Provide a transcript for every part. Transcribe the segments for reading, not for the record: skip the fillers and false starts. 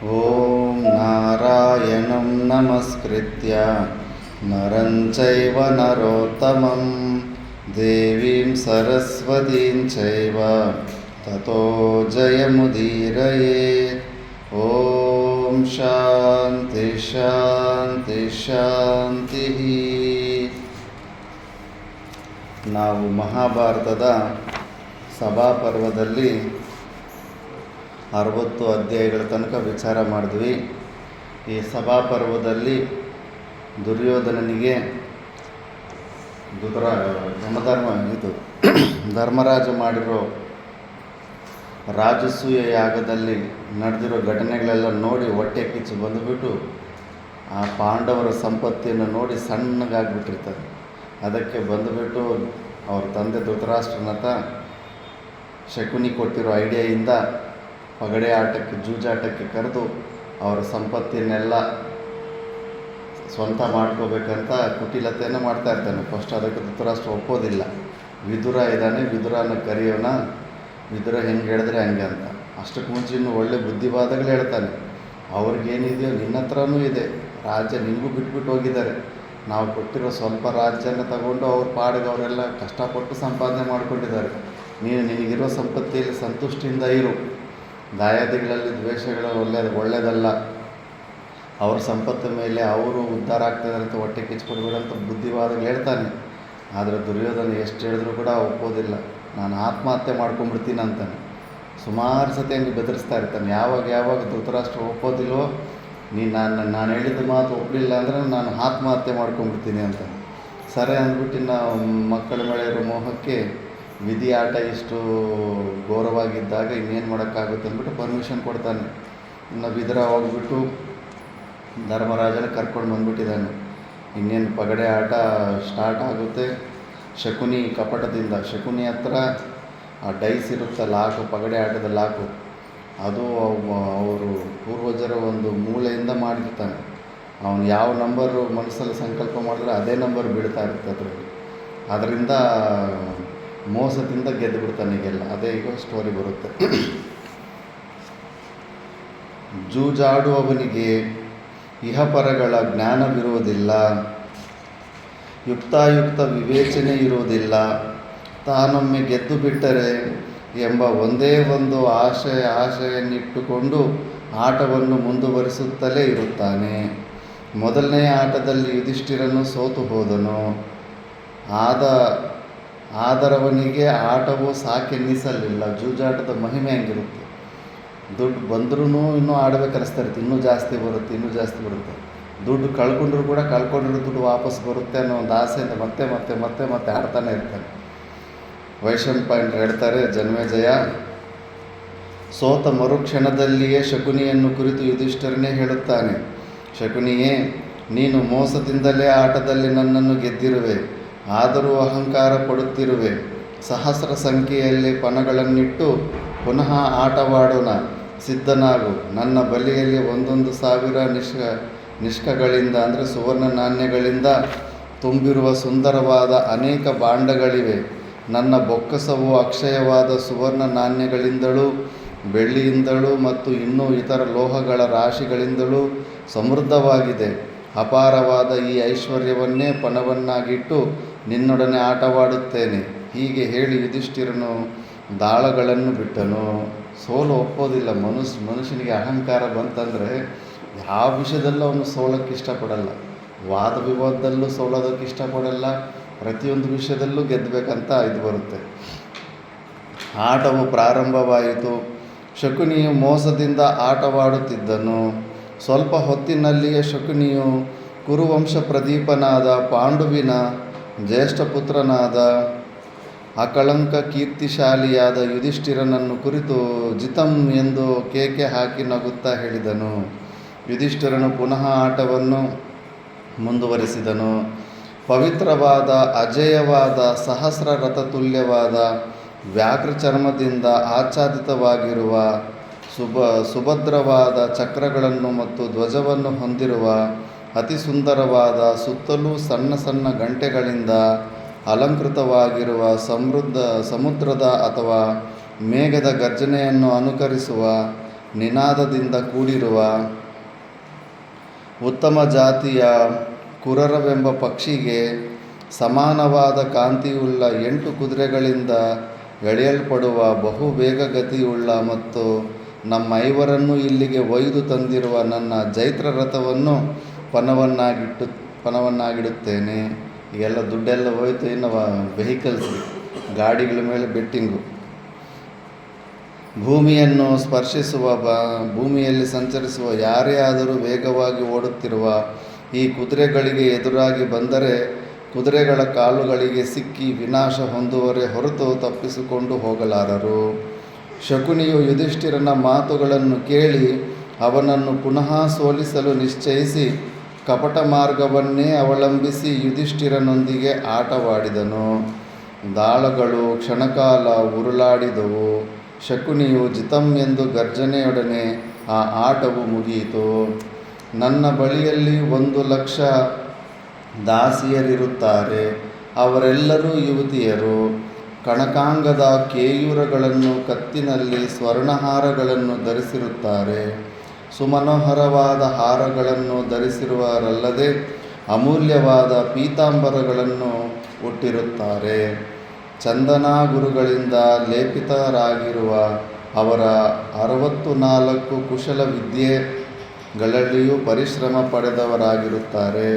ಓಂ ನಾರಾಯಣಂ ನಮಸ್ಕೃತ್ಯ ನರಂ ಚೈವ ನರೋತ್ತಮಂ ದೇವೀಂ ಸರಸ್ವತೀಂ ಚೈವ ತತೋ ಜಯಮುದೀರಯೇತ್. ಓಂ ಶಾಂತಿ ಶಾಂತಿ ಶಾಂತಿ. ನಾವು ಮಹಾಭಾರತದ ಸಭಾಪರ್ವದಲ್ಲಿ 60 ಅಧ್ಯಾಯಗಳ ತನಕ ವಿಚಾರ ಮಾಡಿದ್ವಿ. ಈ ಸಭಾಪರ್ವದಲ್ಲಿ ದುರ್ಯೋಧನನಿಗೆ ಧರ್ಮರಾಜ ಮಾಡಿರೋ ರಾಜಸೂಯ ಯಾಗದಲ್ಲಿ ನಡೆದಿರೋ ಘಟನೆಗಳೆಲ್ಲ ನೋಡಿ ಹೊಟ್ಟೆ ಕಿಚ್ಚು ಬಂದುಬಿಟ್ಟು ಆ ಪಾಂಡವರ ಸಂಪತ್ತಿಯನ್ನು ನೋಡಿ ಸಣ್ಣಗಾಗ್ಬಿಟ್ಟಿರ್ತಾರೆ. ಅದಕ್ಕೆ ಬಂದುಬಿಟ್ಟು ಅವ್ರ ತಂದೆ ಧೃತರಾಷ್ಟ್ರನತ ಶಕುನಿ ಕೊಟ್ಟಿರೋ ಐಡಿಯಾಯಿಂದ ಪಗಡೆ ಆಟಕ್ಕೆ ಜೂಜಾಟಕ್ಕೆ ಕರೆದು ಅವರ ಸಂಪತ್ತಿನೆಲ್ಲ ಸ್ವಂತ ಮಾಡ್ಕೋಬೇಕಂತ ಕುಟಿಲತೆಯನ್ನು ಮಾಡ್ತಾ ಇರ್ತಾನೆ. ಫಸ್ಟ್ ಅದಕ್ಕೆ ಧೃತರಾಷ್ಟ್ರ ಒಪ್ಪೋದಿಲ್ಲ. ವಿದುರ ಇದ್ದಾನೆ, ವಿದುರನ ಕರೆಯೋಣ, ವಿದುರ ಹೆಂಗೆ ಹೇಳಿದ್ರೆ ಹಂಗೆ ಅಂತ. ಅಷ್ಟಕ್ಕೆ ಮುಂಚೆ ಇನ್ನೂ ಒಳ್ಳೆ ಬುದ್ಧಿವಾದಗಳು ಹೇಳ್ತಾನೆ. ಅವ್ರಿಗೇನಿದೆಯೋ ನಿನ್ನ ಹತ್ರನೂ ಇದೆ, ರಾಜ್ಯ ನಿಮಗೂ ಬಿಟ್ಬಿಟ್ಟು ಹೋಗಿದ್ದಾರೆ. ನಾವು ಕೊಟ್ಟಿರೋ ಸ್ವಲ್ಪ ರಾಜ್ಯನ ತಗೊಂಡು ಅವ್ರ ಪಾಡಿಗೆ ಅವರೆಲ್ಲ ಕಷ್ಟಪಟ್ಟು ಸಂಪಾದನೆ ಮಾಡ್ಕೊಂಡಿದ್ದಾರೆ. ನೀನು ನಿನಗಿರೋ ಸಂಪತ್ತಿಯಲ್ಲಿ ಸಂತುಷ್ಟಿಯಿಂದ ಇರು. ದಾಯಾದಿಗಳಲ್ಲಿ ದ್ವೇಷಗಳು ಒಳ್ಳೆಯದಲ್ಲ. ಅವ್ರ ಸಂಪತ್ತು ಮೇಲೆ ಅವರು ಉದ್ಧಾರ ಆಗ್ತಿದ್ದಾರೆ ಅಂತ ಹೊಟ್ಟೆ ಕಿಚ್ಕೊಡ್ಬೇಕಂತ ಬುದ್ಧಿವಾದಗಳು ಹೇಳ್ತಾನೆ. ಆದರೆ ದುರ್ಯೋಧನ ಎಷ್ಟು ಹೇಳಿದ್ರು ಕೂಡ ಒಪ್ಪೋದಿಲ್ಲ. ನಾನು ಆತ್ಮಹತ್ಯೆ ಮಾಡ್ಕೊಂಡ್ಬಿಡ್ತೀನಿ ಅಂತಾನೆ. ಸುಮಾರು ಸತಿ ಹಂಗೆ ಬೆದರಿಸ್ತಾ ಇರ್ತಾನೆ. ಯಾವಾಗ ಧೃತರಾಷ್ಟ್ರ ಒಪ್ಪೋದಿಲ್ವೋ, ನೀನು ನಾನು ಹೇಳಿದ ಮಾತು ಒಪ್ಪಲಿಲ್ಲ ಅಂದರೆ ನಾನು ಆತ್ಮಹತ್ಯೆ ಮಾಡ್ಕೊಂಡ್ಬಿಡ್ತೀನಿ ಅಂತಾನೆ. ಸರಿ ಅಂದ್ಬಿಟ್ಟು ಇನ್ನು ಮಕ್ಕಳ ಮೇಲೆ ಇರೋ ಮೋಹಕ್ಕೆ ವಿಧಿ ಆಟ ಇಷ್ಟು ಘೋರವಾಗಿದ್ದಾಗ ಇನ್ನೇನು ಮಾಡೋಕ್ಕಾಗುತ್ತೆ ಅಂದ್ಬಿಟ್ಟು ಪರ್ಮಿಷನ್ ಕೊಡ್ತಾನೆ. ಇನ್ನು ವಿದುರ ಹೋಗ್ಬಿಟ್ಟು ಧರ್ಮರಾಜನ ಕರ್ಕೊಂಡು ಬಂದ್ಬಿಟ್ಟಿದ್ದಾನೆ. ಇನ್ನೇನು ಪಗಡೆ ಆಟ ಸ್ಟಾರ್ಟ್ ಆಗುತ್ತೆ. ಶಕುನಿ ಕಪಟದಿಂದ, ಶಕುನಿ ಹತ್ರ ಆ ಡೈಸ್ ಇರುತ್ತೆ, ಲಾಕು, ಪಗಡೆ ಆಟದ ಲಾಕು, ಅದು ಅವರು ಪೂರ್ವಜರ ಒಂದು ಮೂಳೆಯಿಂದ ಮಾಡಿರ್ತಾನೆ. ಅವನು ಯಾವ ನಂಬರು ಮನಸ್ಸಲ್ಲಿ ಸಂಕಲ್ಪ ಮಾಡಿದ್ರೆ ಅದೇ ನಂಬರ್ ಬೀಳ್ತಾ ಇರುತ್ತೆ ಅದರಲ್ಲಿ. ಅದರಿಂದ ಮೋಸದಿಂದ ಗೆದ್ದು ಬಿಡ್ತಾನೆ. ಈಗೆಲ್ಲ ಅದೇ ಈಗ ಸ್ಟೋರಿ ಬರುತ್ತೆ. ಜೂಜಾಡುವವನಿಗೆ ಇಹಪರಗಳ ಜ್ಞಾನವಿರುವುದಿಲ್ಲ, ಯುಕ್ತಾಯುಕ್ತ ವಿವೇಚನೆ ಇರುವುದಿಲ್ಲ. ತಾನೊಮ್ಮೆ ಗೆದ್ದು ಬಿಟ್ಟರೆ ಎಂಬ ಒಂದೇ ಒಂದು ಆಶೆಯನ್ನಿಟ್ಟುಕೊಂಡು ಆಟವನ್ನು ಮುಂದುವರಿಸುತ್ತಲೇ ಇರುತ್ತಾನೆ. ಮೊದಲನೆಯ ಆಟದಲ್ಲಿ ಯುಧಿಷ್ಠಿರನು ಸೋತು ಹೋದನು. ಆದರವನಿಗೆ ಆಟವು ಸಾಕೆನ್ನಿಸಲಿಲ್ಲ. ಜೂಜಾಟದ ಮಹಿಮೆ ಹೆಂಗಿರುತ್ತೆ, ದುಡ್ಡು ಬಂದ್ರೂ ಇನ್ನೂ ಆಡಬೇಕು ಅನಿಸ್ತಾ ಇರುತ್ತೆ, ಇನ್ನೂ ಜಾಸ್ತಿ ಬರುತ್ತೆ. ದುಡ್ಡು ಕಳ್ಕೊಂಡ್ರೂ ಕೂಡ ಕಳ್ಕೊಂಡಿರೋ ದುಡ್ಡು ವಾಪಸ್ ಬರುತ್ತೆ ಅನ್ನೋ ಒಂದು ಆಸೆಯಿಂದ ಮತ್ತೆ ಆಡ್ತಾನೆ ಇರ್ತಾನೆ. ವೈಶಂಪಾಯನರು ಹೇಳ್ತಾರೆ, ಜನ್ಮೇಜಯ ಸೋತ ಮರುಕ್ಷಣದಲ್ಲಿಯೇ ಶಕುನಿಯನ್ನು ಕುರಿತು ಯುಧಿಷ್ಠಿರನೇ ಹೇಳುತ್ತಾನೆ, ಶಕುನಿಯೇ, ನೀನು ಮೋಸದಿಂದಲೇ ಆಟದಲ್ಲಿ ನನ್ನನ್ನು ಗೆದ್ದಿರುವೆ, ಆದರೂ ಅಹಂಕಾರ ಪಡುತ್ತಿರುವೆ. ಸಹಸ್ರ ಸಂಖ್ಯೆಯಲ್ಲಿ ಪಣಗಳನ್ನಿಟ್ಟು ಪುನಃ ಆಟವಾಡೋಣ, ಸಿದ್ಧನಾಗು. ನನ್ನ ಬಳಿಯಲ್ಲಿ 1,000 ನಿಷ್ಕಗಳಿಂದ ಅಂದರೆ ಸುವರ್ಣ ನಾಣ್ಯಗಳಿಂದ ತುಂಬಿರುವ ಸುಂದರವಾದ ಅನೇಕ ಭಾಂಡಗಳಿವೆ. ನನ್ನ ಬೊಕ್ಕಸವು ಅಕ್ಷಯವಾದ ಸುವರ್ಣ ನಾಣ್ಯಗಳಿಂದಲೂ ಬೆಳ್ಳಿಯಿಂದಲೂ ಮತ್ತು ಇನ್ನೂ ಇತರ ಲೋಹಗಳ ರಾಶಿಗಳಿಂದಲೂ ಸಮೃದ್ಧವಾಗಿದೆ. ಅಪಾರವಾದ ಈ ಐಶ್ವರ್ಯವನ್ನೇ ಪಣವನ್ನಾಗಿಟ್ಟು ನಿನ್ನೊಡನೆ ಆಟವಾಡುತ್ತೇನೆ. ಹೀಗೆ ಹೇಳಿ ಯುಧಿಷ್ಠಿರನು ದಾಳಗಳನ್ನು ಬಿಟ್ಟನು. ಸೋಲು ಒಪ್ಪೋದಿಲ್ಲ. ಮನುಷ್ಯನಿಗೆ ಅಹಂಕಾರ ಬಂತಂದರೆ ಯಾವ ವಿಷಯದಲ್ಲೂ ಅವನು ಸೋಲಕ್ಕೆ ಇಷ್ಟಪಡಲ್ಲ. ವಾದ ವಿವಾದದಲ್ಲೂ ಸೋಲೋದಕ್ಕೆ ಇಷ್ಟಪಡಲ್ಲ. ಪ್ರತಿಯೊಂದು ವಿಷಯದಲ್ಲೂ ಗೆದ್ದಬೇಕಂತ ಇದು ಬರುತ್ತೆ. ಆಟವು ಪ್ರಾರಂಭವಾಯಿತು. ಶಕುನಿಯು ಮೋಸದಿಂದ ಆಟವಾಡುತ್ತಿದ್ದನು. ಸ್ವಲ್ಪ ಹೊತ್ತಿನಲ್ಲಿಯೇ ಶಕುನಿಯು ಕುರುವಂಶ ಪ್ರದೀಪನಾದ ಪಾಂಡುವಿನ ಜ್ಯೇಷ್ಠಪುತ್ರನಾದ ಅಕಳಂಕ ಕೀರ್ತಿಶಾಲಿಯಾದ ಯುಧಿಷ್ಠಿರನನ್ನು ಕುರಿತು ಜಿತಂ ಎಂದು ಕೇಕೆ ಹಾಕಿ ನಗುತ್ತಾ ಹೇಳಿದನು. ಯುಧಿಷ್ಠಿರನು ಪುನಃ ಆಟವನ್ನು ಮುಂದುವರಿಸಿದನು. ಪವಿತ್ರವಾದ ಅಜೇಯವಾದ ಸಹಸ್ರ ರಥತುಲ್ಯವಾದ ವ್ಯಾಘ್ರ ಚರ್ಮದಿಂದ ಆಚ್ಛಾದಿತವಾಗಿರುವ ಸುಭದ್ರವಾದ ಚಕ್ರಗಳನ್ನು ಮತ್ತು ಧ್ವಜವನ್ನು ಹೊಂದಿರುವ ಅತಿ ಸುಂದರವಾದ ಸುತ್ತಲೂ ಸಣ್ಣ ಗಂಟೆಗಳಿಂದ ಅಲಂಕೃತವಾಗಿರುವ ಸಮುದ್ರದ ಅಥವಾ ಮೇಘದ ಗರ್ಜನೆಯನ್ನು ಅನುಕರಿಸುವ ನಿನಾದದಿಂದ ಕೂಡಿರುವ ಉತ್ತಮ ಜಾತಿಯ ಕುರರವೆಂಬ ಪಕ್ಷಿಗೆ ಸಮಾನವಾದ ಕಾಂತಿಯುಳ್ಳ 8 ಕುದುರೆಗಳಿಂದ ಎಳೆಯಲ್ಪಡುವ ಬಹು ವೇಗಗತಿಯುಳ್ಳ ಮತ್ತು ನಮ್ಮೈವರನ್ನು ಇಲ್ಲಿಗೆ ಒಯ್ದು ತಂದಿರುವ ನನ್ನ ಜೈತ್ರ ರಥವನ್ನು ಪಣವನ್ನಾಗಿಡುತ್ತೇನೆ. ಈಗೆಲ್ಲ ದುಡ್ಡೆಲ್ಲ ಹೋಯ್ತು, ಇನ್ನು ವೆಹಿಕಲ್ಸ್, ಗಾಡಿಗಳ ಮೇಲೆ ಬೆಟ್ಟಿಂಗು. ಭೂಮಿಯಲ್ಲಿ ಸಂಚರಿಸುವ ಯಾರೇ ಆದರೂ ವೇಗವಾಗಿ ಓಡುತ್ತಿರುವ ಈ ಕುದುರೆಗಳಿಗೆ ಎದುರಾಗಿ ಬಂದರೆ ಕುದುರೆಗಳ ಕಾಲುಗಳಿಗೆ ಸಿಕ್ಕಿ ವಿನಾಶ ಹೊಂದುವರೆ ಹೊರತು ತಪ್ಪಿಸಿಕೊಂಡು ಹೋಗಲಾರರು. ಶಕುನಿಯು ಯುಧಿಷ್ಠಿರನ ಮಾತುಗಳನ್ನು ಕೇಳಿ ಅವನನ್ನು ಪುನಃ ಸೋಲಿಸಲು ನಿಶ್ಚಯಿಸಿ ಕಪಟ ಮಾರ್ಗವನ್ನೇ ಅವಲಂಬಿಸಿ ಯುಧಿಷ್ಠಿರನೊಂದಿಗೆ ಆಟವಾಡಿದನು. ದಾಳಗಳು ಕ್ಷಣಕಾಲ ಉರುಳಾಡಿದವು. ಶಕುನಿಯು ಜಿತಂ ಎಂದು ಗರ್ಜನೆಯೊಡನೆ ಆ ಆಟವು ಮುಗಿಯಿತು. ನನ್ನ ಬಳಿಯಲ್ಲಿ 1,00,000 ದಾಸಿಯರಿರುತ್ತಾರೆ. ಅವರೆಲ್ಲರೂ ಯುವತಿಯರು. ಕಣಕಾಂಗದ ಕೇಯೂರಗಳನ್ನು, ಕತ್ತಿನಲ್ಲಿ ಸ್ವರ್ಣಹಾರಗಳನ್ನು ಧರಿಸಿರುತ್ತಾರೆ. ಸುಮನೋಹರವಾದ ಹಾರಗಳನ್ನು ಧರಿಸಿರುವರಲ್ಲದೆ ಅಮೂಲ್ಯವಾದ ಪೀತಾಂಬರಗಳನ್ನು ಉಟ್ಟಿರುತ್ತಾರೆ. ಚಂದನಾಗುರುಗಳಿಂದ ಲೇಪಿತರಾಗಿರುವ ಅವರ 64 ಕುಶಲ ವಿದ್ಯೆಗಳಲ್ಲಿಯೂ ಪರಿಶ್ರಮ ಪಡೆದವರಾಗಿರುತ್ತಾರೆ.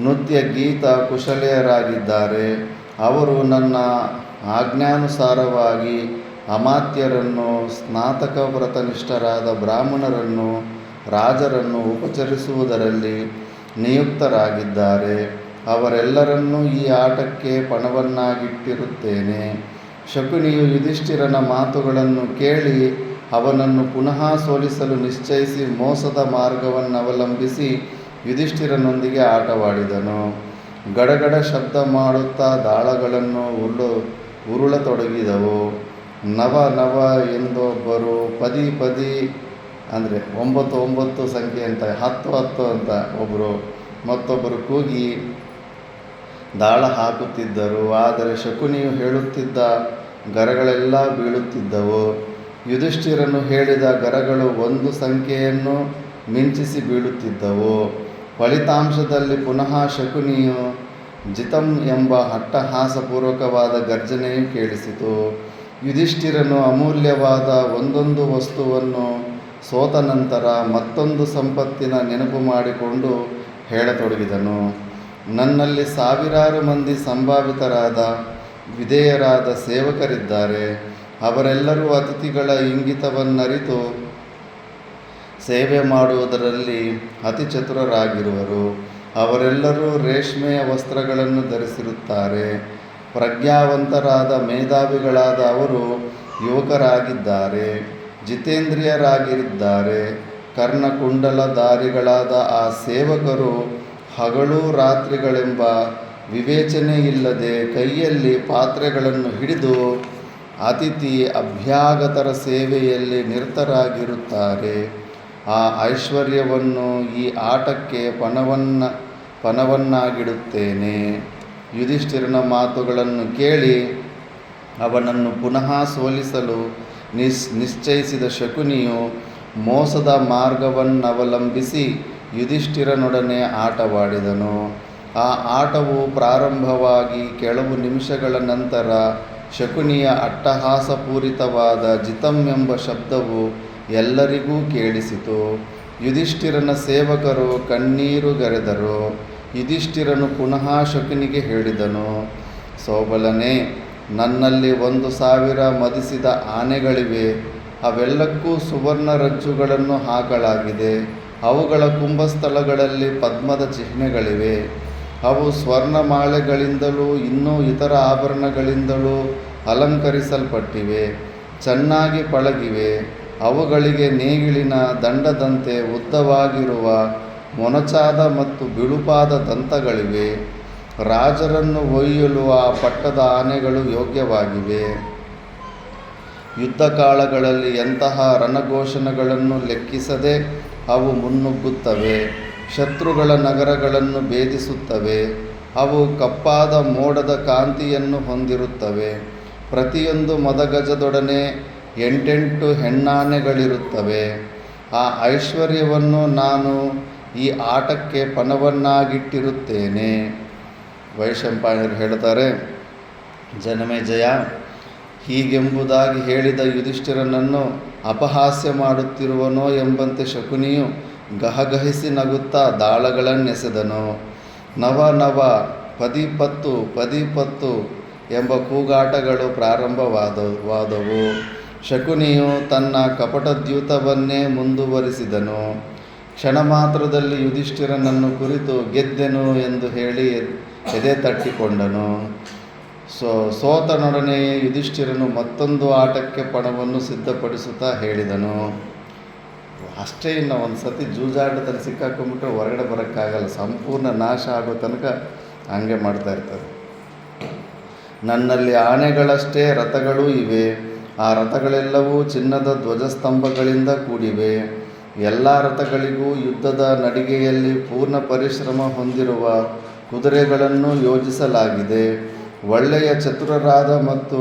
ನೃತ್ಯ ಗೀತ ಕುಶಲೆಯರಾಗಿದ್ದಾರೆ. ಅವರು ನನ್ನ ಆಜ್ಞಾನುಸಾರವಾಗಿ ಅಮಾತ್ಯರನ್ನು, ಸ್ನಾತಕ ವ್ರತನಿಷ್ಠರಾದ ಬ್ರಾಹ್ಮಣರನ್ನು, ರಾಜರನ್ನು ಉಪಚರಿಸುವುದರಲ್ಲಿ ನಿಯುಕ್ತರಾಗಿದ್ದಾರೆ. ಅವರೆಲ್ಲರನ್ನೂ ಈ ಆಟಕ್ಕೆ ಪಣವನ್ನಾಗಿಟ್ಟಿರುತ್ತೇನೆ. ಶಕುನಿಯು ಯುಧಿಷ್ಠಿರನ ಮಾತುಗಳನ್ನು ಕೇಳಿ ಅವನನ್ನು ಪುನಃ ಸೋಲಿಸಲು ನಿಶ್ಚಯಿಸಿ ಮೋಸದ ಮಾರ್ಗವನ್ನವಲಂಬಿಸಿ ಯುಧಿಷ್ಠಿರನೊಂದಿಗೆ ಆಟವಾಡಿದನು. ಗಡಗಡ ಶಬ್ದ ಮಾಡುತ್ತಾ ದಾಳಗಳನ್ನು ಉರುಳತೊಡಗಿದವು. ನವ ನವ ಎಂದೊಬ್ಬರು, ಪದಿ ಪದಿ ಅಂದರೆ 9 ಸಂಖ್ಯೆ ಅಂತ, 10 ಅಂತ ಒಬ್ಬರು ಮತ್ತೊಬ್ಬರು ಕೂಗಿ ದಾಳ ಹಾಕುತ್ತಿದ್ದರು. ಆದರೆ ಶಕುನಿಯು ಹೇಳುತ್ತಿದ್ದ ಗರಗಳೆಲ್ಲ ಬೀಳುತ್ತಿದ್ದವು. ಯುಧಿಷ್ಠಿರನು ಹೇಳಿದ ಗರಗಳು 1 ಸಂಖ್ಯೆಯನ್ನು ಮಿಂಚಿಸಿ ಬೀಳುತ್ತಿದ್ದವು. ಫಲಿತಾಂಶದಲ್ಲಿ ಪುನಃ ಶಕುನಿಯು ಜಿತಂ ಎಂಬ ಅಟ್ಟಹಾಸಪೂರ್ವಕವಾದ ಗರ್ಜನೆಯು ಕೇಳಿಸಿತು. ಯುಧಿಷ್ಠಿರನು ಅಮೂಲ್ಯವಾದ ಒಂದೊಂದು ವಸ್ತುವನ್ನು ಸೋತ ನಂತರ ಮತ್ತೊಂದು ಸಂಪತ್ತಿನ ನೆನಪು ಮಾಡಿಕೊಂಡು ಹೇಳತೊಡಗಿದನು. ನನ್ನಲ್ಲಿ 1000 ಮಂದಿ ಸಂಭಾವಿತರಾದ ವಿಧೇಯರಾದ ಸೇವಕರಿದ್ದಾರೆ. ಅವರೆಲ್ಲರೂ ಅತಿಥಿಗಳ ಇಂಗಿತವನ್ನರಿತು ಸೇವೆ ಮಾಡುವುದರಲ್ಲಿ ಅತಿ ಚತುರರಾಗಿರುವರು. ಅವರೆಲ್ಲರೂ ರೇಷ್ಮೆಯ ವಸ್ತ್ರಗಳನ್ನು ಧರಿಸಿರುತ್ತಾರೆ. ಪ್ರಜ್ಞಾವಂತರಾದ ಮೇಧಾವಿಗಳಾದ ಅವರು ಯುವಕರಾಗಿದ್ದಾರೆ, ಜಿತೇಂದ್ರಿಯರಾಗಿದ್ದಾರೆ. ಕರ್ಣಕುಂಡಲಧಾರಿಗಳಾದ ಆ ಸೇವಕರು ಹಗಲು ರಾತ್ರಿಗಳೆಂಬ ವಿವೇಚನೆಯಿಲ್ಲದೆ ಕೈಯಲ್ಲಿ ಪಾತ್ರೆಗಳನ್ನು ಹಿಡಿದು ಅತಿಥಿ ಅಭ್ಯಾಗತರ ಸೇವೆಯಲ್ಲಿ ನಿರತರಾಗಿರುತ್ತಾರೆ. ಆ ಐಶ್ವರ್ಯವನ್ನು ಈ ಆಟಕ್ಕೆ ಪಣವನ್ನಾಗಿಡುತ್ತೇನೆ. ಯುಧಿಷ್ಠಿರನ ಮಾತುಗಳನ್ನು ಕೇಳಿ ಅವನನ್ನು ಪುನಃ ಸೋಲಿಸಲು ನಿಶ್ಚಯಿಸಿದ ಶಕುನಿಯು ಮೋಸದ ಮಾರ್ಗವನ್ನವಲಂಬಿಸಿ ಯುಧಿಷ್ಠಿರನೊಡನೆ ಆಟವಾಡಿದನು. ಆ ಆಟವು ಪ್ರಾರಂಭವಾಗಿ ಕೆಲವು ನಿಮಿಷಗಳ ನಂತರ ಶಕುನಿಯ ಅಟ್ಟಹಾಸಪೂರಿತವಾದ ಜಿತಂ ಎಂಬ ಶಬ್ದವು ಎಲ್ಲರಿಗೂ ಕೇಳಿಸಿತು. ಯುಧಿಷ್ಠಿರನ ಸೇವಕರು ಕಣ್ಣೀರುಗರೆದರು. ಯುಧಿಷ್ಠಿರನು ಪುನಃ ಶಕುನಿಗೆ ಹೇಳಿದನು, ಸೋಬಲನೇ, ನನ್ನಲ್ಲಿ 1,000 ಮದಿಸಿದ ಆನೆಗಳಿವೆ. ಅವೆಲ್ಲಕ್ಕೂ ಸುವರ್ಣ ರಜ್ಜುಗಳನ್ನು ಹಾಕಲಾಗಿದೆ. ಅವುಗಳ ಕುಂಭಸ್ಥಳಗಳಲ್ಲಿ ಪದ್ಮದ ಚಿಹ್ನೆಗಳಿವೆ. ಅವು ಸ್ವರ್ಣಮಾಳೆಗಳಿಂದಲೂ ಇನ್ನೂ ಇತರ ಆಭರಣಗಳಿಂದಲೂ ಅಲಂಕರಿಸಲ್ಪಟ್ಟಿವೆ, ಚೆನ್ನಾಗಿ ಪಳಗಿವೆ. ಅವುಗಳಿಗೆ ನೇಗಿಲಿನ ದಂಡದಂತೆ ಉದ್ದವಾಗಿರುವ ಮೊನಚಾದ ಮತ್ತು ಬಿಳುಪಾದ ದಂತಗಳಿವೆ. ರಾಜರನ್ನು ಒಯ್ಯಲು ಆ ಪಟ್ಟದ ಆನೆಗಳು ಯೋಗ್ಯವಾಗಿವೆ. ಯುದ್ಧ ಕಾಲಗಳಲ್ಲಿ ಎಂತಹ ರಣಘೋಷಣೆಗಳನ್ನು ಲೆಕ್ಕಿಸದೆ ಅವು ಮುನ್ನುಗ್ಗುತ್ತವೆ. ಶತ್ರುಗಳ ನಗರಗಳನ್ನು ಭೇದಿಸುತ್ತವೆ. ಅವು ಕಪ್ಪಾದ ಮೋಡದ ಕಾಂತಿಯನ್ನು ಹೊಂದಿರುತ್ತವೆ. ಪ್ರತಿಯೊಂದು ಮದಗಜದೊಡನೆ ಎಂಟೆಂಟು ಹೆಣ್ಣಾನೆಗಳಿರುತ್ತವೆ. ಆ ಐಶ್ವರ್ಯವನ್ನು ನಾನು ಈ ಆಟಕ್ಕೆ ಪಣವನ್ನಾಗಿಟ್ಟಿರುತ್ತೇನೆ. ವೈಶಂಪಾಯನರು ಹೇಳ್ತಾರೆ, ಜನಮೇಜಯ, ಹೀಗೆಂಬುದಾಗಿ ಹೇಳಿದ ಯುಧಿಷ್ಠಿರನನ್ನು ಅಪಹಾಸ್ಯ ಮಾಡುತ್ತಿರುವನೋ ಎಂಬಂತೆ ಶಕುನಿಯು ಗಹಗಹಿಸಿ ನಗುತ್ತಾ ದಾಳಗಳನ್ನೆಸೆದನು. ನವ ನವ ಪದಿಪತ್ತು ಪದಿಪತ್ತು ಎಂಬ ಕೂಗಾಟಗಳು ಪ್ರಾರಂಭವಾದವು. ಶಕುನಿಯು ತನ್ನ ಕಪಟದ್ಯೂತವನ್ನೇ ಮುಂದುವರಿಸಿದನು. ಕ್ಷಣ ಮಾತ್ರದಲ್ಲಿ ಯುಧಿಷ್ಠಿರನನ್ನು ಕುರಿತು ಗೆದ್ದೆನು ಎಂದು ಹೇಳಿ ಎದೆ ತಟ್ಟಿಕೊಂಡನು. ಸೋತನೊಡನೆಯೇ ಯುಧಿಷ್ಠಿರನು ಮತ್ತೊಂದು ಆಟಕ್ಕೆ ಪಣವನ್ನು ಸಿದ್ಧಪಡಿಸುತ್ತಾ ಹೇಳಿದನು. ಅಷ್ಟೇ, ಇನ್ನು ಒಂದು ಸತಿ ಜೂಜಾಟದಲ್ಲಿ ಸಿಕ್ಕಾಕೊಂಡ್ಬಿಟ್ರೆ ಹೊರಗಡೆ ಬರೋಕ್ಕಾಗಲ್ಲ, ಸಂಪೂರ್ಣ ನಾಶ ಆಗೋ ತನಕ ಹಂಗೆ ಮಾಡ್ತಾ ಇರ್ತಾರೆ. ನನ್ನಲ್ಲಿ ಆನೆಗಳಷ್ಟೇ ರಥಗಳೂ ಇವೆ. ಆ ರಥಗಳೆಲ್ಲವೂ ಚಿನ್ನದ ಧ್ವಜಸ್ತಂಭಗಳಿಂದ ಕೂಡಿವೆ. ಎಲ್ಲ ರಥಗಳಿಗೂ ಯುದ್ಧದ ನಡಿಗೆಯಲ್ಲಿ ಪೂರ್ಣ ಪರಿಶ್ರಮ ಹೊಂದಿರುವ ಕುದುರೆಗಳನ್ನು ಯೋಜಿಸಲಾಗಿದೆ. ಒಳ್ಳೆಯ ಚತುರರಾದ ಮತ್ತು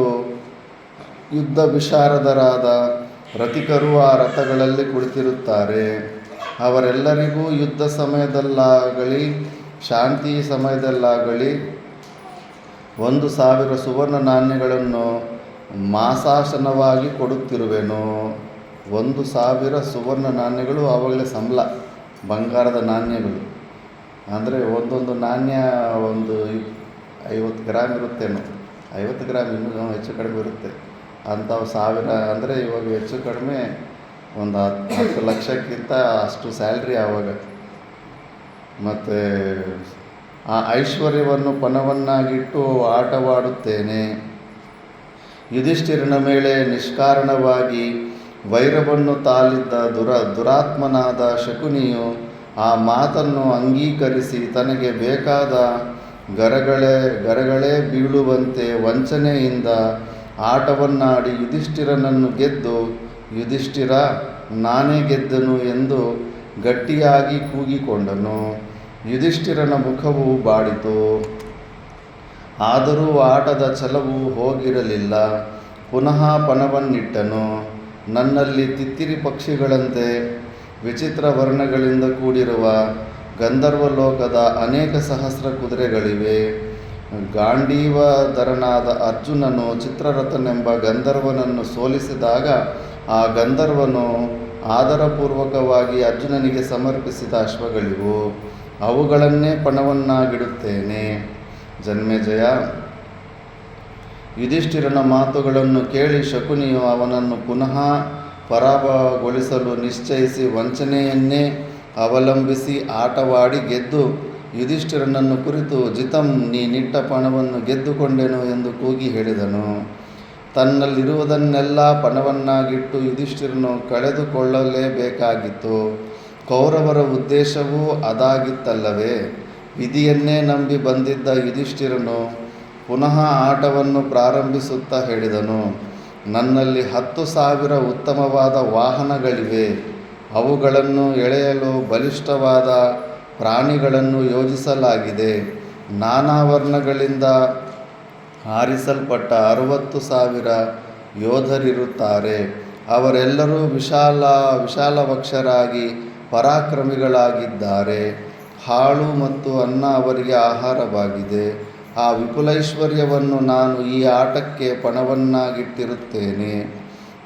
ಯುದ್ಧ ವಿಶಾರದರಾದ ರಥಿಕರು ಆ ರಥಗಳಲ್ಲಿ ಕುಳಿತಿರುತ್ತಾರೆ. ಅವರೆಲ್ಲರಿಗೂ ಯುದ್ಧ ಸಮಯದಲ್ಲಾಗಲಿ ಶಾಂತಿ ಸಮಯದಲ್ಲಾಗಲಿ 1,000 ಸುವರ್ಣ ನಾಣ್ಯಗಳನ್ನು ಮಾಸಾಶನವಾಗಿ ಕೊಡುತ್ತಿರುವೆನು. 1,000 ಸುವರ್ಣ ನಾಣ್ಯಗಳು ಆವಾಗಲೇ ಸಂಬಳ, ಬಂಗಾರದ ನಾಣ್ಯಗಳು. ಅಂದರೆ ಒಂದೊಂದು ನಾಣ್ಯ ಒಂದು 50 ಗ್ರಾಮ್ ಇರುತ್ತೇನೋ, 50 ಗ್ರಾಮ್ ಇನ್ನೂ ಹೆಚ್ಚು ಕಡಿಮೆ ಇರುತ್ತೆ. ಅಂಥವು 1000 ಅಂದರೆ ಇವಾಗ ಹೆಚ್ಚು ಕಡಿಮೆ ಒಂದು 10 ಲಕ್ಷಕ್ಕಿಂತ ಅಷ್ಟು ಸ್ಯಾಲ್ರಿ ಆವಾಗ. ಮತ್ತು ಆ ಐಶ್ವರ್ಯವನ್ನು ಪಣವನ್ನಾಗಿಟ್ಟು ಆಟವಾಡುತ್ತೇನೆ. ಯುಧಿಷ್ಠಿರನ ಮೇಲೆ ನಿಷ್ಕಾರಣವಾಗಿ ವೈರವನ್ನು ತಾಳಿದ್ದ ದುರಾತ್ಮನಾದ ಶಕುನಿಯು ಆ ಮಾತನ್ನು ಅಂಗೀಕರಿಸಿ ತನಗೆ ಬೇಕಾದ ಗರಗಳೇ ಬೀಳುವಂತೆ ವಂಚನೆಯಿಂದ ಆಟವನ್ನಾಡಿ ಯುಧಿಷ್ಠಿರನನ್ನು ಗೆದ್ದು, ಯುಧಿಷ್ಠಿರ, ನಾನೇ ಗೆದ್ದನು ಎಂದು ಗಟ್ಟಿಯಾಗಿ ಕೂಗಿಕೊಂಡನು. ಯುಧಿಷ್ಠಿರನ ಮುಖವು ಬಾಡಿತು. ಆದರೂ ಆಟದ ಛಲವು ಹೋಗಿರಲಿಲ್ಲ. ಪುನಃ ಪಣವನ್ನಿಟ್ಟನು. ನನ್ನಲ್ಲಿ ತಿತ್ತಿರಿ ಪಕ್ಷಿಗಳಂತೆ ವಿಚಿತ್ರ ವರ್ಣಗಳಿಂದ ಕೂಡಿರುವ ಗಂಧರ್ವಲೋಕದ ಅನೇಕ ಸಹಸ್ರ ಕುದುರೆಗಳಿವೆ. ಗಾಂಡೀವಧರನಾದ ಅರ್ಜುನನು ಚಿತ್ರರಥನೆಂಬ ಗಂಧರ್ವನನ್ನು ಸೋಲಿಸಿದಾಗ ಆ ಗಂಧರ್ವನು ಆದರಪೂರ್ವಕವಾಗಿ ಅರ್ಜುನನಿಗೆ ಸಮರ್ಪಿಸಿದ ಅಶ್ವಗಳಿವು. ಅವುಗಳನ್ನೇ ಪಣವನ್ನಾಗಿಡುತ್ತೇನೆ. ಜನ್ಮೇಜಯ, ಯುಧಿಷ್ಠಿರನ ಮಾತುಗಳನ್ನು ಕೇಳಿ ಶಕುನಿಯು ಅವನನ್ನು ಪುನಃ ಪರಾಭವಗೊಳಿಸಲು ನಿಶ್ಚಯಿಸಿ ವಂಚನೆಯನ್ನೇ ಅವಲಂಬಿಸಿ ಆಟವಾಡಿ ಗೆದ್ದು ಯುಧಿಷ್ಠಿರನನ್ನು ಕುರಿತು, ಜಿತಂ, ನೀನಿಟ್ಟ ಪಣವನ್ನು ಗೆದ್ದುಕೊಂಡೆನು ಎಂದು ಕೂಗಿ ಹೇಳಿದನು. ತನ್ನಲ್ಲಿರುವುದನ್ನೆಲ್ಲ ಪಣವನ್ನಾಗಿಟ್ಟು ಯುಧಿಷ್ಠಿರನು ಕಳೆದುಕೊಳ್ಳಲೇಬೇಕಾಗಿತ್ತು. ಕೌರವರ ಉದ್ದೇಶವೂ ಅದಾಗಿತ್ತಲ್ಲವೇ? ವಿಧಿಯನ್ನೇ ನಂಬಿ ಬಂದಿದ್ದ ಯುಧಿಷ್ಠಿರನು ಪುನಃ ಆಟವನ್ನು ಪ್ರಾರಂಭಿಸುತ್ತಾ ಹೇಳಿದನು. ನನ್ನಲ್ಲಿ 10,000 ಉತ್ತಮವಾದ ವಾಹನಗಳಿವೆ. ಅವುಗಳನ್ನು ಎಳೆಯಲು ಬಲಿಷ್ಠವಾದ ಪ್ರಾಣಿಗಳನ್ನು ಯೋಜಿಸಲಾಗಿದೆ. ನಾನಾ ವರ್ಣಗಳಿಂದ ಆರಿಸಲ್ಪಟ್ಟ 60,000 ಯೋಧರಿರುತ್ತಾರೆ. ಅವರೆಲ್ಲರೂ ವಿಶಾಲವಕ್ಷರಾಗಿ ಪರಾಕ್ರಮಿಗಳಾಗಿದ್ದಾರೆ. ಹಾಳು ಮತ್ತು ಅನ್ನ ಅವರಿಗೆ ಆಹಾರವಾಗಿದೆ. ಆ ವಿಪುಲೈಶ್ವರ್ಯವನ್ನು ನಾನು ಈ ಆಟಕ್ಕೆ ಪಣವನ್ನಾಗಿಟ್ಟಿರುತ್ತೇನೆ.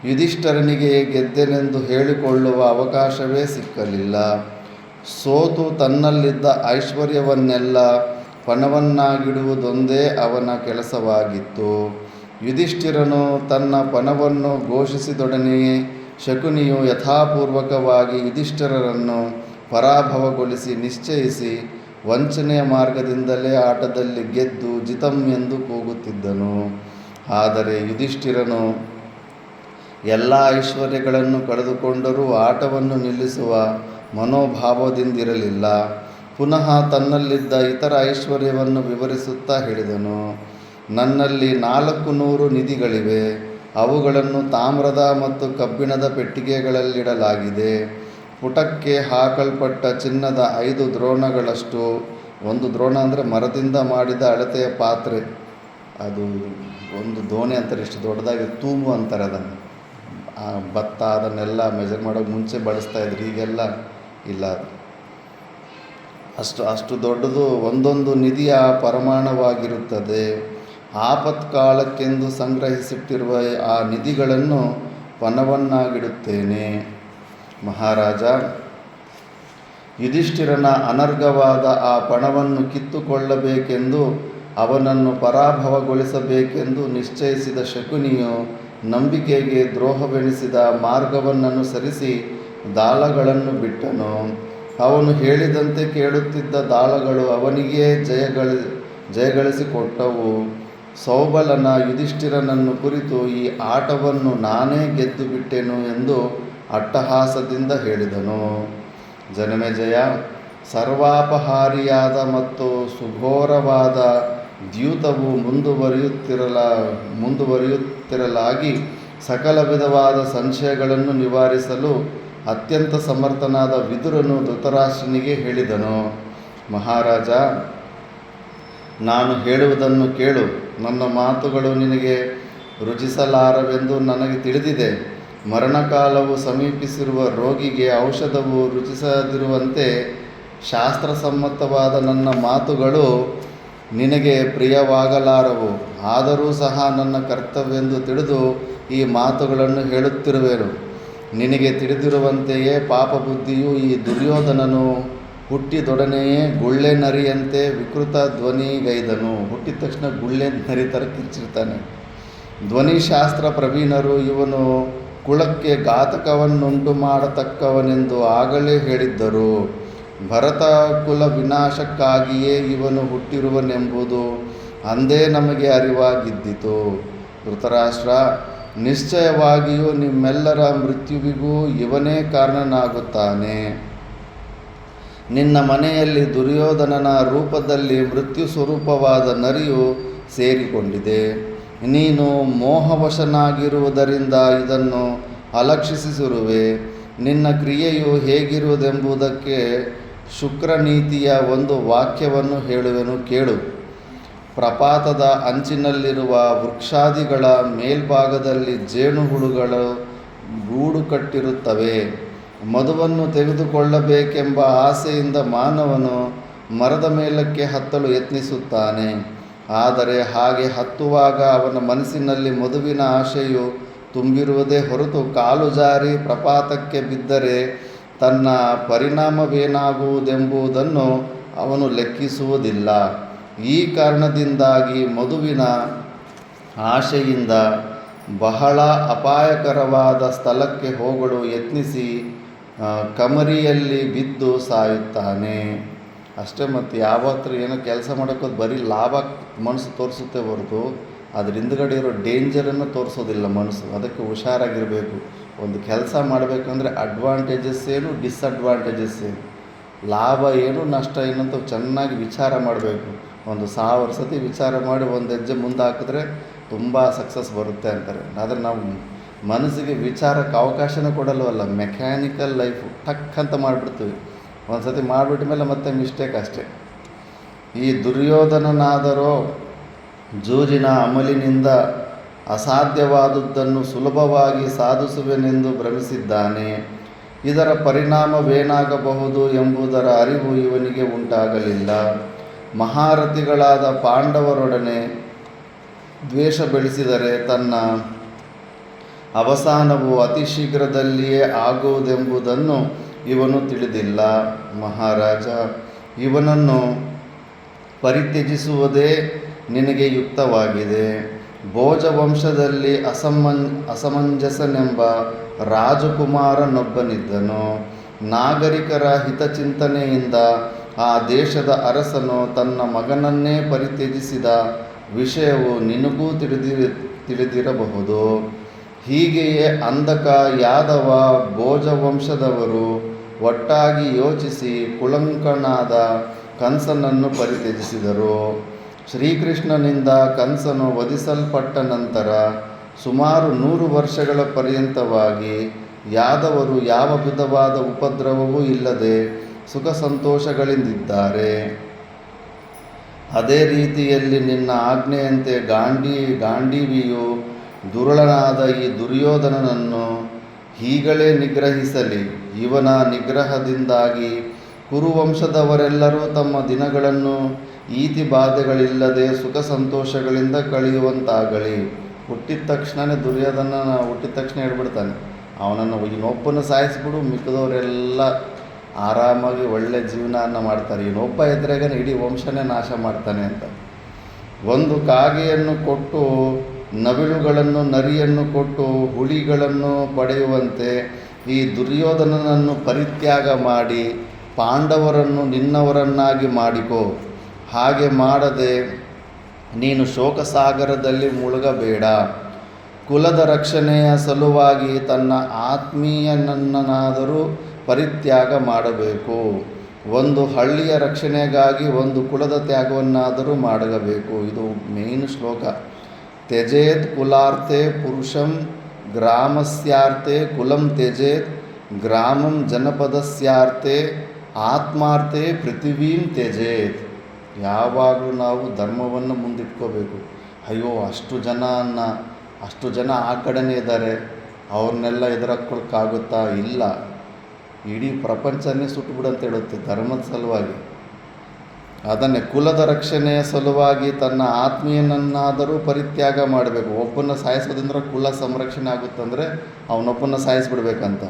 ಯುಧಿಷ್ಠಿರನಿಗೆ ಗೆದ್ದೆನೆಂದು ಹೇಳಿಕೊಳ್ಳುವ ಅವಕಾಶವೇ ಸಿಕ್ಕಲಿಲ್ಲ. ಸೋತು ತನ್ನಲ್ಲಿದ್ದ ಐಶ್ವರ್ಯವನ್ನೆಲ್ಲ ಪಣವನ್ನಾಗಿಡುವುದೊಂದೇ ಅವನ ಕೆಲಸವಾಗಿತ್ತು. ಯುಧಿಷ್ಠಿರನು ತನ್ನ ಪಣವನ್ನು ಘೋಷಿಸಿದೊಡನೆಯೇ ಶಕುನಿಯು ಯಥಾಪೂರ್ವಕವಾಗಿ ಯುಧಿಷ್ಠಿರರನ್ನು ಪರಾಭವಗೊಳಿಸಿ ನಿಶ್ಚಯಿಸಿ ವಂಚನೆಯ ಮಾರ್ಗದಿಂದಲೇ ಆಟದಲ್ಲಿ ಗೆದ್ದು ಜಿತಂ ಎಂದು ಕೂಗುತ್ತಿದ್ದನು. ಆದರೆ ಯುಧಿಷ್ಠಿರನು ಎಲ್ಲ ಐಶ್ವರ್ಯಗಳನ್ನು ಕಳೆದುಕೊಂಡರೂ ಆಟವನ್ನು ನಿಲ್ಲಿಸುವ ಮನೋಭಾವದಿಂದಿರಲಿಲ್ಲ. ಪುನಃ ತನ್ನಲ್ಲಿದ್ದ ಇತರ ಐಶ್ವರ್ಯವನ್ನು ವಿವರಿಸುತ್ತಾ ಹೇಳಿದನು. ನನ್ನಲ್ಲಿ 400 ನಿಧಿಗಳಿವೆ. ಅವುಗಳನ್ನು ತಾಮ್ರದ ಮತ್ತು ಕಬ್ಬಿಣದ ಪೆಟ್ಟಿಗೆಗಳಲ್ಲಿಡಲಾಗಿದೆ. ಪುಟಕ್ಕೆ ಹಾಕಲ್ಪಟ್ಟ ಚಿನ್ನದ 5 ದ್ರೋಣಗಳಷ್ಟು, ಒಂದು ದ್ರೋಣ ಅಂದರೆ ಮರದಿಂದ ಮಾಡಿದ ಅಳತೆಯ ಪಾತ್ರೆ, ಅದು ಒಂದು ದೋಣಿ ಅಂತಾರೆ, ಇಷ್ಟು ದೊಡ್ಡದಾಗಿ ತೂಮು ಅಂತಾರೆ ಅದನ್ನು, ಭತ್ತ ಅದನ್ನೆಲ್ಲ ಮೆಜರ್ ಮಾಡೋಕ್ಕೆ ಮುಂಚೆ ಬಳಸ್ತಾಯಿದ್ರು, ಈಗೆಲ್ಲ ಇಲ್ಲ. ಅಷ್ಟು ದೊಡ್ಡದು ಒಂದೊಂದು ನಿಧಿಯ ಪರಿಮಾಣವಾಗಿರುತ್ತದೆ. ಆಪತ್ಕಾಲಕ್ಕೆಂದು ಸಂಗ್ರಹಿಸಿಟ್ಟಿರುವ ಆ ನಿಧಿಗಳನ್ನು ಪಣವನ್ನಾಗಿಡುತ್ತೇನೆ. ಮಹಾರಾಜ, ಯುಧಿಷ್ಠಿರನ ಅನರ್ಘವಾದ ಆ ಪಣವನ್ನು ಕಿತ್ತುಕೊಳ್ಳಬೇಕೆಂದು ಅವನನ್ನು ಪರಾಭವಗೊಳಿಸಬೇಕೆಂದು ನಿಶ್ಚಯಿಸಿದ ಶಕುನಿಯು ನಂಬಿಕೆಗೆ ದ್ರೋಹವೆನಿಸಿದ ಮಾರ್ಗವನ್ನನುಸರಿಸಿ ದಾಳಗಳನ್ನು ಬಿಟ್ಟನು. ಅವನು ಹೇಳಿದಂತೆ ಕೇಳುತ್ತಿದ್ದ ದಾಳಗಳು ಅವನಿಗೇ ಜಯಗಳಿಸಿಕೊಟ್ಟವು. ಸೌಬಲನ ಯುಧಿಷ್ಠಿರನನ್ನು ಕುರಿತು ಈ ಆಟವನ್ನು ನಾನೇ ಗೆದ್ದು ಬಿಟ್ಟೆನು ಎಂದು ಅಟ್ಟಹಾಸದಿಂದ ಹೇಳಿದನು. ಜನಮೇಜಯ, ಸರ್ವಾಪಹಾರಿಯಾದ ಮತ್ತು ಸುಘೋರವಾದ ದ್ಯೂತವು ಮುಂದುವರಿಯುತ್ತಿರಲಾಗಿ ಸಕಲ ವಿಧವಾದ ಸಂಶಯಗಳನ್ನು ನಿವಾರಿಸಲು ಅತ್ಯಂತ ಸಮರ್ಥನಾದ ವಿದುರನು ಧೃತರಾಷ್ಟ್ರನಿಗೆ ಹೇಳಿದನು. ಮಹಾರಾಜ, ನಾನು ಹೇಳುವುದನ್ನು ಕೇಳು. ನನ್ನ ಮಾತುಗಳು ನಿನಗೆ ರುಚಿಸಲಾರವೆಂದು ನನಗೆ ತಿಳಿದಿದೆ. ಮರಣಕಾಲವು ಸಮೀಪಿಸಿರುವ ರೋಗಿಗೆ ಔಷಧವು ರುಚಿಸದಿರುವಂತೆ ಶಾಸ್ತ್ರಸಮ್ಮತವಾದ ನನ್ನ ಮಾತುಗಳು ನಿನಗೆ ಪ್ರಿಯವಾಗಲಾರವು. ಆದರೂ ಸಹ ನನ್ನ ಕರ್ತವ್ಯವೆಂದು ತಿಳಿದು ಈ ಮಾತುಗಳನ್ನು ಹೇಳುತ್ತಿರುವೆನು. ನಿನಗೆ ತಿಳಿದಿರುವಂತೆಯೇ ಪಾಪಬುದ್ಧಿಯು ಈ ದುರ್ಯೋಧನನು ಹುಟ್ಟಿದೊಡನೆಯೇ ಗುಳ್ಳೆ ನರಿಯಂತೆ ವಿಕೃತ ಧ್ವನಿಗೈದನು. ಹುಟ್ಟಿದ ತಕ್ಷಣ ಗುಳ್ಳೆ ನರಿ ಥರ ಕಿರ್ಚಿರ್ತಾನೆ. ಧ್ವನಿಶಾಸ್ತ್ರ ಪ್ರವೀಣರು ಇವನು ಕುಲಕ್ಕೆ ಘಾತಕವನ್ನುಂಟು ಮಾಡತಕ್ಕವನೆಂದು ಆಗಲೇ ಹೇಳಿದ್ದರು. ಭರತ ಕುಲ ವಿನಾಶಕ್ಕಾಗಿಯೇ ಇವನು ಹುಟ್ಟಿರುವನೆಂಬುದು ಅಂದೇ ನಮಗೆ ಅರಿವಾಗಿದ್ದಿತು. ಧೃತರಾಷ್ಟ್ರ, ನಿಶ್ಚಯವಾಗಿಯೂ ನಿಮ್ಮೆಲ್ಲರ ಮೃತ್ಯುವಿಗೂ ಇವನೇ ಕಾರಣನಾಗುತ್ತಾನೆ. ನಿನ್ನ ಮನೆಯಲ್ಲಿ ದುರ್ಯೋಧನನ ರೂಪದಲ್ಲಿ ಮೃತ್ಯು ಸ್ವರೂಪವಾದ ನರಿಯು ಸೇರಿಕೊಂಡಿದೆ. ನೀನು ಮೋಹವಶನಾಗಿರುವುದರಿಂದ ಇದನ್ನು ಅಲಕ್ಷಿಸಿರುವೆ. ನಿನ್ನ ಕ್ರಿಯೆಯು ಹೇಗಿರುವುದೆಂಬುದಕ್ಕೆ ಶುಕ್ರನೀತಿಯ ಒಂದು ವಾಕ್ಯವನ್ನು ಹೇಳುವೆನು ಕೇಳು. ಪ್ರಪಾತದ ಅಂಚಿನಲ್ಲಿರುವ ವೃಕ್ಷಾದಿಗಳ ಮೇಲ್ಭಾಗದಲ್ಲಿ ಜೇನುಹುಳುಗಳು ಗೂಡು ಕಟ್ಟಿರುತ್ತವೆ. ಮಧುವನ್ನು ತೆಗೆದುಕೊಳ್ಳಬೇಕೆಂಬ ಆಸೆಯಿಂದ ಮಾನವನು ಮರದ ಮೇಲಕ್ಕೆ ಹತ್ತಲು ಯತ್ನಿಸುತ್ತಾನೆ. ಆದರೆ ಹಾಗೆ ಹತ್ತುವಾಗ ಅವನ ಮನಸ್ಸಿನಲ್ಲಿ ಮಧುವಿನ ಆಶೆಯು ತುಂಬಿರುವುದೇ ಹೊರತು ಕಾಲು ಜಾರಿ ಪ್ರಪಾತಕ್ಕೆ ಬಿದ್ದರೆ ತನ್ನ ಪರಿಣಾಮವೇನಾಗುವುದೆಂಬುದನ್ನು ಅವನು ಲೆಕ್ಕಿಸುವುದಿಲ್ಲ. ಈ ಕಾರಣದಿಂದಾಗಿ ಮಧುವಿನ ಆಶೆಯಿಂದ ಬಹಳ ಅಪಾಯಕರವಾದ ಸ್ಥಳಕ್ಕೆ ಹೋಗಲು ಯತ್ನಿಸಿ ಕಮರಿಯಲ್ಲಿ ಬಿದ್ದು ಸಾಯುತ್ತಾನೆ. ಅಷ್ಟೇ. ಮತ್ತು ಯಾವತ್ತೂ ಏನೋ ಕೆಲಸ ಮಾಡೋಕ್ಕೋದು ಬರೀ ಲಾಭ ಮನಸ್ಸು ತೋರಿಸುತ್ತೆ ಹೊರತು ಅದ್ರ ಹಿಂದ್ಗಡೆ ಇರೋ ಡೇಂಜರನ್ನು ತೋರಿಸೋದಿಲ್ಲ ಮನಸ್ಸು. ಅದಕ್ಕೆ ಹುಷಾರಾಗಿರಬೇಕು. ಒಂದು ಕೆಲಸ ಮಾಡಬೇಕಂದ್ರೆ ಅಡ್ವಾಂಟೇಜಸ್ ಏನು, ಡಿಸ್ಅಡ್ವಾಂಟೇಜಸ್ ಏನು, ಲಾಭ ಏನು, ನಷ್ಟ ಏನು ಅಂತ ಚೆನ್ನಾಗಿ ವಿಚಾರ ಮಾಡಬೇಕು. 1000 ಸತಿ ವಿಚಾರ ಮಾಡಿ ಒಂದು ಹೆಜ್ಜೆ ಮುಂದೆ ಹಾಕಿದ್ರೆ ತುಂಬ ಸಕ್ಸಸ್ ಬರುತ್ತೆ ಅಂತಾರೆ. ಆದರೆ ನಾವು ಮನಸ್ಸಿಗೆ ವಿಚಾರಕ್ಕೆ ಅವಕಾಶನೇ ಕೊಡಲ್ವಲ್ಲ. ಮೆಕ್ಯಾನಿಕಲ್ ಲೈಫು ಟಕ್ ಅಂತ ಮಾಡಿಬಿಡ್ತೀವಿ. ಒಂದು ಸತಿ ಮಾಡಿಬಿಟ್ಟ ಮೇಲೆ ಮತ್ತೆ ಮಿಸ್ಟೇಕ್ ಅಷ್ಟೇ. ಈ ದುರ್ಯೋಧನನಾದರೋ ಜೂಜಿನ ಅಮಲಿನಿಂದ ಅಸಾಧ್ಯವಾದುದನ್ನು ಸುಲಭವಾಗಿ ಸಾಧಿಸುವೆನೆಂದು ಭ್ರಮಿಸಿದ್ದಾನೆ. ಇದರ ಪರಿಣಾಮವೇನಾಗಬಹುದು ಎಂಬುದರ ಅರಿವು ಇವನಿಗೆ ಉಂಟಾಗಲಿಲ್ಲ. ಮಹಾರಥಿಗಳಾದ ಪಾಂಡವರೊಡನೆ ದ್ವೇಷ ಬೆಳೆಸಿದರೆ ತನ್ನ ಅವಸಾನವು ಅತಿ ಶೀಘ್ರದಲ್ಲಿಯೇ ಆಗುವುದೆಂಬುದನ್ನು ಇವನು ತಿಳಿದಿಲ್ಲ. ಮಹಾರಾಜ, ಇವನನ್ನು ಪರಿತ್ಯಜಿಸುವುದೇ ನಿನಗೆ ಯುಕ್ತವಾಗಿದೆ. ಭೋಜವಂಶದಲ್ಲಿ ಅಸಮಂಜಸನೆಂಬ ರಾಜಕುಮಾರನೊಬ್ಬನಿದ್ದನು. ನಾಗರಿಕರ ಹಿತಚಿಂತನೆಯಿಂದ ಆ ದೇಶದ ಅರಸನು ತನ್ನ ಮಗನನ್ನೇ ಪರಿತ್ಯಜಿಸಿದ ವಿಷಯವು ನಿನಗೂ ತಿಳಿದಿರಬಹುದು. ಹೀಗೆಯೇ ಅಂಧಕ, ಯಾದವ, ಭೋಜವಂಶದವರು ಒಟ್ಟಾಗಿ ಯೋಚಿಸಿ ಕುಲಂಕನಾದ ಕಂಸನನ್ನು ಪರಿತ್ಯಜಿಸಿದರು. ಶ್ರೀಕೃಷ್ಣನಿಂದ ಕಂಸನು ವಧಿಸಲ್ಪಟ್ಟ ನಂತರ ಸುಮಾರು 100 ವರ್ಷಗಳ ಪರ್ಯಂತವಾಗಿ ಯಾದವರು ಯಾವ ವಿಧವಾದ ಉಪದ್ರವವೂ ಇಲ್ಲದೆ ಸುಖ ಸಂತೋಷಗಳಿಂದಿದ್ದಾರೆ. ಅದೇ ರೀತಿಯಲ್ಲಿ ನಿನ್ನ ಆಜ್ಞೆಯಂತೆ ಗಾಂಡೀವಿಯು ದುರುಳನಾದ ಈ ದುರ್ಯೋಧನನನ್ನು ಹೀಗಳೇ ನಿಗ್ರಹಿಸಲಿ. ಇವನ ನಿಗ್ರಹದಿಂದಾಗಿ ಕುರುವಂಶದವರೆಲ್ಲರೂ ತಮ್ಮ ದಿನಗಳನ್ನು ಈತಿ ಬಾಧೆಗಳಿಲ್ಲದೆ ಸುಖ ಸಂತೋಷಗಳಿಂದ ಕಳೆಯುವಂತಾಗಲಿ. ಹುಟ್ಟಿದ ತಕ್ಷಣವೇ ದುರ್ಯೋಧನ ಹುಟ್ಟಿದ ತಕ್ಷಣ ಹೇಳ್ಬಿಡ್ತಾನೆ, ಅವನನ್ನು ಇನ್ನೊಬ್ಬನ ಸಾಯಿಸ್ಬಿಡು, ಮಿಕ್ಕಿದವರೆಲ್ಲ ಆರಾಮಾಗಿ ಒಳ್ಳೆ ಜೀವನ ಮಾಡ್ತಾರೆ, ಇನ್ನೊಬ್ಬ ಎದುರಾಗನೇ ಇಡೀ ವಂಶನೇ ನಾಶ ಮಾಡ್ತಾನೆ ಅಂತ. ಒಂದು ಕಾಗೆಯನ್ನು ಕೊಟ್ಟು ನವಿಲುಗಳನ್ನು, ನರಿಯನ್ನು ಕೊಟ್ಟು ಹುಲಿಗಳನ್ನು ಪಡೆಯುವಂತೆ ಈ ದುರ್ಯೋಧನನನ್ನು ಪರಿತ್ಯಾಗ ಮಾಡಿ ಪಾಂಡವರನ್ನು ನಿನ್ನವರನ್ನಾಗಿ ಮಾಡಿಕೋ. ಹಾಗೆ ಮಾಡದೆ ನೀನು ಶೋಕಸಾಗರದಲ್ಲಿ ಮುಳುಗಬೇಡ. ಕುಲದ ರಕ್ಷಣೆಯ ಸಲುವಾಗಿ ತನ್ನ ಆತ್ಮೀಯನನ್ನಾದರೂ ಪರಿತ್ಯಾಗ ಮಾಡಬೇಕು. ಒಂದು ಹಳ್ಳಿಯ ರಕ್ಷಣೆಗಾಗಿ ಒಂದು ಕುಲದ ತ್ಯಾಗವನ್ನಾದರೂ ಮಾಡಬೇಕು. ಇದು ಮೇನ್ ಶ್ಲೋಕ. ತ್ಯಜೇತ್ ಕುಲಾರ್ಥೆ ಪುರುಷಂ ಗ್ರಾಮಸ್ಯಾರ್ಥೆ ಕುಲಂ ತ್ಯಜೇತ್ ಗ್ರಾಮಂ ಜನಪದಸ್ಯಾರ್ಥೆ ಆತ್ಮಾರ್ಥೆ ಪೃಥಿವೀಂ ತ್ಯಜೇತ್. ಯಾವಾಗಲೂ ನಾವು ಧರ್ಮವನ್ನು ಮುಂದಿಟ್ಕೋಬೇಕು. ಅಯ್ಯೋ ಅಷ್ಟು ಜನ ಆ ಕಡೆನೇ ಇದ್ದಾರೆ, ಅವ್ರನ್ನೆಲ್ಲ ಎದುರಾಕ್ಕೊಳಕ್ಕಾಗುತ್ತಾ? ಇಲ್ಲ, ಇಡೀ ಪ್ರಪಂಚನೇ ಸುಟ್ಟುಬಿಡಂತ ಹೇಳುತ್ತೆ ಧರ್ಮದ ಸಲುವಾಗಿ. ಅದನ್ನೇ ಕುಲದ ರಕ್ಷಣೆಯ ಸಲುವಾಗಿ ತನ್ನ ಆತ್ಮೀಯನನ್ನಾದರೂ ಪರಿತ್ಯಾಗ ಮಾಡಬೇಕು. ಒಬ್ಬನ ಸಾಯಿಸೋದ್ರಿಂದ ಕುಲ ಸಂರಕ್ಷಣೆ ಆಗುತ್ತಂದರೆ ಅವನೊಬ್ಬನ ಸಾಯಿಸಿಬಿಡ್ಬೇಕಂತ.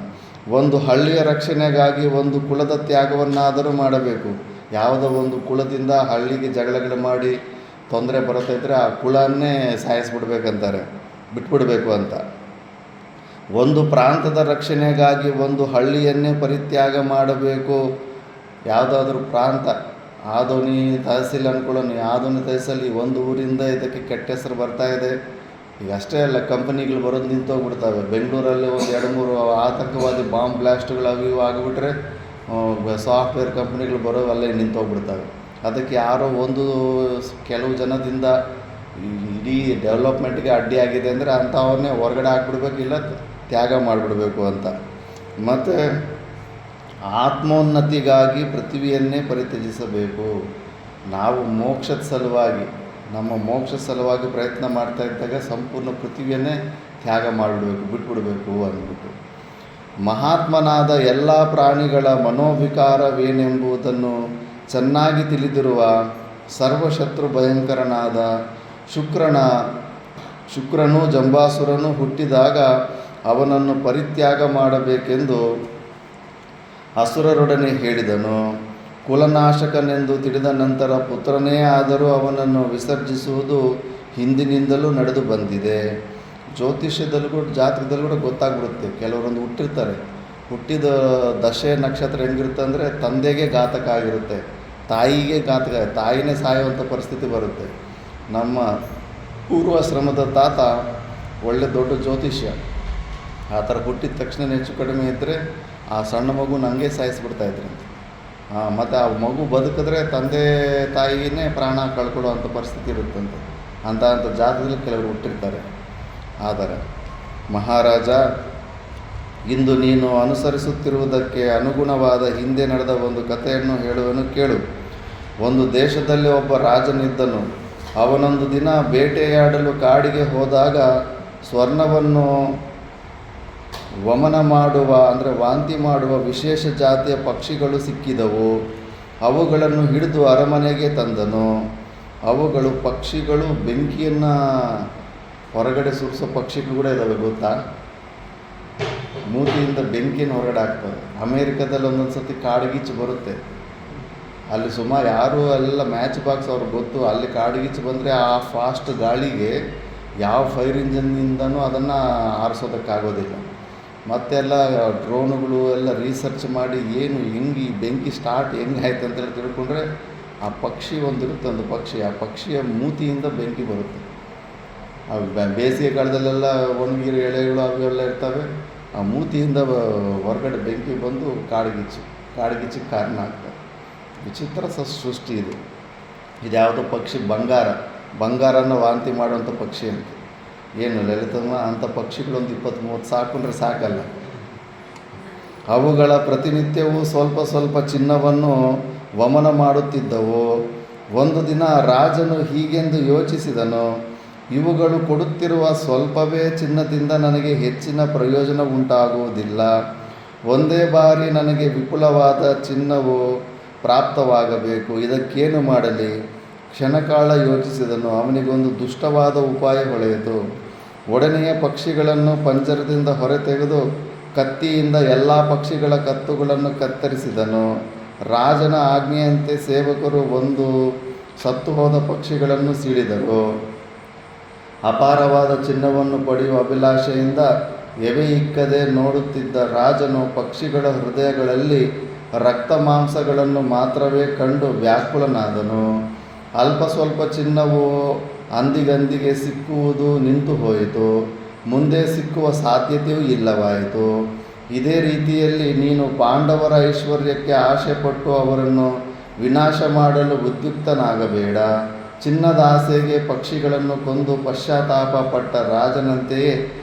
ಒಂದು ಹಳ್ಳಿಯ ರಕ್ಷಣೆಗಾಗಿ ಒಂದು ಕುಲದ ತ್ಯಾಗವನ್ನಾದರೂ ಮಾಡಬೇಕು. ಯಾವುದೋ ಒಂದು ಕುಲದಿಂದ ಹಳ್ಳಿಗೆ ಜಗಳಗಳು ಮಾಡಿ ತೊಂದರೆ ಬರುತ್ತಿದ್ದರೆ ಆ ಕುಲನ್ನೇ ಸಾಯಿಸ್ಬಿಡ್ಬೇಕಂತಾರೆ, ಬಿಟ್ಬಿಡಬೇಕು ಅಂತ. ಒಂದು ಪ್ರಾಂತದ ರಕ್ಷಣೆಗಾಗಿ ಒಂದು ಹಳ್ಳಿಯನ್ನೇ ಪರಿತ್ಯಾಗ ಮಾಡಬೇಕು. ಯಾವುದಾದ್ರೂ ಪ್ರಾಂತ, ಆದೋನಿ ತಹಸೀಲ್ ಅಂದ್ಕೊಳ್ಳೋಣ, ಆದೋನಿ ತಹಸೀಲ್ ಒಂದು ಊರಿಂದ ಇದಕ್ಕೆ ಕೆಟ್ಟ ಹೆಸರು ಬರ್ತಾಯಿದೆ. ಈಗ ಅಷ್ಟೇ ಅಲ್ಲ, ಕಂಪನಿಗಳು ಬರೋದು ನಿಂತೋಗ್ಬಿಡ್ತವೆ. ಬೆಂಗಳೂರಲ್ಲಿ ಒಂದು 2-3 ಆತಂಕವಾದಿ ಬಾಂಬ್ ಬ್ಲಾಸ್ಟ್ಗಳು ಅವು ಇವು ಆಗಿಬಿಟ್ರೆ ಸಾಫ್ಟ್ವೇರ್ ಕಂಪ್ನಿಗಳು ಬರೋ ಅಲ್ಲೇ ನಿಂತೋಗ್ಬಿಡ್ತವೆ. ಅದಕ್ಕೆ ಯಾರೋ ಕೆಲವು ಜನದಿಂದ ಇಡೀ ಡೆವಲಪ್ಮೆಂಟ್ಗೆ ಅಡ್ಡಿಯಾಗಿದೆ ಅಂದರೆ ಅಂಥವನ್ನೇ ಹೊರಗಡೆ ಹಾಕ್ಬಿಡ್ಬೇಕು, ಇಲ್ಲ ತ್ಯಾಗ ಮಾಡಿಬಿಡ್ಬೇಕು ಅಂತ. ಮತ್ತು ಆತ್ಮೋನ್ನತಿಗಾಗಿ ಪೃಥ್ವಿಯನ್ನೇ ಪರಿತ್ಯಜಿಸಬೇಕು. ನಾವು ಮೋಕ್ಷದ ಸಲುವಾಗಿ, ನಮ್ಮ ಮೋಕ್ಷ ಸಲುವಾಗಿ ಪ್ರಯತ್ನ ಮಾಡ್ತಾ ಇದ್ದಾಗ ಸಂಪೂರ್ಣ ಪೃಥ್ವಿಯನ್ನೇ ತ್ಯಾಗ ಮಾಡಿಬಿಡ್ಬೇಕು, ಬಿಟ್ಬಿಡಬೇಕು ಅಂದ್ಬಿಟ್ಟು. ಮಹಾತ್ಮನಾದ ಎಲ್ಲ ಪ್ರಾಣಿಗಳ ಮನೋವಿಕಾರವೇನೆಂಬುದನ್ನು ಚೆನ್ನಾಗಿ ತಿಳಿದಿರುವ ಸರ್ವಶತ್ರು ಭಯಂಕರನಾದ ಶುಕ್ರನು ಜಂಬಾಸುರನು ಹುಟ್ಟಿದಾಗ ಅವನನ್ನು ಪರಿತ್ಯಾಗ ಮಾಡಬೇಕೆಂದು ಅಸುರರೊಡನೆ ಹೇಳಿದನು. ಕುಲನಾಶಕನೆಂದು ತಿಳಿದ ನಂತರ ಪುತ್ರನೇ ಆದರೂ ಅವನನ್ನು ವಿಸರ್ಜಿಸುವುದು ಹಿಂದಿನಿಂದಲೂ ನಡೆದು ಬಂದಿದೆ. ಜ್ಯೋತಿಷ್ಯದಲ್ಲೂ ಕೂಡ ಜಾತಕದಲ್ಲೂ ಕೂಡ ಗೊತ್ತಾಗ್ಬಿಡುತ್ತೆ. ಕೆಲವರೊಂದು ಹುಟ್ಟಿರ್ತಾರೆ, ಹುಟ್ಟಿದ ದಶೆ ನಕ್ಷತ್ರ ಹೆಂಗಿರುತ್ತೆ ಅಂದರೆ ತಂದೆಗೆ ಘಾತಕ ಆಗಿರುತ್ತೆ, ತಾಯಿಗೆ ಘಾತಕ, ತಾಯಿನೇ ಸಾಯುವಂಥ ಪರಿಸ್ಥಿತಿ ಬರುತ್ತೆ. ನಮ್ಮ ಪೂರ್ವಾಶ್ರಮದ ತಾತ ಒಳ್ಳೆ ದೊಡ್ಡ ಜ್ಯೋತಿಷ್ಯ. ಆ ಥರ ಹುಟ್ಟಿದ ತಕ್ಷಣ ಹೆಚ್ಚು ಕಡಿಮೆ ಇದ್ದರೆ ಆ ಸಣ್ಣ ಮಗು ನನಗೆ ಸಾಯಿಸ್ಬಿಡ್ತಾಯಿದ್ರಂತೆ. ಮತ್ತು ಆ ಮಗು ಬದುಕಿದ್ರೆ ತಂದೆ ತಾಯಿನೇ ಪ್ರಾಣ ಕಳ್ಕೊಳ್ಳೋವಂಥ ಪರಿಸ್ಥಿತಿ ಇರುತ್ತಂತೆ. ಅಂಥ ಜಾತಕದಲ್ಲಿ ಕೆಲವರು ಹುಟ್ಟಿರ್ತಾರೆ. ಆದರೆ ಮಹಾರಾಜ, ಇಂದು ನೀನು ಅನುಸರಿಸುತ್ತಿರುವುದಕ್ಕೆ ಅನುಗುಣವಾದ ಹಿಂದೆ ನಡೆದ ಒಂದು ಕಥೆಯನ್ನು ಹೇಳುವೆನು ಕೇಳು. ಒಂದು ದೇಶದಲ್ಲಿ ಒಬ್ಬ ರಾಜನಿದ್ದನು. ಅವನೊಂದು ದಿನ ಬೇಟೆಯಾಡಲು ಕಾಡಿಗೆ ಹೋದಾಗ ಸ್ವರ್ಣವನ್ನು ವಮನ ಮಾಡುವ ಅಂದರೆ ವಾಂತಿ ಮಾಡುವ ವಿಶೇಷ ಜಾತಿಯ ಪಕ್ಷಿಗಳು ಸಿಕ್ಕಿದವು. ಅವುಗಳನ್ನು ಹಿಡಿದು ಅರಮನೆಗೆ ತಂದನು. ಪಕ್ಷಿಗಳು ಬೆಂಕಿಯನ್ನು ಹೊರಗಡೆ ಸುರಿಸೋ ಪಕ್ಷಿಗಳು ಕೂಡ ಇದ್ದಾವೆ, ಗೊತ್ತಾ? ಮೂತಿಯಿಂದ ಬೆಂಕಿಯನ್ನು ಹೊರಗಡೆ ಆಗ್ತವೆ. ಅಮೇರಿಕಾದಲ್ಲಿ ಒಂದೊಂದು ಸತಿ ಕಾಡ್ಗಿಚ್ಚು ಬರುತ್ತೆ. ಅಲ್ಲಿ ಸುಮಾರು ಯಾರು ಎಲ್ಲ ಮ್ಯಾಚ್ ಬಾಕ್ಸ್ ಅವ್ರಿಗೆ ಗೊತ್ತು. ಅಲ್ಲಿ ಕಾಡ್ಗಿಚ್ಚು ಬಂದರೆ ಆ ಫಾಸ್ಟ್ ಗಾಳಿಗೆ ಯಾವ ಫೈರ್ ಇಂಜನ್ನಿಂದನೂ ಅದನ್ನು ಆರಿಸೋದಕ್ಕಾಗೋದಿಲ್ಲ. ಮತ್ತೆಲ್ಲ ಡ್ರೋನುಗಳು ಎಲ್ಲ ರಿಸರ್ಚ್ ಮಾಡಿ ಹೆಂಗೆ ಈ ಬೆಂಕಿ ಸ್ಟಾರ್ಟ್ ಹೆಂಗಾಯ್ತು ಅಂತೇಳಿ ತಿಳ್ಕೊಂಡ್ರೆ ಆ ಪಕ್ಷಿ ಒಂದಿರುತ್ತೆ, ಒಂದು ಪಕ್ಷಿ, ಆ ಪಕ್ಷಿಯ ಮೂತಿಯಿಂದ ಬೆಂಕಿ ಬರುತ್ತೆ. ಬೇಸಿಗೆ ಕಾಲದಲ್ಲೆಲ್ಲ ಒಣಗಿರೋ ಎಳೆಗಳು ಅವೆಲ್ಲ ಇರ್ತವೆ. ಆ ಮೂತಿಯಿಂದ ಹೊರಗಡೆ ಬೆಂಕಿ ಬಂದು ಕಾಡ್ಗಿಚ್ಚಿಗೆ ಕಾರಣ ಆಗ್ತದೆ. ವಿಚಿತ್ರ ಸೃಷ್ಟಿ ಇದು. ಇದ್ಯಾವುದೋ ಪಕ್ಷಿ ಬಂಗಾರನ ವಾಂತಿ ಮಾಡುವಂಥ ಪಕ್ಷಿ ಅಂತ. ಏನು ಲಲಿತಮ್ಮ, ಅಂಥ ಪಕ್ಷಿಗಳೊಂದು 20-30 ಸಾಕೊಂಡ್ರೆ ಸಾಕಲ್ಲ. ಅವುಗಳ ಪ್ರತಿನಿತ್ಯವೂ ಸ್ವಲ್ಪ ಸ್ವಲ್ಪ ಚಿನ್ನವನ್ನು ವಮನ ಮಾಡುತ್ತಿದ್ದವು. ಒಂದು ದಿನ ರಾಜನು ಹೀಗೆಂದು ಯೋಚಿಸಿದನು, ಇವುಗಳು ಕೊಡುತ್ತಿರುವ ಸ್ವಲ್ಪವೇ ಚಿನ್ನದಿಂದ ನನಗೆ ಹೆಚ್ಚಿನ ಪ್ರಯೋಜನ ಉಂಟಾಗುವುದಿಲ್ಲ. ಒಂದೇ ಬಾರಿ ನನಗೆ ವಿಪುಲವಾದ ಚಿನ್ನವು ಪ್ರಾಪ್ತವಾಗಬೇಕು. ಇದಕ್ಕೇನು ಮಾಡಲಿ? ಕ್ಷಣಕಾಲ ಯೋಚಿಸಿದನು. ಅವನಿಗೊಂದು ದುಷ್ಟವಾದ ಉಪಾಯ ಹೊಳೆಯಿತು. ಒಡನೆಯ ಪಕ್ಷಿಗಳನ್ನು ಪಂಜರದಿಂದ ಹೊರತೆಗೆದು ಕತ್ತಿಯಿಂದ ಎಲ್ಲ ಪಕ್ಷಿಗಳ ಕತ್ತುಗಳನ್ನು ಕತ್ತರಿಸಿದನು. ರಾಜನ ಆಜ್ಞೆಯಂತೆ ಸೇವಕರು ಒಂದು ಸತ್ತು ಹೋದ ಪಕ್ಷಿಗಳನ್ನು ಸೀಳಿದರು. ಅಪಾರವಾದ ಚಿನ್ನವನ್ನು ಪಡೆಯುವ ಅಭಿಲಾಷೆಯಿಂದ ಎವೆ ಇಕ್ಕದೆ ನೋಡುತ್ತಿದ್ದ ರಾಜನು ಪಕ್ಷಿಗಳ ಹೃದಯಗಳಲ್ಲಿ ರಕ್ತ ಮಾಂಸಗಳನ್ನು ಮಾತ್ರವೇ ಕಂಡು ವ್ಯಾಕುಲನಾದನು. ಅಲ್ಪ ಸ್ವಲ್ಪ ಚಿನ್ನವು ಅಂದಿಗಂದಿಗೆ ಸಿಕ್ಕುವುದು ನಿಂತು ಹೋಯಿತು. ಮುಂದೆ ಸಿಕ್ಕುವ ಸಾಧ್ಯತೆಯೂ ಇಲ್ಲವಾಯಿತು. ಇದೇ ರೀತಿಯಲ್ಲಿ ನೀನು ಪಾಂಡವರ ಐಶ್ವರ್ಯಕ್ಕೆ ಆಶೆಪಟ್ಟು ಅವರನ್ನು ವಿನಾಶ ಮಾಡಲು ಉದ್ಯುಕ್ತನಾಗಬೇಡ. ಚಿನ್ನದ ಆಸೆಗೆ ಪಕ್ಷಿಗಳನ್ನು ಕೊಂದು ಪಶ್ಚಾತ್ತಾಪ ಪಟ್ಟ ರಾಜನಂತೆಯೇ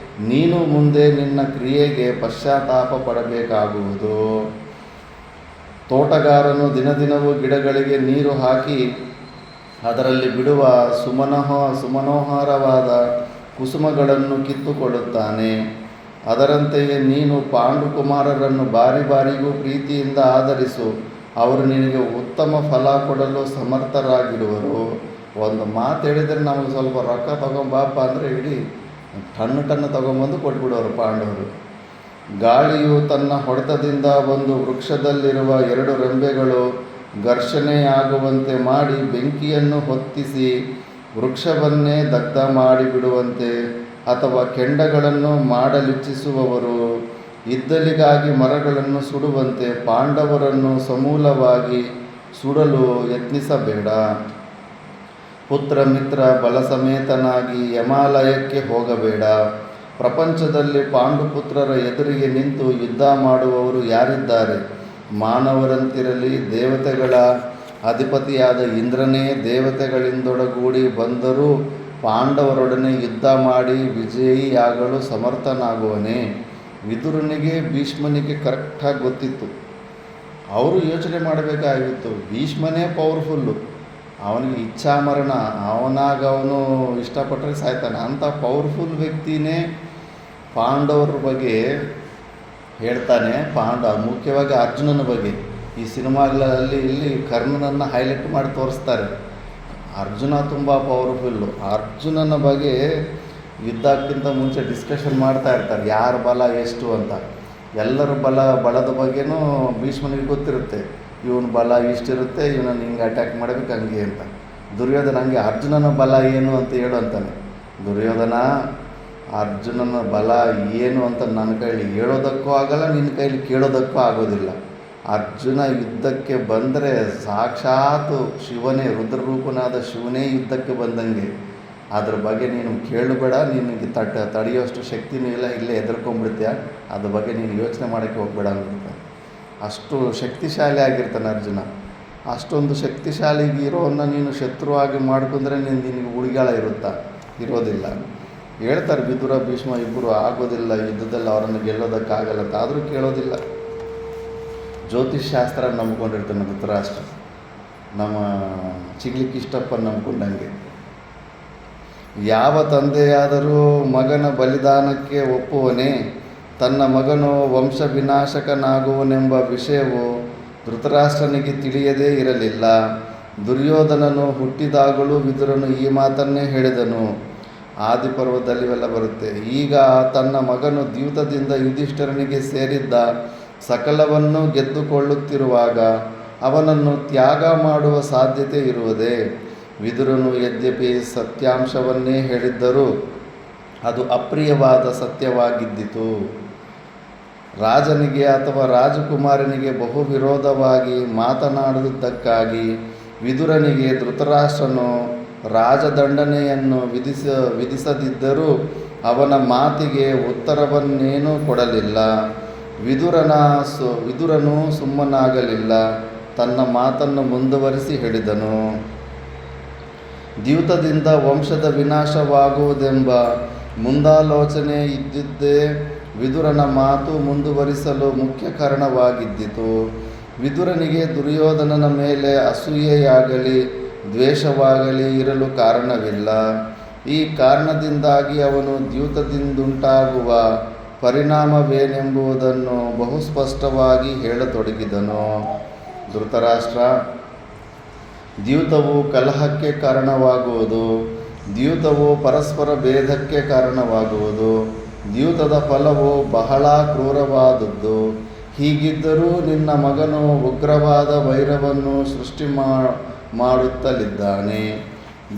ನೀನು ಮುಂದೆ ನಿನ್ನ ಕ್ರಿಯೆಗೆ ಪಶ್ಚಾತ್ತಾಪ ಪಡಬೇಕಾಗುವುದು. ತೋಟಗಾರನು ದಿನದಿನವೂ ಗಿಡಗಳಿಗೆ ನೀರು ಹಾಕಿ ಅದರಲ್ಲಿ ಬಿಡುವ ಸುಮನೋಹರವಾದ ಕುಸುಮಗಳನ್ನು ಕಿತ್ತುಕೊಳ್ಳುತ್ತಾನೆ. ಅದರಂತೆಯೇ ನೀನು ಪಾಂಡುಕುಮಾರರನ್ನು ಬಾರಿ ಬಾರಿಗೂ ಪ್ರೀತಿಯಿಂದ ಆದರಿಸು. ಅವರು ನಿನಗೆ ಉತ್ತಮ ಫಲ ಕೊಡಲು ಸಮರ್ಥರಾಗಿರುವರು. ಒಂದು ಮಾತು ಹೇಳಿದರೆ ನಮಗೆ ಸ್ವಲ್ಪ ರೊಕ್ಕ ತೊಗೊಂಬಾಪ ಅಂದರೆ ಇಡೀ ಟನ್ನು ತೊಗೊಂಬಂದು ಕೊಟ್ಬಿಡೋರು ಪಾಂಡವರು. ಗಾಳಿಯು ತನ್ನ ಹೊಡೆತದಿಂದ ಒಂದು ವೃಕ್ಷದಲ್ಲಿರುವ 2 ರೆಂಬೆಗಳು ಘರ್ಷಣೆಯಾಗುವಂತೆ ಮಾಡಿ ಬೆಂಕಿಯನ್ನು ಹೊತ್ತಿಸಿ ವೃಕ್ಷವನ್ನೇ ದಗ್ಧ ಮಾಡಿಬಿಡುವಂತೆ ಅಥವಾ ಕೆಂಡಗಳನ್ನು ಮಾಡಲಿಚ್ಛಿಸುವವರು ಇದ್ದಲಿಗಾಗಿ ಮರಗಳನ್ನು ಸುಡುವಂತೆ ಪಾಂಡವರನ್ನು ಸಮೂಲವಾಗಿ ಸುಡಲು ಯತ್ನಿಸಬೇಡ. ಪುತ್ರ ಮಿತ್ರ ಬಲಸಮೇತನಾಗಿ ಯಮಾಲಯಕ್ಕೆ ಹೋಗಬೇಡ. ಪ್ರಪಂಚದಲ್ಲಿ ಪಾಂಡುಪುತ್ರರ ಎದುರಿಗೆ ನಿಂತು ಯುದ್ಧ ಮಾಡುವವರು ಯಾರಿದ್ದಾರೆ? ಮಾನವರಂತಿರಲಿ ದೇವತೆಗಳ ಅಧಿಪತಿಯಾದ ಇಂದ್ರನೇ ದೇವತೆಗಳಿಂದೊಡಗೂಡಿ ಬಂದರೂ ಪಾಂಡವರೊಡನೆ ಯುದ್ಧ ಮಾಡಿ ವಿಜಯಿಯಾಗಲು ಸಮರ್ಥನಾಗುವನೇ? ವಿದುರನಿಗೆ ಭೀಷ್ಮನಿಗೆ ಕರೆಕ್ಟಾಗಿ ಗೊತ್ತಿತ್ತು. ಅವರು ಯೋಚನೆ ಮಾಡಬೇಕಾಗಿತ್ತು. ಭೀಷ್ಮನೇ ಪವರ್ಫುಲ್ಲು, ಅವನಿಗೆ ಇಚ್ಛಾಮರಣ, ಅವನು ಇಷ್ಟಪಟ್ಟರೆ ಸಾಯ್ತಾನೆ. ಅಂಥ ಪವರ್ಫುಲ್ ವ್ಯಕ್ತಿನೇ ಪಾಂಡವರ ಬಗ್ಗೆ ಹೇಳ್ತಾನೆ. ಮುಖ್ಯವಾಗಿ ಅರ್ಜುನನ ಬಗ್ಗೆ ಈ ಸಿನಿಮಾಗಳಲ್ಲಿ ಇಲ್ಲಿ ಕರ್ಣನನ್ನು ಹೈಲೈಟ್ ಮಾಡಿ ತೋರಿಸ್ತಾರೆ. ಅರ್ಜುನ ತುಂಬ ಪವರ್ಫುಲ್ಲು. ಅರ್ಜುನನ ಬಗ್ಗೆ ಯುದ್ಧಕ್ಕಿಂತ ಮುಂಚೆ ಡಿಸ್ಕಷನ್ ಮಾಡ್ತಾ ಇರ್ತಾರೆ, ಯಾರ ಬಲ ಎಷ್ಟು ಅಂತ. ಎಲ್ಲರ ಬಲದ ಬಗ್ಗೆನೂ ಭೀಷ್ಮನಿಗೆ ಗೊತ್ತಿರುತ್ತೆ. ಇವನ ಬಲ ಇಷ್ಟಿರುತ್ತೆ, ಇವನನ್ನು ಹಿಂಗೆ ಅಟ್ಯಾಕ್ ಮಾಡಬೇಕು ಹಂಗೆ ಅಂತ. ದುರ್ಯೋಧನ ಹಂಗೆ ಅರ್ಜುನನ ಬಲ ಏನು ಅಂತ ಹೇಳು ಅಂತಾನೆ. ದುರ್ಯೋಧನ, ಅರ್ಜುನನ ಬಲ ಏನು ಅಂತ ನನ್ನ ಕೈಲಿ ಹೇಳೋದಕ್ಕೂ ಆಗಲ್ಲ, ನಿನ್ನ ಕೈಲಿ ಕೇಳೋದಕ್ಕೂ ಆಗೋದಿಲ್ಲ. ಅರ್ಜುನ ಯುದ್ಧಕ್ಕೆ ಬಂದರೆ ಸಾಕ್ಷಾತ್ ಶಿವನೇ, ರುದ್ರರೂಪನಾದ ಶಿವನೇ ಯುದ್ಧಕ್ಕೆ ಬಂದಂಗೆ. ಅದ್ರ ಬಗ್ಗೆ ನೀನು ಕೇಳಬೇಡ, ನಿನಗೆ ತಡೆಯೋಷ್ಟು ಶಕ್ತಿನೂ ಇಲ್ಲ, ಇಲ್ಲೇ ಹೆದರ್ಕೊಂಡ್ಬಿಡ್ತೀಯ, ಅದ್ರ ಬಗ್ಗೆ ನೀನು ಯೋಚನೆ ಮಾಡೋಕ್ಕೆ ಹೋಗಬೇಡ ಅಂದ್ಬಿಡ್ತಾನೆ. ಅಷ್ಟು ಶಕ್ತಿಶಾಲಿ ಆಗಿರ್ತಾನೆ ಅರ್ಜುನ. ಅಷ್ಟೊಂದು ಶಕ್ತಿಶಾಲಿ ಇರೋನ್ನ ನೀನು ಶತ್ರುವಾಗಿ ಮಾಡ್ಕೊಂಡ್ರೆ ನಿನಗೆ ಉಳಿಗಾಲ ಇರೋದಿಲ್ಲ. ಹೇಳ್ತಾರೆ ವಿದುರ ಭೀಷ್ಮ ಇಬ್ಬರು ಆಗೋದಿಲ್ಲ ಯುದ್ಧದಲ್ಲಿ, ಅವರನ್ನು ಗೆಲ್ಲೋದಕ್ಕಾಗಲ್ಲ ಅಂತ. ಆದರೂ ಕೇಳೋದಿಲ್ಲ. ಜ್ಯೋತಿಷ್ಶಾಸ್ತ್ರ ನಂಬ್ಕೊಂಡಿರ್ತಾನೆ ಧೃತರಾಷ್ಟ್ರ, ನಮ್ಮ ಚಿಗ್ಲಿಕ್ಕಿಷ್ಟಪ್ಪನ ನಂಬ್ಕೊಂಡಂಗೆ. ಯಾವ ತಂದೆಯಾದರೂ ಮಗನ ಬಲಿದಾನಕ್ಕೆ ಒಪ್ಪುವನೇ? ತನ್ನ ಮಗನು ವಂಶ ವಿನಾಶಕನಾಗುವನೆಂಬ ವಿಷಯವು ಧೃತರಾಷ್ಟ್ರನಿಗೆ ತಿಳಿಯದೇ ಇರಲಿಲ್ಲ. ದುರ್ಯೋಧನನು ಹುಟ್ಟಿದಾಗಲೂ ವಿದುರನು ಈ ಮಾತನ್ನೇ ಹೇಳಿದನು. ಆದಿಪರ್ವದಲ್ಲಿ ಇವೆಲ್ಲ ಬರುತ್ತೆ. ಈಗ ತನ್ನ ಮಗನು ದ್ಯೂತದಿಂದ ಯುಧಿಷ್ಠಿರನಿಗೆ ಸೇರಿದ್ದ ಸಕಲವನ್ನು ಗೆದ್ದುಕೊಳ್ಳುತ್ತಿರುವಾಗ ಅವನನ್ನು ತ್ಯಾಗ ಮಾಡುವ ಸಾಧ್ಯತೆ ಇರುವುದೇ? ವಿದುರನು ಯದ್ಯಪಿ ಸತ್ಯಾಂಶವನ್ನೇ ಹೇಳಿದ್ದರೂ ಅದು ಅಪ್ರಿಯವಾದ ಸತ್ಯವಾಗಿದ್ದಿತು. ರಾಜನಿಗೆ ಅಥವಾ ರಾಜಕುಮಾರನಿಗೆ ಬಹು ವಿರೋಧವಾಗಿ ಮಾತನಾಡುವುದಕ್ಕಾಗಿ ವಿದುರನಿಗೆ ಧೃತರಾಷ್ಟ್ರನು ರಾಜದಂಡನೆಯನ್ನು ವಿಧಿಸದಿದ್ದರೂ ಅವನ ಮಾತಿಗೆ ಉತ್ತರವನ್ನೇನೂ ಕೊಡಲಿಲ್ಲ. ವಿದುರನು ಸುಮ್ಮನಾಗಲಿಲ್ಲ. ತನ್ನ ಮಾತನ್ನು ಮುಂದುವರಿಸಿ ಹೇಳಿದನು. ದ್ಯೂತದಿಂದ ವಂಶದ ವಿನಾಶವಾಗುವುದೆಂಬ ಮುಂದಾಲೋಚನೆ ಇದ್ದಿದ್ದೇ ವಿದುರನ ಮಾತು ಮುಂದುವರಿಸಲು ಮುಖ್ಯ ಕಾರಣವಾಗಿದ್ದಿತು. ವಿದುರನಿಗೆ ದುರ್ಯೋಧನನ ಮೇಲೆ ಅಸೂಯೆಯಾಗಲಿ ದ್ವೇಷವಾಗಲಿ ಇರಲು ಕಾರಣವಿಲ್ಲ. ಈ ಕಾರಣದಿಂದಾಗಿ ಅವನು ದ್ಯೂತದಿಂದುಂಟಾಗುವ ಪರಿಣಾಮವೇನೆಂಬುದನ್ನು ಬಹುಸ್ಪಷ್ಟವಾಗಿ ಹೇಳತೊಡಗಿದನು. ಧೃತರಾಷ್ಟ್ರ, ದ್ಯೂತವು ಕಲಹಕ್ಕೆ ಕಾರಣವಾಗುವುದು, ದ್ಯೂತವು ಪರಸ್ಪರ ಭೇದಕ್ಕೆ ಕಾರಣವಾಗುವುದು, ದ್ಯೂತದ ಫಲವು ಬಹಳ ಕ್ರೂರವಾದದ್ದು. ಹೀಗಿದ್ದರೂ ನಿನ್ನ ಮಗನು ಉಗ್ರವಾದ ವೈರವನ್ನು ಸೃಷ್ಟಿ ಮಾಡುತ್ತಲಿದ್ದಾನೆ.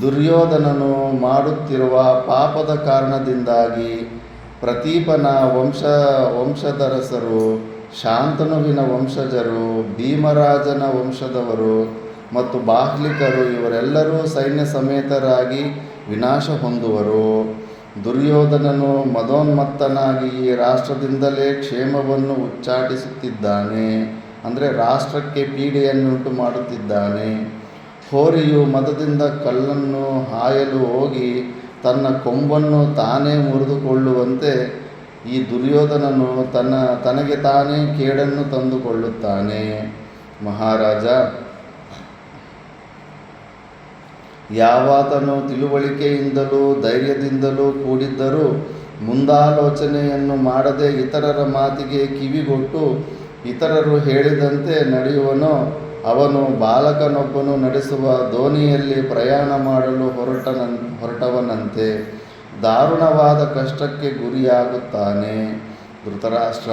ದುರ್ಯೋಧನನು ಮಾಡುತ್ತಿರುವ ಪಾಪದ ಕಾರಣದಿಂದಾಗಿ ಪ್ರತೀಪನ ವಂಶಧರಸರು, ಶಾಂತನುವಿನ ವಂಶಜರು, ಭೀಮರಾಜನ ವಂಶದವರು ಮತ್ತು ಬಾಹ್ಲಿಕರು ಇವರೆಲ್ಲರೂ ಸೈನ್ಯ ಸಮೇತರಾಗಿ ವಿನಾಶ ಹೊಂದುವರು. ದುರ್ಯೋಧನನು ಮದೋನ್ಮತ್ತನಾಗಿ ಈ ರಾಷ್ಟ್ರದಿಂದಲೇ ಕ್ಷೇಮವನ್ನು ಉಚ್ಚಾಟಿಸುತ್ತಿದ್ದಾನೆ, ಅಂದರೆ ರಾಷ್ಟ್ರಕ್ಕೆ ಪೀಡೆಯನ್ನುಂಟು ಮಾಡುತ್ತಿದ್ದಾನೆ. ಹೋರಿಯು ಮದದಿಂದ ಕಲ್ಲನ್ನು ಹಾಯಲು ಹೋಗಿ ತನ್ನ ಕೊಂಬನ್ನು ತಾನೇ ಮುರಿದುಕೊಳ್ಳುವಂತೆ ಈ ದುರ್ಯೋಧನನು ತನಗೆ ತಾನೇ ಕೇಡನ್ನು ತಂದುಕೊಳ್ಳುತ್ತಾನೆ. ಮಹಾರಾಜ, ಯಾವಾತನು ತಿಳುವಳಿಕೆಯಿಂದಲೂ ಧೈರ್ಯದಿಂದಲೂ ಕೂಡಿದ್ದರೂ ಮುಂದಾಲೋಚನೆಯನ್ನು ಮಾಡದೆ ಇತರರ ಮಾತಿಗೆ ಕಿವಿಗೊಟ್ಟು ಇತರರು ಹೇಳಿದಂತೆ ನಡೆಯುವನೋ ಅವನು ಬಾಲಕನೊಬ್ಬನು ನಡೆಸುವ ದೋಣಿಯಲ್ಲಿ ಪ್ರಯಾಣ ಮಾಡಲು ಹೊರಟವನಂತೆ ದಾರುಣವಾದ ಕಷ್ಟಕ್ಕೆ ಗುರಿಯಾಗುತ್ತಾನೆ. ಧೃತರಾಷ್ಟ್ರ,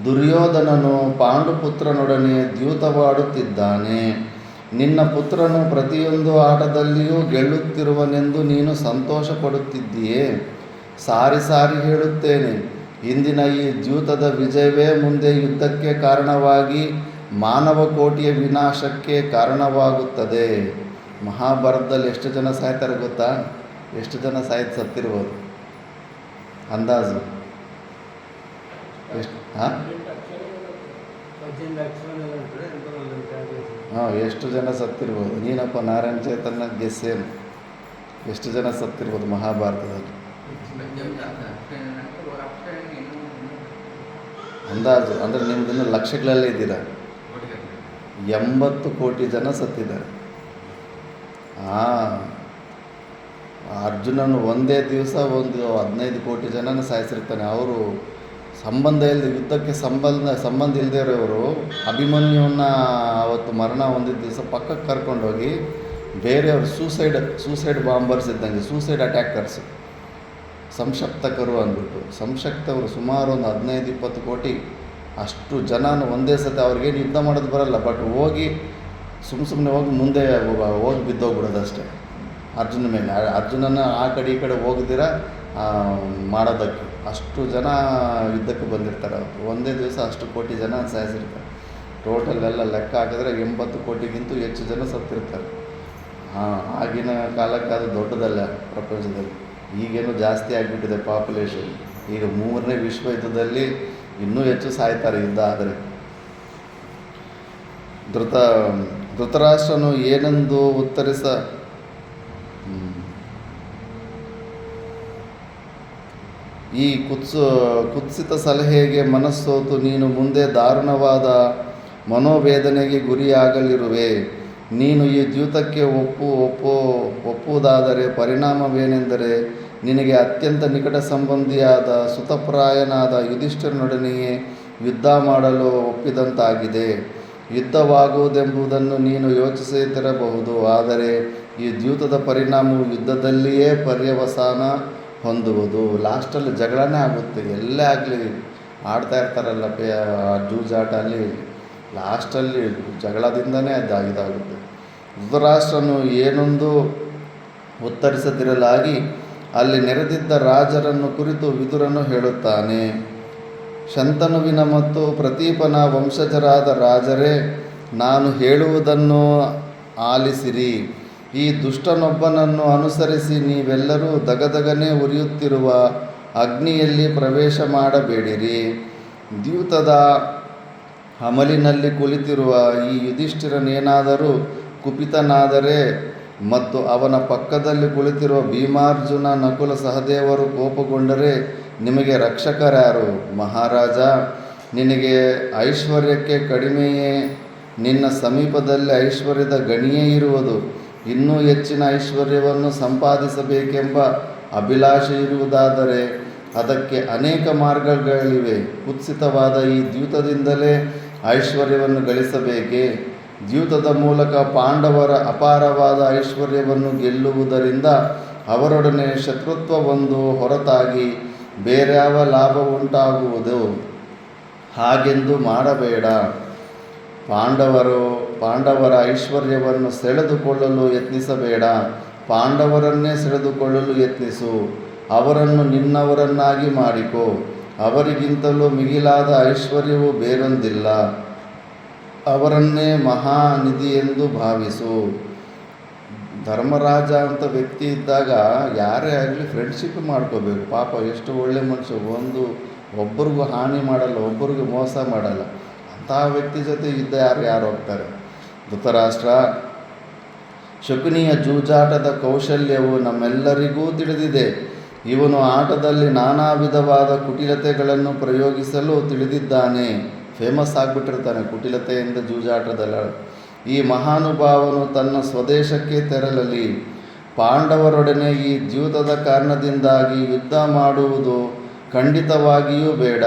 ದುರ್ಯೋಧನನು ಪಾಂಡುಪುತ್ರನೊಡನೆ ದ್ಯೂತವಾಡುತ್ತಿದ್ದಾನೆ. ನಿನ್ನ ಪುತ್ರನು ಪ್ರತಿಯೊಂದು ಆಟದಲ್ಲಿಯೂ ಗೆಲ್ಲುತ್ತಿರುವನೆಂದು ನೀನು ಸಂತೋಷ ಪಡುತ್ತಿದ್ದೀಯೇ. ಸಾರಿ ಸಾರಿ ಹೇಳುತ್ತೇನೆ, ಇಂದಿನ ಈ ದ್ಯೂತದ ವಿಜಯವೇ ಮುಂದೆ ಯುದ್ಧಕ್ಕೆ ಕಾರಣವಾಗಿ ಮಾನವ ಕೋಟಿಯ ವಿನಾಶಕ್ಕೆ ಕಾರಣವಾಗುತ್ತದೆ. ಮಹಾಭಾರತದಲ್ಲಿ ಎಷ್ಟು ಜನ ಸಾಯ್ತಾರೆ ಗೊತ್ತಾ? ಎಷ್ಟು ಜನ ಸತ್ತಿರ್ಬೋದು ಅಂದಾಜು? ಎಷ್ಟು ಎಷ್ಟು ಜನ ಸತ್ತಿರ್ಬೋದು? ನೀನಪ್ಪ ನಾರಾಯಣ ಚೈತನ್ಯ ಗೆಸ್ಸೇನು ಎಷ್ಟು ಜನ ಸತ್ತಿರ್ಬೋದು ಮಹಾಭಾರತದಲ್ಲಿ? ಅಂದಾಜು ಅಂದರೆ ನಿಮ್ದಿನ್ನು ಲಕ್ಷಗಳಲ್ಲೇ ಇದ್ದೀರಾ. 80 ಕೋಟಿ ಜನ ಸತ್ತಿದ್ದಾರೆ. ಅರ್ಜುನನು ಒಂದೇ ದಿವಸ ಒಂದು 15 ಕೋಟಿ ಜನನ ಸಾಯಿಸಿರ್ತಾನೆ. ಅವರು ಯುದ್ಧಕ್ಕೆ ಸಂಬಂಧ ಇಲ್ಲದೆ ಇರೋರು ಅಭಿಮನ್ಯುವನ್ನ ಅವತ್ತು ಮರಣ ಹೊಂದಿದ್ದ ದಿವಸ ಪಕ್ಕಕ್ಕೆ ಕರ್ಕೊಂಡೋಗಿ ಬೇರೆಯವರು ಸೂಸೈಡ್ ಬಾಂಬರ್ಸ್ ಇದ್ದಂಗೆ, ಸೂಸೈಡ್ ಅಟ್ಯಾಕರ್ಸ್, ಸಂಶಕ್ತಕರು ಅಂದ್ಬಿಟ್ಟು ಸಂಶಕ್ತವರು ಸುಮಾರು ಒಂದು 15-20 ಕೋಟಿ ಅಷ್ಟು ಜನನ ಒಂದೇ ಸತಿ ಅವ್ರಿಗೇನು ಯುದ್ಧ ಮಾಡೋದು ಬರಲ್ಲ, ಬಟ್ ಹೋಗಿ ಸುಮ್ಮನೆ ಹೋಗಿ ಮುಂದೆ ಹೋಗಿ ಬಿದ್ದೋಗ್ಬಿಡೋದು ಅಷ್ಟೇ ಅರ್ಜುನ ಮೇಲೆ. ಅರ್ಜುನನ ಆ ಕಡೆ ಈ ಕಡೆ ಹೋಗದಿರ ಮಾಡೋದಕ್ಕೆ ಅಷ್ಟು ಜನ ಯುದ್ಧಕ್ಕೆ ಬಂದಿರ್ತಾರೆ. ಒಂದೇ ದಿವಸ ಅಷ್ಟು ಕೋಟಿ ಜನ ಸಾಯಿಸಿರ್ತಾರೆ. ಟೋಟಲ್ ಎಲ್ಲ ಲೆಕ್ಕ ಹಾಕಿದ್ರೆ 80 ಕೋಟಿಗಿಂತೂ ಹೆಚ್ಚು ಜನ ಸತ್ತಿರ್ತಾರೆ. ಆಗಿನ ಕಾಲಕ್ಕೆ ಅದು ದೊಡ್ಡದಲ್ಲ ಪ್ರಪಂಚದಲ್ಲಿ. ಈಗೇನು ಜಾಸ್ತಿ ಆಗಿಬಿಟ್ಟಿದೆ ಪಾಪ್ಯುಲೇಷನ್. ಈಗ 3ನೇ ವಿಶ್ವ ಯುದ್ಧದಲ್ಲಿ ಇನ್ನೂ ಹೆಚ್ಚು ಸಾಯ್ತಾರೆ ಯುದ್ಧ ಆದರೆ. ಧೃತರಾಷ್ಟ್ರನು ಏನೆಂದು ಈ ಕುತ್ಸಿತ ಸಲಹೆಗೆ ಮನಸ್ಸೋತು ನೀನು ಮುಂದೆ ದಾರುಣವಾದ ಮನೋವೇದನೆಗೆ ಗುರಿಯಾಗಲಿರುವೆ. ನೀನು ಈ ದ್ಯೂತಕ್ಕೆ ಒಪ್ಪುವುದಾದರೆ ಪರಿಣಾಮವೇನೆಂದರೆ ನಿನಗೆ ಅತ್ಯಂತ ನಿಕಟ ಸಂಬಂಧಿಯಾದ ಸುತಪ್ರಾಯನಾದ ಯುಧಿಷ್ಠಿರನೊಡನೆಯೇ ಯುದ್ಧ ಮಾಡಲು ಒಪ್ಪಿದಂತಾಗಿದೆ. ಯುದ್ಧವಾಗುವುದೆಂಬುದನ್ನು ನೀನು ಯೋಚಿಸುತ್ತಿರಬಹುದು, ಆದರೆ ಈ ದ್ಯೂತದ ಪರಿಣಾಮವು ಯುದ್ಧದಲ್ಲಿಯೇ ಪರ್ಯವಸಾನ ಹೊಂದುವುದು. ಲಾಸ್ಟಲ್ಲಿ ಜಗಳನೇ ಆಗುತ್ತೆ. ಎಲ್ಲೇ ಆಗಲಿ ಆಡ್ತಾ ಇರ್ತಾರಲ್ಲ ಜೂಜಾಟ, ಅಲ್ಲಿ ಲಾಸ್ಟಲ್ಲಿ ಜಗಳದಿಂದನೇ ಇದಾಗುತ್ತೆ. ಧೃತರಾಷ್ಟ್ರನು ಏನೊಂದು ಉತ್ತರಿಸದಿರಲಾಗಿ ಅಲ್ಲಿ ನೆರೆದಿದ್ದ ರಾಜರನ್ನು ಕುರಿತು ವಿದುರನು ಹೇಳುತ್ತಾನೆ. ಶಂತನುವಿನ ಮತ್ತು ಪ್ರತೀಪನ ವಂಶಜರಾದ ರಾಜರೇ, ನಾನು ಹೇಳುವುದನ್ನು ಆಲಿಸಿರಿ. ಈ ದುಷ್ಟನೊಬ್ಬನನ್ನು ಅನುಸರಿಸಿ ನೀವೆಲ್ಲರೂ ದಗದಗನೆ ಉರಿಯುತ್ತಿರುವ ಅಗ್ನಿಯಲ್ಲಿ ಪ್ರವೇಶ ಮಾಡಬೇಡಿರಿ. ದ್ಯೂತದ ಅಮಲಿನಲ್ಲಿ ಕುಳಿತಿರುವ ಈ ಯುಧಿಷ್ಠಿರನೇನಾದರೂ ಕುಪಿತನಾದರೆ ಮತ್ತು ಅವನ ಪಕ್ಕದಲ್ಲಿ ಕುಳಿತಿರುವ ಭೀಮಾರ್ಜುನ ನಕುಲ ಸಹದೇವರು ಕೋಪಗೊಂಡರೆ ನಿಮಗೆ ರಕ್ಷಕರ್ಯಾರು? ಮಹಾರಾಜ, ನಿನಗೆ ಐಶ್ವರ್ಯಕ್ಕೆ ಕಡಿಮೆಯೇ, ನಿನ್ನ ಸಮೀಪದಲ್ಲಿ ಐಶ್ವರ್ಯದ ಗಣಿಯೇ ಇರುವುದು. ಇನ್ನೂ ಹೆಚ್ಚಿನ ಐಶ್ವರ್ಯವನ್ನು ಸಂಪಾದಿಸಬೇಕೆಂಬ ಅಭಿಲಾಷೆ ಇರುವುದಾದರೆ ಅದಕ್ಕೆ ಅನೇಕ ಮಾರ್ಗಗಳಿವೆ. ಕುತ್ಸಿತವಾದ ಈ ದ್ಯೂತದಿಂದಲೇ ಐಶ್ವರ್ಯವನ್ನು ಗಳಿಸಬೇಕೇ? ದ್ಯೂತದ ಮೂಲಕ ಪಾಂಡವರ ಅಪಾರವಾದ ಐಶ್ವರ್ಯವನ್ನು ಗೆಲ್ಲುವುದರಿಂದ ಅವರೊಡನೆ ಶತ್ರುತ್ವವೊಂದು ಹೊರತಾಗಿ ಬೇರ್ಯಾವ ಲಾಭ ಉಂಟಾಗುವುದು? ಹಾಗೆಂದು ಮಾಡಬೇಡ. ಪಾಂಡವರ ಐಶ್ವರ್ಯವನ್ನು ಸೆಳೆದುಕೊಳ್ಳಲು ಯತ್ನಿಸಬೇಡ. ಪಾಂಡವರನ್ನೇ ಸೆಳೆದುಕೊಳ್ಳಲು ಯತ್ನಿಸು. ಅವರನ್ನು ನಿನ್ನವರನ್ನಾಗಿ ಮಾಡಿಕೊ. ಅವರಿಗಿಂತಲೂ ಮಿಗಿಲಾದ ಐಶ್ವರ್ಯವು ಬೇರೊಂದಿಲ್ಲ. ಅವರನ್ನೇ ಮಹಾನಿಧಿಯೆಂದು ಭಾವಿಸು. ಧರ್ಮರಾಜ ಅಂತ ವ್ಯಕ್ತಿ ಇದ್ದಾಗ ಯಾರೇ ಆಗಲಿ ಫ್ರೆಂಡ್ಶಿಪ್ ಮಾಡ್ಕೋಬೇಕು. ಪಾಪ ಎಷ್ಟು ಒಳ್ಳೆ ಮನುಷ್ಯ, ಒಬ್ಬರಿಗೂ ಹಾನಿ ಮಾಡಲ್ಲ, ಒಬ್ಬರಿಗೂ ಮೋಸ ಮಾಡಲ್ಲ. ಅಂತಹ ವ್ಯಕ್ತಿ ಜೊತೆ ಇದ್ದ ಯಾರು ಹೋಗ್ತಾರೆ? ಧೃತರಾಷ್ಟ್ರ, ಶಕುನಿಯ ಜೂಜಾಟದ ಕೌಶಲ್ಯವು ನಮ್ಮೆಲ್ಲರಿಗೂ ತಿಳಿದಿದೆ. ಇವನು ಆಟದಲ್ಲಿ ನಾನಾ ವಿಧವಾದ ಕುಟಿಲತೆಗಳನ್ನು ಪ್ರಯೋಗಿಸಲು ತಿಳಿದಿದ್ದಾನೆ. ಫೇಮಸ್ ಆಗಿಬಿಟ್ಟಿರ್ತಾನೆ ಕುಟಿಲತೆಯಿಂದ ಜೂಜಾಟದಲ್ಲಿ. ಈ ಮಹಾನುಭಾವನು ತನ್ನ ಸ್ವದೇಶಕ್ಕೆ ತೆರಳಲಿ. ಪಾಂಡವರೊಡನೆ ಈ ದ್ಯೂತದ ಕಾರಣದಿಂದಾಗಿ ಯುದ್ಧ ಮಾಡುವುದು ಖಂಡಿತವಾಗಿಯೂ ಬೇಡ.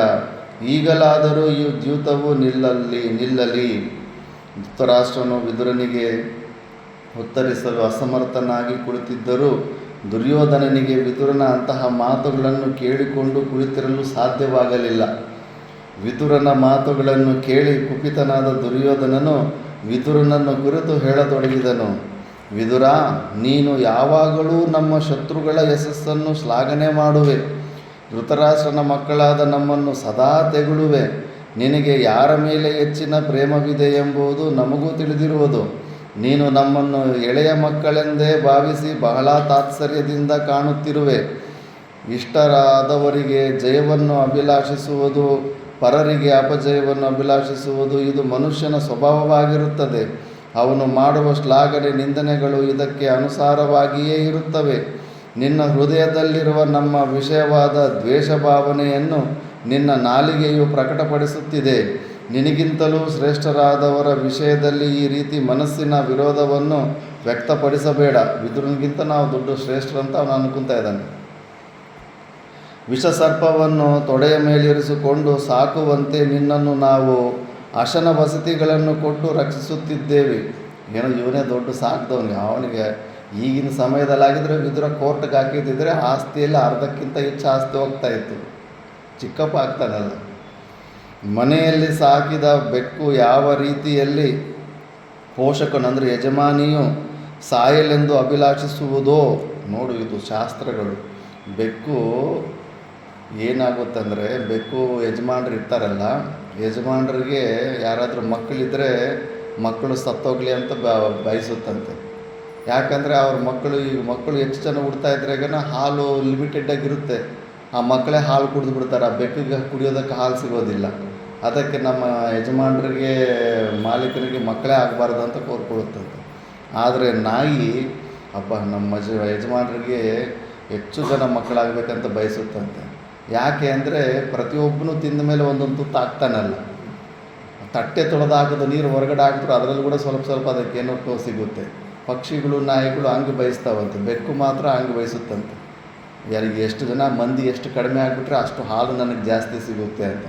ಈಗಲಾದರೂ ಈ ದ್ಯೂತವು ನಿಲ್ಲಲಿ. ಧೃತರಾಷ್ಟ್ರನು ವಿದುರನಿಗೆ ಉತ್ತರಿಸಲು ಅಸಮರ್ಥನಾಗಿ ಕುಳಿತಿದ್ದರೂ ದುರ್ಯೋಧನನಿಗೆ ವಿದುರನ ಅಂತಹ ಮಾತುಗಳನ್ನು ಕೇಳಿಕೊಂಡು ಕುಳಿತಿರಲು ಸಾಧ್ಯವಾಗಲಿಲ್ಲ. ವಿದುರನ ಮಾತುಗಳನ್ನು ಕೇಳಿ ಕುಪಿತನಾದ ದುರ್ಯೋಧನನು ವಿದುರನನ್ನು ಕುರಿತು ಹೇಳತೊಡಗಿದನು. ವಿದುರ, ನೀನು ಯಾವಾಗಲೂ ನಮ್ಮ ಶತ್ರುಗಳ ಯಶಸ್ಸನ್ನು ಶ್ಲಾಘನೆ ಮಾಡುವೆ. ಧೃತರಾಷ್ಟ್ರನ ಮಕ್ಕಳಾದ ನಮ್ಮನ್ನು ಸದಾ ತೆಗಳುವೆ. ನಿನಗೆ ಯಾರ ಮೇಲೆ ಹೆಚ್ಚಿನ ಪ್ರೇಮವಿದೆ ಎಂಬುದು ನಮಗೂ ತಿಳಿದಿರುವುದು. ನೀನು ನಮ್ಮನ್ನು ಎಳೆಯ ಮಕ್ಕಳೆಂದೇ ಭಾವಿಸಿ ಬಹಳ ತಾತ್ಸರ್ಯದಿಂದ ಕಾಣುತ್ತಿರುವೆ. ಇಷ್ಟರಾದವರಿಗೆ ಜಯವನ್ನು ಅಭಿಲಾಷಿಸುವುದು, ಪರರಿಗೆ ಅಪಜಯವನ್ನು ಅಭಿಲಾಷಿಸುವುದು ಇದು ಮನುಷ್ಯನ ಸ್ವಭಾವವಾಗಿರುತ್ತದೆ. ಅವನು ಮಾಡುವ ಶ್ಲಾಘನೆ ನಿಂದನೆಗಳು ಇದಕ್ಕೆ ಅನುಸಾರವಾಗಿಯೇ ಇರುತ್ತವೆ. ನಿನ್ನ ಹೃದಯದಲ್ಲಿರುವ ನಮ್ಮ ವಿಷಯವಾದ ದ್ವೇಷ ಭಾವನೆಯನ್ನು ನಿನ್ನ ನಾಲಿಗೆಯು ಪ್ರಕಟಪಡಿಸುತ್ತಿದೆ. ನಿನಗಿಂತಲೂ ಶ್ರೇಷ್ಠರಾದವರ ವಿಷಯದಲ್ಲಿ ಈ ರೀತಿ ಮನಸ್ಸಿನ ವಿರೋಧವನ್ನು ವ್ಯಕ್ತಪಡಿಸಬೇಡ. ವಿದುರನಿಗಿಂತ ನಾವು ದೊಡ್ಡ ಶ್ರೇಷ್ಠರಂತ ಅವನು ಅನ್ಕೊತಾ ಇದ್ದಾನೆ. ವಿಷಸರ್ಪವನ್ನು ತೊಡೆಯ ಮೇಲಿರಿಸಿಕೊಂಡು ಸಾಕುವಂತೆ ನಿನ್ನನ್ನು ನಾವು ಅಶನ ವಸತಿಗಳನ್ನು ಕೊಟ್ಟು ರಕ್ಷಿಸುತ್ತಿದ್ದೇವೆ. ಏನೋ ಇವನೇ ದೊಡ್ಡ ಸಾಕಿದವನಿಗೆ. ಅವನಿಗೆ ಈಗಿನ ಸಮಯದಲ್ಲಾಗಿದ್ದರೆ ವಿದುರ ಕೋರ್ಟ್ಗೆ ಹಾಕಿದ್ದಿದ್ರೆ ಆಸ್ತಿಯಲ್ಲಿ ಅರ್ಧಕ್ಕಿಂತ ಹೆಚ್ಚು ಆಸ್ತಿ ಹೋಗ್ತಾ ಇತ್ತು. ಚಿಕ್ಕಪ್ಪ ಆಗ್ತಾನಲ್ಲ. ಮನೆಯಲ್ಲಿ ಸಾಕಿದ ಬೆಕ್ಕು ಯಾವ ರೀತಿಯಲ್ಲಿ ಪೋಷಕನಂದರೆ ಯಜಮಾನಿಯು ಸಾಯಲೆಂದು ಅಭಿಲಾಷಿಸುವುದೋ ನೋಡು. ಇದು ಶಾಸ್ತ್ರಗಳು. ಬೆಕ್ಕು ಏನಾಗುತ್ತಂದರೆ, ಬೆಕ್ಕು ಯಜಮಾನ್ರು ಇರ್ತಾರಲ್ಲ, ಯಜಮಾನ್ರಿಗೆ ಯಾರಾದರೂ ಮಕ್ಕಳಿದ್ದರೆ ಮಕ್ಕಳು ಸತ್ತೋಗ್ಲಿ ಅಂತ ಬಯಸುತ್ತಂತೆ. ಯಾಕಂದರೆ ಅವ್ರ ಮಕ್ಕಳು ಹೆಚ್ಚು ಜನ ಹುಡ್ತಾ ಇದ್ರಾಗನ ಹಾಲು ಲಿಮಿಟೆಡಾಗಿರುತ್ತೆ. ಆ ಮಕ್ಕಳೇ ಹಾಲು ಕುಡಿದು ಬಿಡ್ತಾರೆ. ಆ ಬೆಕ್ಕಿಗೆ ಕುಡಿಯೋದಕ್ಕೆ ಹಾಲು ಸಿಗೋದಿಲ್ಲ. ಅದಕ್ಕೆ ನಮ್ಮ ಯಜಮಾನ್ರಿಗೆ, ಮಾಲೀಕರಿಗೆ ಮಕ್ಕಳೇ ಆಗಬಾರ್ದು ಅಂತ ಕೋರ್ಕೊಳ್ಳುತ್ತಂತೆ. ಆದರೆ ನಾಯಿ ನಮ್ಮ ಯಜಮಾನ್ರಿಗೆ ಹೆಚ್ಚು ಜನ ಮಕ್ಕಳಾಗಬೇಕಂತ ಬಯಸುತ್ತಂತೆ. ಯಾಕೆ ಅಂದರೆ ಪ್ರತಿಯೊಬ್ಬನು ತಿಂದ ಮೇಲೆ ಒಂದೊಂದು ತುತ್ತು ಹಾಕ್ತಾನಲ್ಲ. ತಟ್ಟೆ ತೊಳೆದಾಕದ ನೀರು ಹೊರಗಡೆ ಹಾಕಿದ್ರು ಅದರಲ್ಲಿ ಕೂಡ ಸ್ವಲ್ಪ ಸ್ವಲ್ಪ ಅದಕ್ಕೇನೋ ಸಿಗುತ್ತೆ. ಪಕ್ಷಿಗಳು, ನಾಯಿಗಳು ಹಂಗೆ ಬಯಸ್ತಾವಂತೆ. ಬೆಕ್ಕು ಮಾತ್ರ ಹಂಗೆ ಬಯಸುತ್ತಂತೆ. ಯಾರಿಗೆ ಎಷ್ಟು ಜನ ಮಂದಿ ಎಷ್ಟು ಕಡಿಮೆ ಆಗಿಬಿಟ್ರೆ ಅಷ್ಟು ಹಾಲು ನನಗೆ ಜಾಸ್ತಿ ಸಿಗುತ್ತೆ ಅಂತ.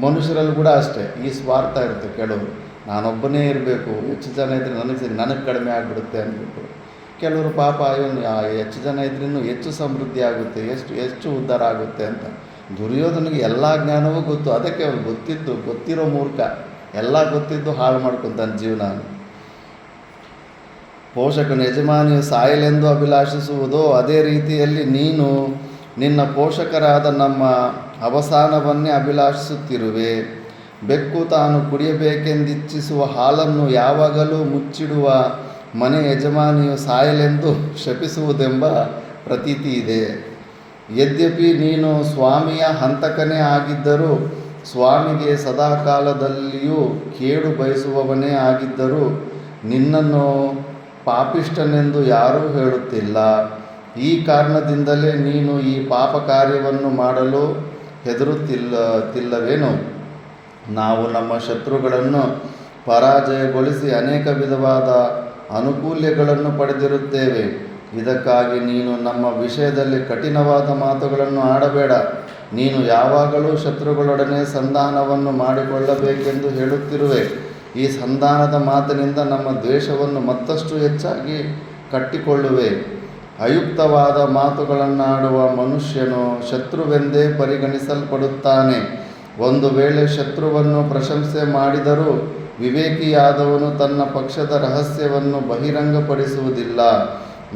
ಮನುಷ್ಯರಲ್ಲಿ ಕೂಡ ಅಷ್ಟೇ ಈ ಸ್ವಾರ್ಥ ಇರುತ್ತೆ. ಕೆಲವರು ನಾನೊಬ್ಬನೇ ಇರಬೇಕು, ಹೆಚ್ಚು ಜನ ಇದ್ದರೆ ನನಗೆ ಕಡಿಮೆ ಆಗಿಬಿಡುತ್ತೆ ಅಂದ್ಬಿಟ್ಟು. ಕೆಲವರು ಪಾಪ ಇವನು ಹೆಚ್ಚು ಜನ ಇದ್ರೂ ಹೆಚ್ಚು ಸಮೃದ್ಧಿ ಆಗುತ್ತೆ, ಹೆಚ್ಚು ಉದ್ಧಾರ ಆಗುತ್ತೆ ಅಂತ. ದುರ್ಯೋಧನಿಗೆ ಎಲ್ಲ ಜ್ಞಾನವೂ ಗೊತ್ತು. ಅದಕ್ಕೆ ಅವ್ನು ಗೊತ್ತಿರೋ ಮೂರ್ಖ. ಎಲ್ಲ ಗೊತ್ತಿದ್ದು ಹಾಳು ಮಾಡ್ಕೊತಾನೆ ಜೀವನ. ಪೋಷಕನ ಯಜಮಾನಿಯು ಸಾಯಲೆಂದು ಅಭಿಲಾಷಿಸುವುದೋ ಅದೇ ರೀತಿಯಲ್ಲಿ ನೀನು ನಿನ್ನ ಪೋಷಕರಾದ ನಮ್ಮ ಅವಸಾನವನ್ನೇ ಅಭಿಲಾಷಿಸುತ್ತಿರುವೆ. ಬೆಕ್ಕು ತಾನು ಕುಡಿಯಬೇಕೆಂದಿಚ್ಛಿಸುವ ಹಾಲನ್ನು ಯಾವಾಗಲೂ ಮುಚ್ಚಿಡುವ ಮನೆ ಯಜಮಾನಿಯು ಸಾಯಲೆಂದು ಶಪಿಸುವುದೆಂಬ ಪ್ರತೀತಿ ಇದೆ. ಯದ್ಯಪಿ ನೀನು ಸ್ವಾಮಿಯ ಹಂತಕನೇ ಆಗಿದ್ದರೂ, ಸ್ವಾಮಿಗೆ ಸದಾಕಾಲದಲ್ಲಿಯೂ ಕೇಡು ಬಯಸುವವನೇ ಆಗಿದ್ದರೂ ನಿನ್ನನ್ನು ಪಾಪಿಷ್ಠನೆಂದು ಯಾರೂ ಹೇಳುತ್ತಿಲ್ಲ. ಈ ಕಾರಣದಿಂದಲೇ ನೀನು ಈ ಪಾಪ ಕಾರ್ಯವನ್ನು ಮಾಡಲು ಹೆದರುತ್ತಿಲ್ಲವೇನು? ನಾವು ನಮ್ಮ ಶತ್ರುಗಳನ್ನು ಪರಾಜಯಗೊಳಿಸಿ ಅನೇಕ ವಿಧವಾದ ಅನುಕೂಲ್ಯಗಳನ್ನು ಪಡೆದಿರುತ್ತೇವೆ. ಇದಕ್ಕಾಗಿ ನೀನು ನಮ್ಮ ವಿಷಯದಲ್ಲಿ ಕಠಿಣವಾದ ಮಾತುಗಳನ್ನು ಆಡಬೇಡ. ನೀನು ಯಾವಾಗಲೂ ಶತ್ರುಗಳೊಡನೆ ಸಂಧಾನವನ್ನು ಮಾಡಿಕೊಳ್ಳಬೇಕೆಂದು ಹೇಳುತ್ತಿರುವೆ. ಈ ಸಂಧಾನದ ಮಾತಿನಿಂದ ನಮ್ಮ ದ್ವೇಷವನ್ನು ಮತ್ತಷ್ಟು ಹೆಚ್ಚಾಗಿ ಕಟ್ಟಿಕೊಳ್ಳುವೆ. ಅಯುಕ್ತವಾದ ಮಾತುಗಳನ್ನಾಡುವ ಮನುಷ್ಯನು ಶತ್ರುವೆಂದೇ ಪರಿಗಣಿಸಲ್ಪಡುತ್ತಾನೆ. ಒಂದು ವೇಳೆ ಶತ್ರುವನ್ನು ಪ್ರಶಂಸೆ ಮಾಡಿದರೂ ವಿವೇಕಿಯಾದವನು ತನ್ನ ಪಕ್ಷದ ರಹಸ್ಯವನ್ನು ಬಹಿರಂಗಪಡಿಸುವುದಿಲ್ಲ.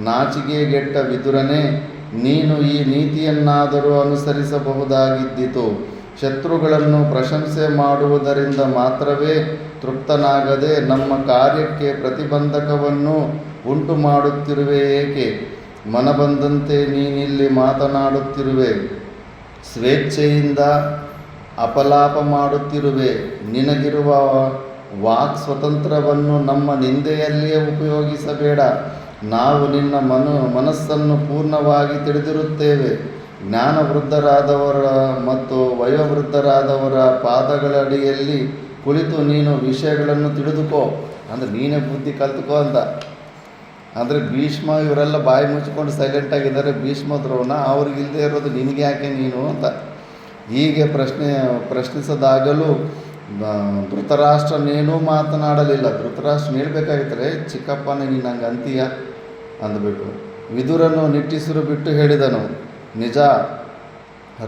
ನಾಚಿಕೆಗೆಟ್ಟ ವಿದುರನೇ, ನೀನು ಈ ನೀತಿಯನ್ನಾದರೂ ಅನುಸರಿಸಬಹುದಾಗಿದ್ದಿತು. ಶತ್ರುಗಳನ್ನು ಪ್ರಶಂಸೆ ಮಾಡುವುದರಿಂದ ಮಾತ್ರವೇ ತೃಪ್ತನಾಗದೆ ನಮ್ಮ ಕಾರ್ಯಕ್ಕೆ ಪ್ರತಿಬಂಧಕವನ್ನು ಉಂಟು ಮಾಡುತ್ತಿರುವೆ ಏಕೆ? ಮನಬಂದಂತೆ ನೀನಿಲ್ಲಿ ಮಾತನಾಡುತ್ತಿರುವೆ, ಸ್ವೇಚ್ಛೆಯಿಂದ ಅಪಲಾಪ ಮಾಡುತ್ತಿರುವೆ. ನಿನಗಿರುವ ವಾಕ್ ಸ್ವಾತಂತ್ರ್ಯವನ್ನು ನಮ್ಮ ನಿಂದೆಯಲ್ಲಿಯೇ ಉಪಯೋಗಿಸಬೇಡ. ನಾವು ನಿನ್ನ ಮನಸ್ಸನ್ನು ಪೂರ್ಣವಾಗಿ ತಿಳಿದಿರುತ್ತೇವೆ. ಜ್ಞಾನವೃದ್ಧರಾದವರ ಮತ್ತು ವಯೋವೃದ್ಧರಾದವರ ಪಾದಗಳಡಿಯಲ್ಲಿ ಕುಳಿತು ನೀನು ವಿಷಯಗಳನ್ನು ತಿಳಿದುಕೋ. ಅಂದರೆ ನೀನೇ ಬುದ್ಧಿ ಕಲ್ತುಕೋ ಅಂತ. ಅಂದರೆ ಭೀಷ್ಮ ಇವರೆಲ್ಲ ಬಾಯಿ ಮುಚ್ಚಿಕೊಂಡು ಸೈಲೆಂಟಾಗಿದ್ದಾರೆ. ಭೀಷ್ಮ ದ್ರೋಣ ಅವ್ರಿಗಿಲ್ಲದೆ ಇರೋದು ನಿನಗೆ ಯಾಕೆ ನೀನು ಅಂತ ಹೀಗೆ ಪ್ರಶ್ನಿಸಿದಾಗಲೂ ಧೃತರಾಷ್ಟ್ರನೇನೂ ಮಾತನಾಡಲಿಲ್ಲ. ಧೃತರಾಷ್ಟ್ರ ಹೇಳ್ಬೇಕಾಗಿದ್ದರೆ ಚಿಕ್ಕಪ್ಪನೇ ನೀನು ಹಂಗೆ ಅಂತೀಯ ಅಂದ್ಬಿಟ್ಟು ವಿದುರನು ನಿಟ್ಟುಸಿರು ಬಿಟ್ಟು ಹೇಳಿದನು, ನಿಜ,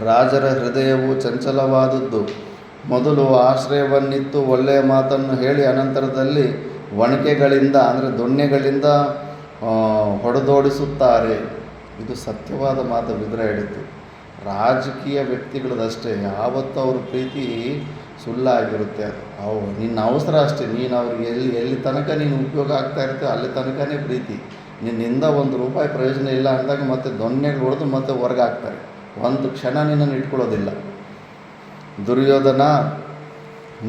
ರಾಜರ ಹೃದಯವು ಚಂಚಲವಾದದ್ದು. ಮೊದಲು ಆಶ್ರಯವನ್ನಿತ್ತು ಒಳ್ಳೆಯ ಮಾತನ್ನು ಹೇಳಿ ಅನಂತರದಲ್ಲಿ ಒಣಕೆಗಳಿಂದ ಅಂದರೆ ದೊಣ್ಣೆಗಳಿಂದ ಹೊಡೆದೋಡಿಸುತ್ತಾರೆ. ಇದು ಸತ್ಯವಾದ ಮಾತು ವಿದುರ ಹೇಳಿದ್ದು. ರಾಜಕೀಯ ವ್ಯಕ್ತಿಗಳದಷ್ಟೇ, ಯಾವತ್ತೂ ಅವ್ರ ಪ್ರೀತಿ ಸುಳ್ಳಾಗಿರುತ್ತೆ. ಅದು ನಿನ್ನ ಅವಸರ ಅಷ್ಟೇ. ನೀನು ಅವ್ರಿಗೆ ಎಲ್ಲಿ ತನಕ ನೀನು ಉಪಯೋಗ ಆಗ್ತಾ ಇರ್ತೀವಿ ಅಲ್ಲಿ ತನಕನೇ ಪ್ರೀತಿ. ನಿನ್ನಿಂದ ₹1 ಪ್ರಯೋಜನ ಇಲ್ಲ ಅಂದಾಗ ಮತ್ತೆ ದೊಣ್ಣೆಗೆ ಹೊಡೆದು ಮತ್ತೆ ಹೊರಗೆ ಹಾಕ್ತಾರೆ. ಒಂದು ಕ್ಷಣ ನಿನ್ನನ್ನು ಇಟ್ಕೊಳ್ಳೋದಿಲ್ಲ. ದುರ್ಯೋಧನ,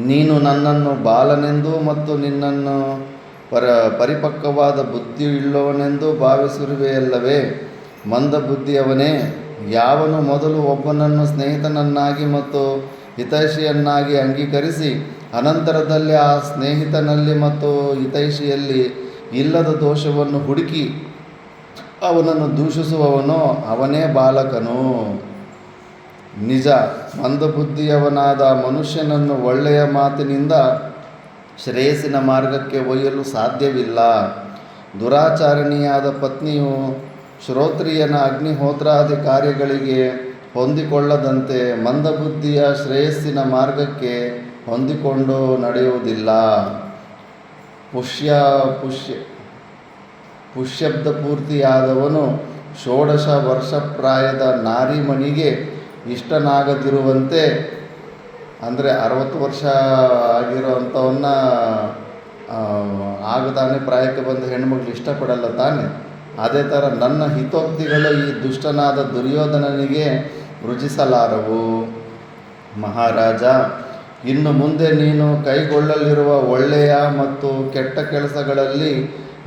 ನೀನು ನನ್ನನ್ನು ಬಾಲನೆಂದು ಮತ್ತು ನಿನ್ನನ್ನು ಪರಿಪಕ್ವವಾದ ಬುದ್ಧಿ ಉಳ್ಳವನೆಂದು ಭಾವಿಸಿರುವೆಯಲ್ಲವೇ? ಮಂದ ಬುದ್ಧಿಯವನೇ, ಯಾವನು ಮೊದಲು ಒಬ್ಬನನ್ನು ಸ್ನೇಹಿತನನ್ನಾಗಿ ಮತ್ತು ಹಿತೈಷಿಯನ್ನಾಗಿ ಅಂಗೀಕರಿಸಿ ಅನಂತರದಲ್ಲಿ ಆ ಸ್ನೇಹಿತನಲ್ಲಿ ಮತ್ತು ಹಿತೈಷಿಯಲ್ಲಿ ಇಲ್ಲದ ದೋಷವನ್ನು ಹುಡುಕಿ ಅವನನ್ನು ದೂಷಿಸುವವನೋ ಅವನೇ ಬಾಲಕನು. ನಿಜ, ಮಂದಬುದ್ಧಿಯವನಾದ ಮನುಷ್ಯನನ್ನು ಒಳ್ಳೆಯ ಮಾತಿನಿಂದ ಶ್ರೇಯಸ್ಸಿನ ಮಾರ್ಗಕ್ಕೆ ಒಯ್ಯಲು ಸಾಧ್ಯವಿಲ್ಲ. ದುರಾಚಾರಣಿಯಾದ ಪತ್ನಿಯು ಶ್ರೋತ್ರಿಯನ ಅಗ್ನಿಹೋತ್ರಾದಿ ಕಾರ್ಯಗಳಿಗೆ ಹೊಂದಿಕೊಳ್ಳದಂತೆ ಮಂದಬುದ್ಧಿಯ ಶ್ರೇಯಸ್ಸಿನ ಮಾರ್ಗಕ್ಕೆ ಹೊಂದಿಕೊಂಡು ನಡೆಯುವುದಿಲ್ಲ. ಪುಷ್ಯಬ್ದ ಪೂರ್ತಿಯಾದವನು 16 ವರ್ಷ ಪ್ರಾಯದ ನಾರಿಮಣಿಗೆ ಇಷ್ಟನಾಗದಿರುವಂತೆ, ಅಂದರೆ 60 ವರ್ಷ ಆಗಿರೋ ಅಂಥವನ್ನ ಆಗತಾನೆ ಪ್ರಾಯಕ್ಕೆ ಬಂದ ಹೆಣ್ಮಕ್ಳು ಇಷ್ಟಪಡಲ್ಲ ತಾನೆ. ಅದೇ ಥರ ನನ್ನ ಹಿತೋಕ್ತಿಗಳು ಈ ದುಷ್ಟನಾದ ದುರ್ಯೋಧನನಿಗೆ ರುಚಿಸಲಾರವು. ಮಹಾರಾಜ, ಇನ್ನು ಮುಂದೆ ನೀನು ಕೈಗೊಳ್ಳಲಿರುವ ಒಳ್ಳೆಯ ಮತ್ತು ಕೆಟ್ಟ ಕೆಲಸಗಳಲ್ಲಿ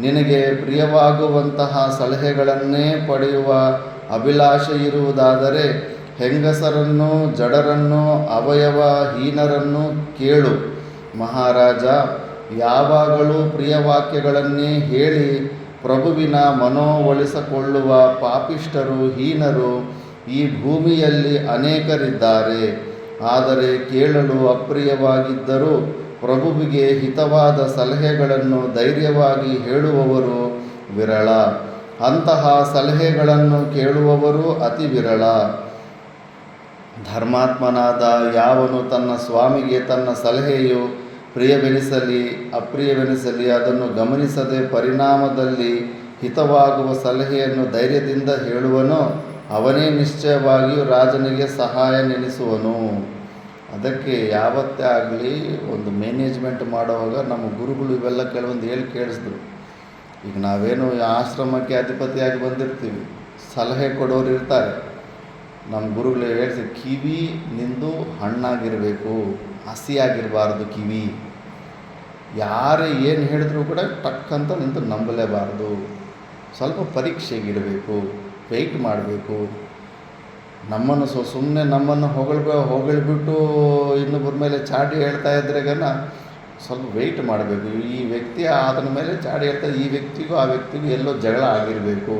ನಿನಗೆ ಪ್ರಿಯವಾಗುವಂತಹ ಸಲಹೆಗಳನ್ನೇ ಪಡೆಯುವ ಅಭಿಲಾಷೆ ಇರುವುದಾದರೆ ಹೆಂಗಸರನ್ನು, ಜಡರನ್ನು, ಅವಯವಹೀನರನ್ನು ಕೇಳು. ಮಹಾರಾಜ, ಯಾವಾಗಲೂ ಪ್ರಿಯವಾಕ್ಯಗಳನ್ನೇ ಹೇಳಿ ಪ್ರಭುವಿನ ಮನೋವೊಲಿಸಿಕೊಳ್ಳುವ ಪಾಪಿಷ್ಠರು, ಹೀನರು ಈ ಭೂಮಿಯಲ್ಲಿ ಅನೇಕರಿದ್ದಾರೆ. ಆದರೆ ಕೇಳಲು ಅಪ್ರಿಯವಾಗಿದ್ದರೂ ಪ್ರಭುವಿಗೆ ಹಿತವಾದ ಸಲಹೆಗಳನ್ನು ಧೈರ್ಯವಾಗಿ ಹೇಳುವವರು ವಿರಳ. ಅಂತಹ ಸಲಹೆಗಳನ್ನು ಕೇಳುವವರು ಅತಿ ವಿರಳ. ಧರ್ಮಾತ್ಮನಾದ ಯಾವನು ತನ್ನ ಸ್ವಾಮಿಗೆ ತನ್ನ ಸಲಹೆಯು ಪ್ರಿಯವೆನಿಸಲಿ ಅಪ್ರಿಯವೆನಿಸಲಿ ಅದನ್ನು ಗಮನಿಸದೆ ಪರಿಣಾಮದಲ್ಲಿ ಹಿತವಾಗುವ ಸಲಹೆಯನ್ನು ಧೈರ್ಯದಿಂದ ಹೇಳುವನೋ ಅವನೇ ನಿಶ್ಚಯವಾಗಿಯೂ ರಾಜನಿಗೆ ಸಹಾಯ ನೆನೆಸುವನು. ಅದಕ್ಕೆ ಯಾವತ್ತೇ ಆಗಲಿ ಒಂದು ಮ್ಯಾನೇಜ್ಮೆಂಟ್ ಮಾಡುವಾಗ ನಮ್ಮ ಗುರುಗಳು ಇವೆಲ್ಲ ಕೆಲವೊಂದು ಕೇಳಿಸಿದ್ರು. ಈಗ ನಾವೇನು ಆಶ್ರಮಕ್ಕೆ ಅಧಿಪತಿಯಾಗಿ ಬಂದಿರ್ತೀವಿ, ಸಲಹೆ ಕೊಡೋರು ಇರ್ತಾರೆ. ನಮ್ಮ ಗುರುಗಳು ಹೇಳ್ತೀವಿ, ಕಿವಿ ನಿಂದು ಹಣ್ಣಾಗಿರಬೇಕು, ಹಸಿಯಾಗಿರಬಾರ್ದು ಕಿವಿ. ಯಾರೇ ಏನು ಹೇಳಿದ್ರು ಕೂಡ ಟಕ್ಕಂತ ನಿಂತು ನಂಬಲೇಬಾರ್ದು. ಸ್ವಲ್ಪ ಪರೀಕ್ಷೆಗಿಡಬೇಕು, ವೆಯ್ಟ್ ಮಾಡಬೇಕು. ನಮ್ಮನ್ನು ಸುಮ್ಮನೆ ನಮ್ಮನ್ನು ಹೊಗಳಿಬಿಟ್ಟು ಇನ್ನೊಬ್ಬರ ಮೇಲೆ ಚಾಟಿ ಹೇಳ್ತಾ ಇದ್ರೆಗನ ಸ್ವಲ್ಪ ವೆಯ್ಟ್ ಮಾಡಬೇಕು. ಈ ವ್ಯಕ್ತಿ ಆತನ ಮೇಲೆ ಚಾಡಿ ಹೇಳ್ತಾರೆ, ಈ ವ್ಯಕ್ತಿಗೂ ಆ ವ್ಯಕ್ತಿಗೂ ಎಲ್ಲೋ ಜಗಳ ಆಗಿರಬೇಕು.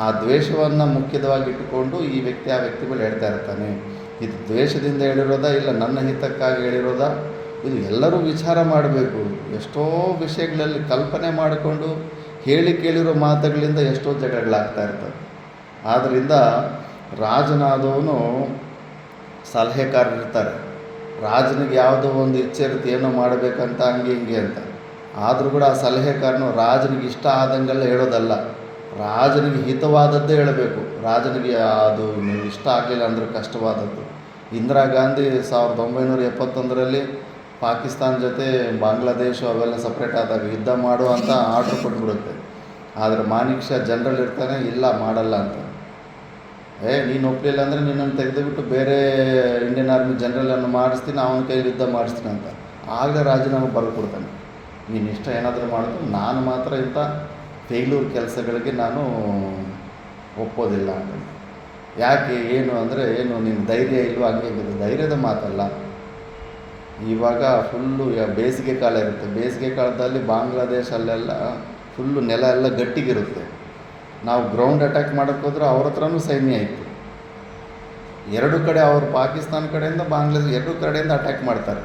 ಆ ದ್ವೇಷವನ್ನು ಮುಖ್ಯವಾಗಿಟ್ಟುಕೊಂಡು ಈ ವ್ಯಕ್ತಿ ಆ ವ್ಯಕ್ತಿ ಮೇಲೆ ಹೇಳ್ತಾ ಇರ್ತಾನೆ. ಇದು ದ್ವೇಷದಿಂದ ಹೇಳಿರೋದಾ, ಇಲ್ಲ ನನ್ನ ಹಿತಕ್ಕಾಗಿ ಹೇಳಿರೋದಾ, ಇದು ಎಲ್ಲರೂ ವಿಚಾರ ಮಾಡಬೇಕು. ಎಷ್ಟೋ ವಿಷಯಗಳಲ್ಲಿ ಕಲ್ಪನೆ ಮಾಡಿಕೊಂಡು ಹೇಳಿ ಕೇಳಿರೋ ಮಾತುಗಳಿಂದ ಎಷ್ಟೋ ಜಗಳಗಳಾಗ್ತಾ ಇರ್ತವೆ. ಆದ್ದರಿಂದ ರಾಜನಾದವನು ಸಲಹೆಗಾರರಿರ್ತಾರೆ. ರಾಜನಿಗೆ ಯಾವುದೋ ಒಂದು ಇಚ್ಛೆ ಇರುತ್ತೆ, ಏನೋ ಮಾಡಬೇಕಂತ, ಹಂಗೆ ಹಿಂಗೆ ಅಂತ. ಆದರೂ ಕೂಡ ಆ ಸಲಹೆಗಾರನು ರಾಜನಿಗೆ ಇಷ್ಟ ಆದಂಗೆಲ್ಲ ಹೇಳೋದಲ್ಲ, ರಾಜನಿಗೆ ಹಿತವಾದದ್ದೇ ಹೇಳಬೇಕು. ರಾಜನಿಗೆ ಅದು ಇಷ್ಟ ಆಗಲಿಲ್ಲ ಅಂದರೆ ಕಷ್ಟವಾದದ್ದು. ಇಂದಿರಾ ಗಾಂಧಿ 1971ರಲ್ಲಿ ಪಾಕಿಸ್ತಾನ ಜೊತೆ ಬಾಂಗ್ಲಾದೇಶ ಅವೆಲ್ಲ ಸಪ್ರೇಟ್ ಆದಾಗ ಯುದ್ಧ ಮಾಡು ಅಂತ ಆರ್ಡ್ರ್ ಕೊಟ್ಬಿಡುತ್ತೆ. ಆದರೆ ಮಾನಿಕ್ ಶಾ ಜನರಲ್ ಇರ್ತಾನೆ, ಇಲ್ಲ ಮಾಡಲ್ಲ ಅಂತ. ನೀನು ಒಪ್ಪಲಿಲ್ಲ ಅಂದರೆ ನಿನ್ನನ್ನು ತೆಗೆದುಬಿಟ್ಟು ಬೇರೆ ಇಂಡಿಯನ್ ಆರ್ಮಿ ಜನರಲನ್ನು ಮಾಡಿಸ್ತೀನಿ, ಅವನ ಕೈಲಿ ಯುದ್ಧ ಮಾಡಿಸ್ತೀನಿ ಅಂತ. ಆಗಲೇ ರಾಜೀನಾಮೆ ಬರೆದು ಕೊಡ್ತಾನೆ. ನೀನು ಇಷ್ಟ ಏನಾದರೂ ಮಾಡಿದ್ರು, ನಾನು ಮಾತ್ರ ಇಂಥ ಫೇಲ್ಯೂರ್ ಕೆಲಸಗಳಿಗೆ ನಾನು ಒಪ್ಪೋದಿಲ್ಲ ಅಂತ. ಯಾಕೆ ಏನು ಅಂದರೆ, ಏನು ನಿನ್ನ ಧೈರ್ಯ ಇಲ್ವೋ, ಹಂಗೆ ಇದೆ. ಧೈರ್ಯದ ಮಾತಲ್ಲ. ಇವಾಗ ಫುಲ್ಲು ಬೇಸಿಗೆ ಕಾಲ ಇರುತ್ತೆ. ಬೇಸಿಗೆ ಕಾಲದಲ್ಲಿ ಬಾಂಗ್ಲಾದೇಶ ಅಲ್ಲೆಲ್ಲ ಫುಲ್ಲು ನೆಲ ಎಲ್ಲ ಗಟ್ಟಿಗಿರುತ್ತೆ. ನಾವು ಗ್ರೌಂಡ್ ಅಟ್ಯಾಕ್ ಮಾಡೋಕ್ಕೆ ಹೋದ್ರೆ ಅವ್ರ ಹತ್ರನೂ ಸೈನ್ಯ ಇತ್ತು. ಎರಡು ಕಡೆ, ಅವರು ಪಾಕಿಸ್ತಾನ ಕಡೆಯಿಂದ ಬಾಂಗ್ಲಾದೇಶ ಎರಡು ಕಡೆಯಿಂದ ಅಟ್ಯಾಕ್ ಮಾಡ್ತಾರೆ.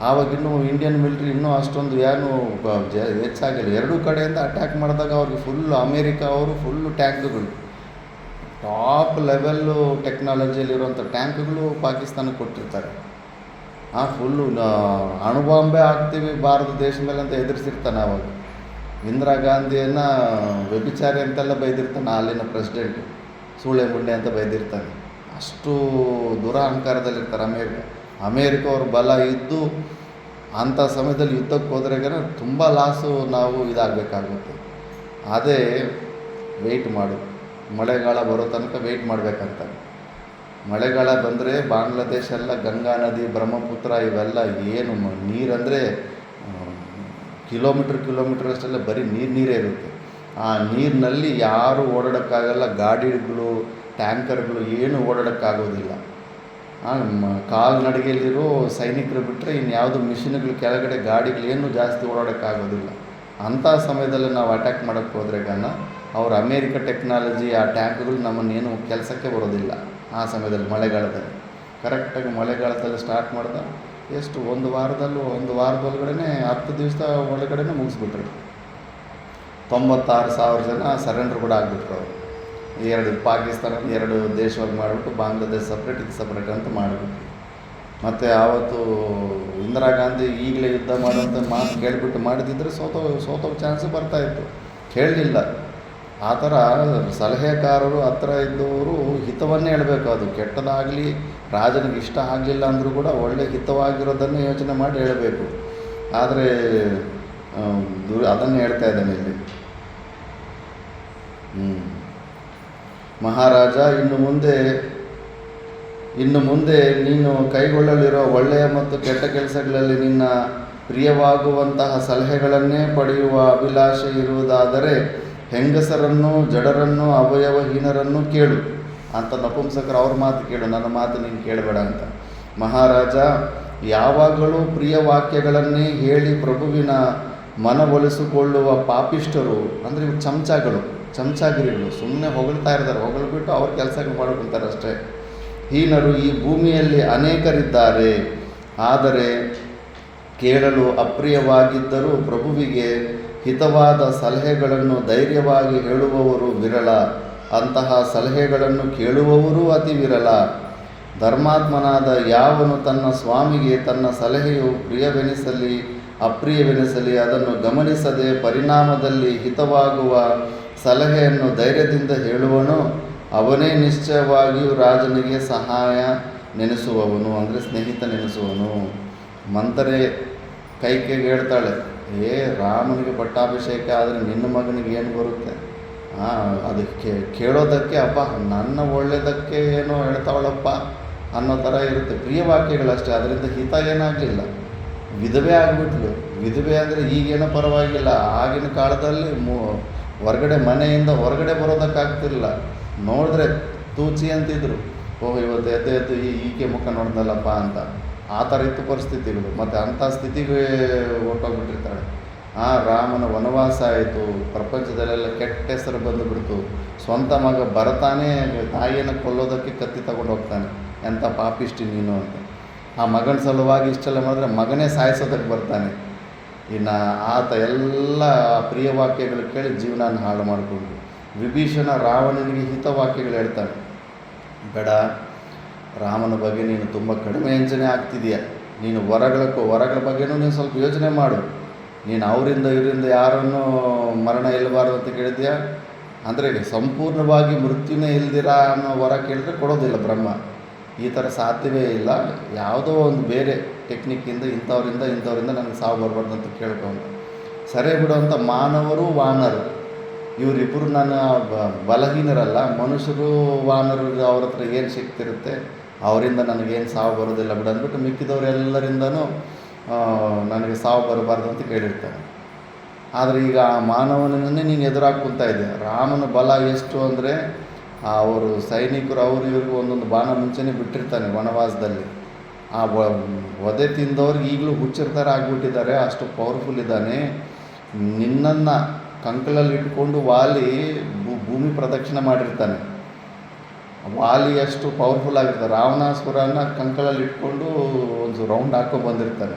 ಆವಾಗ ಇನ್ನೂ ಇಂಡಿಯನ್ ಮಿಲಿಟ್ರಿ ಇನ್ನೂ ಅಷ್ಟೊಂದು ಏನು ಹೆಚ್ಚಾಗಿಲ್ಲ. ಎರಡೂ ಕಡೆಯಿಂದ ಅಟ್ಯಾಕ್ ಮಾಡಿದಾಗ ಅವ್ರಿಗೆ ಫುಲ್ಲು ಅಮೇರಿಕಾ ಅವರು ಫುಲ್ಲು ಟ್ಯಾಂಕ್ಗಳು, ಟಾಪ್ ಲೆವೆಲ್ಲು ಟೆಕ್ನಾಲಜಿಯಲ್ಲಿರುವಂಥ ಟ್ಯಾಂಕ್ಗಳು ಪಾಕಿಸ್ತಾನಕ್ಕೆ ಕೊಟ್ಟಿರ್ತಾರೆ. ಫುಲ್ಲು ಅಣುಬಾಂಬೆ ಹಾಕ್ತೀವಿ ಭಾರತ ದೇಶ ಮೇಲೆ ಅಂತ ಎದುರಿಸಿರ್ತಾನೆ. ಆವಾಗ ಇಂದಿರಾ ಗಾಂಧಿಯನ್ನು ವ್ಯಭಿಚಾರಿ ಅಂತೆಲ್ಲ ಬೈದಿರ್ತಾನೆ ಅಲ್ಲಿನ ಪ್ರೆಸಿಡೆಂಟು, ಸೂಳೆ ಮುಂಡೆ ಅಂತ ಬೈದಿರ್ತಾನೆ. ಅಷ್ಟು ದುರಹಂಕಾರದಲ್ಲಿರ್ತಾರೆ ಅಮೇರಿಕ ಅವ್ರ ಬಲ ಇದ್ದು ಅಂಥ ಸಮಯದಲ್ಲಿ ಯುದ್ಧಕ್ಕೆ ಹೋದ್ರೆಗೇನೆ ತುಂಬ ಲಾಸು ನಾವು ಇದಾಗಬೇಕಾಗುತ್ತೆ. ಅದೇ ವೆಯ್ಟ್ ಮಾಡು, ಮಳೆಗಾಲ ಬರೋ ತನಕ ವೆಯ್ಟ್ ಮಾಡಬೇಕಂತ. ಮಳೆಗಾಲ ಬಂದರೆ ಬಾಂಗ್ಲಾದೇಶ ಎಲ್ಲ ಗಂಗಾ ನದಿ, ಬ್ರಹ್ಮಪುತ್ರ ಇವೆಲ್ಲ ಏನು ನೀರಂದರೆ ಕಿಲೋಮೀಟ್ರ್ ಅಷ್ಟೆಲ್ಲ ಬರೀ ನೀರೇ ಇರುತ್ತೆ. ಆ ನೀರಿನಲ್ಲಿ ಯಾರೂ ಓಡಾಡೋಕ್ಕಾಗಲ್ಲ. ಗಾಡಿಗಳು, ಟ್ಯಾಂಕರ್ಗಳು ಏನು ಓಡಾಡೋಕ್ಕಾಗೋದಿಲ್ಲ. ಕಾಲ್ನಡಿಗೆಯಲ್ಲಿರೋ ಸೈನಿಕರು ಬಿಟ್ಟರೆ ಇನ್ಯಾವುದು ಮಿಷಿನ್ಗಳು ಕೆಳಗಡೆ ಗಾಡಿಗಳೇನು ಜಾಸ್ತಿ ಓಡಾಡೋಕ್ಕಾಗೋದಿಲ್ಲ. ಅಂಥ ಸಮಯದಲ್ಲಿ ನಾವು ಅಟ್ಯಾಕ್ ಮಾಡೋಕ್ಕೆ ಹೋದರೆ ಅವ್ರ ಅಮೇರಿಕ ಟೆಕ್ನಾಲಜಿ ಆ ಟ್ಯಾಂಕ್ಗಳು ನಮ್ಮನ್ನೇನು ಕೆಲಸಕ್ಕೆ ಬರೋದಿಲ್ಲ. ಆ ಸಮಯದಲ್ಲಿ ಮಳೆಗಾಲದಲ್ಲಿ ಕರೆಕ್ಟಾಗಿ ಮಳೆಗಾಲದಲ್ಲಿ ಸ್ಟಾರ್ಟ್ ಮಾಡ್ದೆ, ಎಷ್ಟು ಒಂದು ವಾರದೊಳಗಡೆ 10 ದಿವಸದ ಒಳಗಡೆ ಮುಗಿಸ್ಬಿಟ್ರು. 96,000 ಜನ ಸರೆಂಡ್ರ್ ಕೂಡ ಆಗಿಬಿಟ್ರು. ಅವರು ಎರಡು ಪಾಕಿಸ್ತಾನ ಎರಡು ದೇಶವಾಗಿ ಮಾಡಿಬಿಟ್ಟು ಬಾಂಗ್ಲಾದೇಶ ಸಪ್ರೇಟ್, ಇದು ಸಪ್ರೇಟ್ ಅಂತ ಮಾಡಿಬಿಟ್ರು. ಮತ್ತು ಆವತ್ತು ಇಂದಿರಾ ಗಾಂಧಿ ಈಗಲೇ ಯುದ್ಧ ಮಾಡುವಂಥ ಮಾತು ಕೇಳಿಬಿಟ್ಟು ಮಾಡಿದಿದ್ದರೆ ಸೋತೋ ಚಾನ್ಸು ಬರ್ತಾಯಿತ್ತು. ಕೇಳಲಿಲ್ಲ. ಆ ಥರ ಸಲಹೆಗಾರರು ಹತ್ರ ಇದ್ದವರು ಹಿತವನ್ನೇ ಹೇಳಬೇಕು. ಅದು ಕೆಟ್ಟದಾಗಲಿ, ರಾಜನಿಗೆ ಇಷ್ಟ ಆಗಲಿಲ್ಲ ಅಂದರೂ ಕೂಡ ಒಳ್ಳೆ ಹಿತವಾಗಿರೋದನ್ನೇ ಯೋಚನೆ ಮಾಡಿ ಹೇಳಬೇಕು. ಆದರೆ ಅದನ್ನೇ ಹೇಳ್ತಾ ಇದ್ದಾನೆ ಇಲ್ಲಿ. ಮಹಾರಾಜ, ಇನ್ನು ಮುಂದೆ ನೀನು ಕೈಗೊಳ್ಳಲಿರೋ ಒಳ್ಳೆಯ ಮತ್ತು ಕೆಟ್ಟ ಕೆಲಸಗಳಲ್ಲಿ ನಿನ್ನ ಪ್ರಿಯವಾಗುವಂತಹ ಸಲಹೆಗಳನ್ನೇ ಪಡೆಯುವ ಅಭಿಲಾಷೆ ಇರುವುದಾದರೆ ಹೆಂಗಸರನ್ನು, ಜಡರನ್ನು, ಅವಯವಹೀನರನ್ನು ಕೇಳು ಅಂತ. ನಪುಂಸಕರು ಅವ್ರ ಮಾತು ಕೇಳು, ನನ್ನ ಮಾತು ನೀನು ಕೇಳಬೇಡ ಅಂತ. ಮಹಾರಾಜ, ಯಾವಾಗಲೂ ಪ್ರಿಯ ವಾಕ್ಯಗಳನ್ನೇ ಹೇಳಿ ಪ್ರಭುವಿನ ಮನವೊಲಿಸಿಕೊಳ್ಳುವ ಪಾಪಿಷ್ಠರು, ಅಂದರೆ ಇವು ಚಮಚಾಗಿರಿಗಳು, ಸುಮ್ಮನೆ ಹೊಗಳ್ತಾ ಇರ್ತಾರೆ. ಹೊಗಳ್ಬಿಟ್ಟು ಅವ್ರ ಕೆಲಸ ಮಾಡ್ಕೊತಾರೆ ಅಷ್ಟೇ. ಹೀನರು ಈ ಭೂಮಿಯಲ್ಲಿ ಅನೇಕರಿದ್ದಾರೆ, ಆದರೆ ಕೇಳಲು ಅಪ್ರಿಯವಾಗಿದ್ದರೂ ಪ್ರಭುವಿಗೆ ಹಿತವಾದ ಸಲಹೆಗಳನ್ನು ಧೈರ್ಯವಾಗಿ ಹೇಳುವವರು ವಿರಳ. ಅಂತಹ ಸಲಹೆಗಳನ್ನು ಕೇಳುವವರೂ ಅತಿ ವಿರಳ. ಧರ್ಮಾತ್ಮನಾದ ಯಾವನು ತನ್ನ ಸ್ವಾಮಿಗೆ ತನ್ನ ಸಲಹೆಯು ಪ್ರಿಯವೆನಿಸಲಿ ಅಪ್ರಿಯವೆನಿಸಲಿ ಅದನ್ನು ಗಮನಿಸದೆ ಪರಿಣಾಮದಲ್ಲಿ ಹಿತವಾಗುವ ಸಲಹೆಯನ್ನು ಧೈರ್ಯದಿಂದ ಹೇಳುವನೋ ಅವನೇ ನಿಶ್ಚಯವಾಗಿಯೂ ರಾಜನಿಗೆ ಸಹಾಯ ನೆನೆಸುವವನು, ಅಂದರೆ ಸ್ನೇಹಿತ ನೆನೆಸುವನು. ಮಂತರೆ ಕೈಕೆಗೆ ಹೇಳ್ತಾಳೆ, ರಾಮನಿಗೆ ಪಟ್ಟಾಭಿಷೇಕ ಆದರೆ ನಿನ್ನ ಮಗನಿಗೆ ಏನು ಬರುತ್ತೆ? ಅದಕ್ಕೆ ಕೇಳೋದಕ್ಕೆ ನನ್ನ ಒಳ್ಳೆಯದಕ್ಕೆ ಏನೋ ಹೇಳ್ತಾವಳಪ್ಪ ಅನ್ನೋ ಥರ ಇರುತ್ತೆ. ಪ್ರಿಯವಾಕ್ಯಗಳಷ್ಟೇ, ಅದರಿಂದ ಹಿತ ಏನಾಗಲಿಲ್ಲ. ವಿಧವೆ ಆಗಿಬಿಟ್ಲು. ವಿಧವೆ ಅಂದರೆ ಈಗೇನೋ ಪರವಾಗಿಲ್ಲ, ಆಗಿನ ಕಾಲದಲ್ಲಿ ಮನೆಯಿಂದ ಹೊರಗಡೆ ಬರೋದಕ್ಕಾಗ್ತಿರಲಿಲ್ಲ. ನೋಡಿದ್ರೆ ತೂಚಿ ಅಂತಿದ್ರು. ಇವತ್ತು ಎದ್ದು ಈಕೆ ಮುಖ ನೋಡ್ದಲ್ಲಪ್ಪ ಅಂತ. ಆ ಥರ ಇತ್ತು ಪರಿಸ್ಥಿತಿಗಳು. ಮತ್ತು ಅಂಥ ಸ್ಥಿತಿಗೆ ಹೊರಟೋಗ್ಬಿಟ್ಟಿರ್ತಾಳೆ. ರಾಮನ ವನವಾಸ ಆಯಿತು, ಪ್ರಪಂಚದಲ್ಲೆಲ್ಲ ಕೆಟ್ಟ ಹೆಸರು ಬಂದುಬಿಡ್ತು. ಸ್ವಂತ ಮಗ ಬರ್ತಾನೆ ತಾಯಿಯನ್ನು ಕೊಲ್ಲೋದಕ್ಕೆ ಕತ್ತಿ ತಗೊಂಡು ಹೋಗ್ತಾನೆ, ಎಂಥ ಪಾಪಿಷ್ಟಿ ನೀನು ಅಂತ. ಆ ಮಗನ ಸಲುವಾಗಿ ಇಷ್ಟೆಲ್ಲ ಮಾಡಿದ್ರೆ ಮಗನೇ ಸಾಯಿಸೋದಕ್ಕೆ ಬರ್ತಾನೆ. ಇನ್ನು ಆತ ಎಲ್ಲ ಪ್ರಿಯವಾಕ್ಯಗಳು ಕೇಳಿ ಜೀವನ ಹಾಳು ಮಾಡಿಕೊಂಡು ವಿಭೀಷಣ ರಾವಣನಿಗೆ ಹಿತವಾಕ್ಯಗಳು ಹೇಳ್ತಾನೆ. ಬೇಡ, ರಾಮನ ಬಗ್ಗೆ ನೀನು ತುಂಬ ಕಡಿಮೆ ಯೋಚನೆ ಆಗ್ತಿದೆಯಾ, ನೀನು ವರಗಳ ಬಗ್ಗೆನೂ ನೀನು ಸ್ವಲ್ಪ ಯೋಚನೆ ಮಾಡು. ನೀನು ಅವರಿಂದ ಇವರಿಂದ ಯಾರನ್ನು ಮರಣ ಇಲ್ಲಬಾರ್ದು ಅಂತ ಕೇಳಿದ್ಯಾ ಅಂದರೆ ಸಂಪೂರ್ಣವಾಗಿ ಮೃತ್ಯುನೇ ಇಲ್ದಿರ ಅನ್ನೋ ವರ ಕೇಳಿದ್ರೆ ಕೊಡೋದಿಲ್ಲ ಬ್ರಹ್ಮ. ಈ ಥರ ಸಾಧ್ಯವೇ ಇಲ್ಲ, ಯಾವುದೋ ಒಂದು ಬೇರೆ ಟೆಕ್ನಿಕ್ಕಿಂದ ಇಂಥವರಿಂದ ನನಗೆ ಸಾವು ಬರಬಾರ್ದು ಅಂತ ಕೇಳ್ಕೊಂಡು ಸರಿ ಬಿಡು ಅಂತ ಮಾನವರು ವಾನರು ಇವರಿಬ್ಬರು ನನ್ನ ಬಲಹೀನರಲ್ಲ, ಮನುಷ್ಯರು ವಾನರು ಅವ್ರ ಹತ್ರ ಏನು ಸಿಗ್ತಿರುತ್ತೆ, ಅವರಿಂದ ನನಗೇನು ಸಾವು ಬರೋದಿಲ್ಲ ಬಿಡು ಅಂದ್ಬಿಟ್ಟು ಮಿಕ್ಕಿದವರೆಲ್ಲರಿಂದನೂ ನನಗೆ ಸಾವು ಬರಬಾರ್ದು ಅಂತ ಕೇಳಿರ್ತಾನೆ. ಆದರೆ ಈಗ ಆ ಮಾನವನನ್ನೇ ನೀನು ಎದುರಾಗ್ಕೊತಾ ಇದೆ. ರಾಮನ ಬಲ ಎಷ್ಟು ಅಂದರೆ ಅವರು ಸೈನಿಕರು ಇವ್ರಿಗೂ ಒಂದೊಂದು ಬಾಣ ಮುಂಚೆನೇ ಬಿಟ್ಟಿರ್ತಾನೆ ವನವಾಸದಲ್ಲಿ. ಆ ವಧೆ ತಿಂದವ್ರಿಗೆ ಈಗಲೂ ಹುಚ್ಚಿರ್ತಾರೆ ಆಗಿಬಿಟ್ಟಿದ್ದಾರೆ, ಅಷ್ಟು ಪವರ್ಫುಲ್ ಇದ್ದಾನೆ. ನಿನ್ನನ್ನು ಕಂಕಳಲ್ಲಿ ಇಟ್ಕೊಂಡು ವಾಲಿ ಭೂಮಿ ಪ್ರದಕ್ಷಿಣೆ ಮಾಡಿರ್ತಾನೆ. ವಾಲಿ ಅಷ್ಟು ಪವರ್ಫುಲ್ ಆಗಿರ್ತಾರೆ. ರಾವಣಾಸುರನ ಕಂಕಳಲ್ಲಿ ಇಟ್ಕೊಂಡು ಒಂದು ರೌಂಡ್ ಹಾಕೊಂಡು ಬಂದಿರ್ತಾನೆ.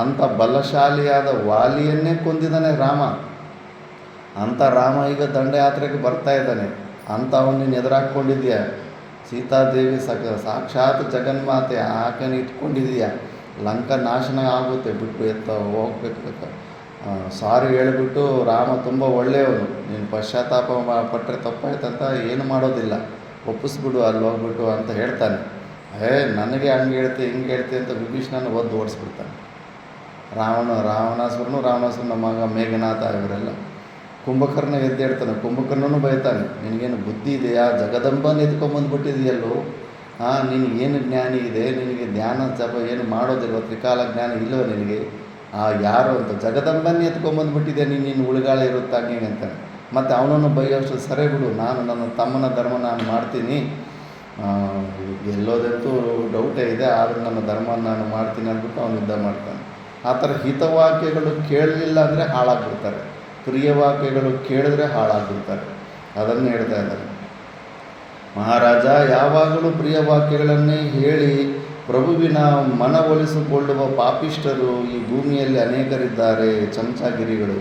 ಅಂಥ ಬಲಶಾಲಿಯಾದ ವಾಲಿಯನ್ನೇ ಕೊಂದಿದ್ದಾನೆ ರಾಮ. ಅಂಥ ರಾಮ ಈಗ ದಂಡಯಾತ್ರೆಗೆ ಬರ್ತಾ ಇದ್ದಾನೆ. ಅಂಥವನ್ನ ನೀನು ಎದುರಾಕ್ಕೊಂಡಿದ್ದೀಯ. ಸೀತಾದೇವಿ ಸಾಕ್ಷಾತ್ ಜಗನ್ಮಾತೆ, ಆಕೆನ ಇಟ್ಕೊಂಡಿದೀಯ. ಲಂಕಾ ನಾಶನ ಆಗುತ್ತೆ, ಬಿಟ್ಟು ಹೋಗ್ಬೇಕು. ಸಾರಿ ಹೇಳಿಬಿಟ್ಟು ರಾಮ ತುಂಬ ಒಳ್ಳೆಯವನು, ನೀನು ಪಶ್ಚಾತ್ತಾಪ ಪಟ್ಟರೆ ತಪ್ಪಾಯ್ತಂತ ಏನು ಮಾಡೋದಿಲ್ಲ, ಒಪ್ಪಿಸ್ಬಿಡು ಅಲ್ಲಿ ಹೋಗ್ಬಿಟ್ಟು ಅಂತ ಹೇಳ್ತಾನೆ. ನನಗೆ ಹಂಗೆ ಹೇಳ್ತೆ ಹಿಂಗೆ ಹೇಳ್ತೆ ಅಂತ ವಿಭೀಷಣನ ಒದ್ದು ಓಡಿಸ್ಬಿಡ್ತಾನೆ. ರಾವಣಾಸುರನ ಮಗ ಮೇಘನಾಥ ಇವರೆಲ್ಲ. ಕುಂಭಕರ್ಣ ಎದ್ದೇಳ್ತಾನೆ. ಕುಂಭಕರ್ಣನೂ ಬೈತಾನೆ, ನಿನಗೇನು ಬುದ್ಧಿ ಇದೆಯಾ, ಜಗದಂಬನ ಎತ್ಕೊಂಬಂದ್ಬಿಟ್ಟಿದೆಯಲ್ಲೋ, ನಿನಗೇನು ಜ್ಞಾನಿ ಇದೆ, ನಿನಗೆ ಧ್ಯಾನ ಜಪ ಏನು ಮಾಡೋದಿಲ್ವ, ತ್ರಿಕಾಲ ಜ್ಞಾನ ಇಲ್ಲವ ನಿನಗೆ, ಯಾರು ಅಂತ ಜಗದಂಬನ್ನೇ ಎತ್ಕೊಂಬಂದ್ಬಿಟ್ಟಿದೆ, ನೀನು ಉಳಿಗಾಳೆ ಇರುತ್ತೆ ಹಂಗೆ ಅಂತಾನೆ. ಮತ್ತು ಅವನನ್ನು ಬೈಯೋಷ್ಟು ಸರಿ ಬಿಡು, ನಾನು ನನ್ನ ತಮ್ಮನ ಧರ್ಮ ನಾನು ಮಾಡ್ತೀನಿ, ಎಲ್ಲೋದಂತೂ ಡೌಟೇ ಇದೆ, ಆದರೆ ನನ್ನ ಧರ್ಮ ನಾನು ಮಾಡ್ತೀನಿ ಅಂದ್ಬಿಟ್ಟು ಅವನು ಯುದ್ಧ ಮಾಡ್ತಾನೆ. ಆ ಥರ ಹಿತವಾಕ್ಯಗಳು ಕೇಳಲಿಲ್ಲ ಅಂದರೆ ಹಾಳಾಗ್ಬಿಡ್ತಾರೆ, ಪ್ರಿಯವಾಕ್ಯಗಳು ಕೇಳಿದ್ರೆ ಹಾಳಾಗ್ಬಿಡ್ತಾರೆ. ಅದನ್ನು ಹೇಳ್ತಾ ಇದ್ದಾರೆ ಮಹಾರಾಜ. ಯಾವಾಗಲೂ ಪ್ರಿಯವಾಕ್ಯಗಳನ್ನೇ ಹೇಳಿ ಪ್ರಭುವಿನ ಮನವೊಲಿಸಿಕೊಳ್ಳುವ ಪಾಪಿಷ್ಠರು ಈ ಭೂಮಿಯಲ್ಲಿ ಅನೇಕರಿದ್ದಾರೆ, ಚಮಚಾಗಿರಿಗಳು.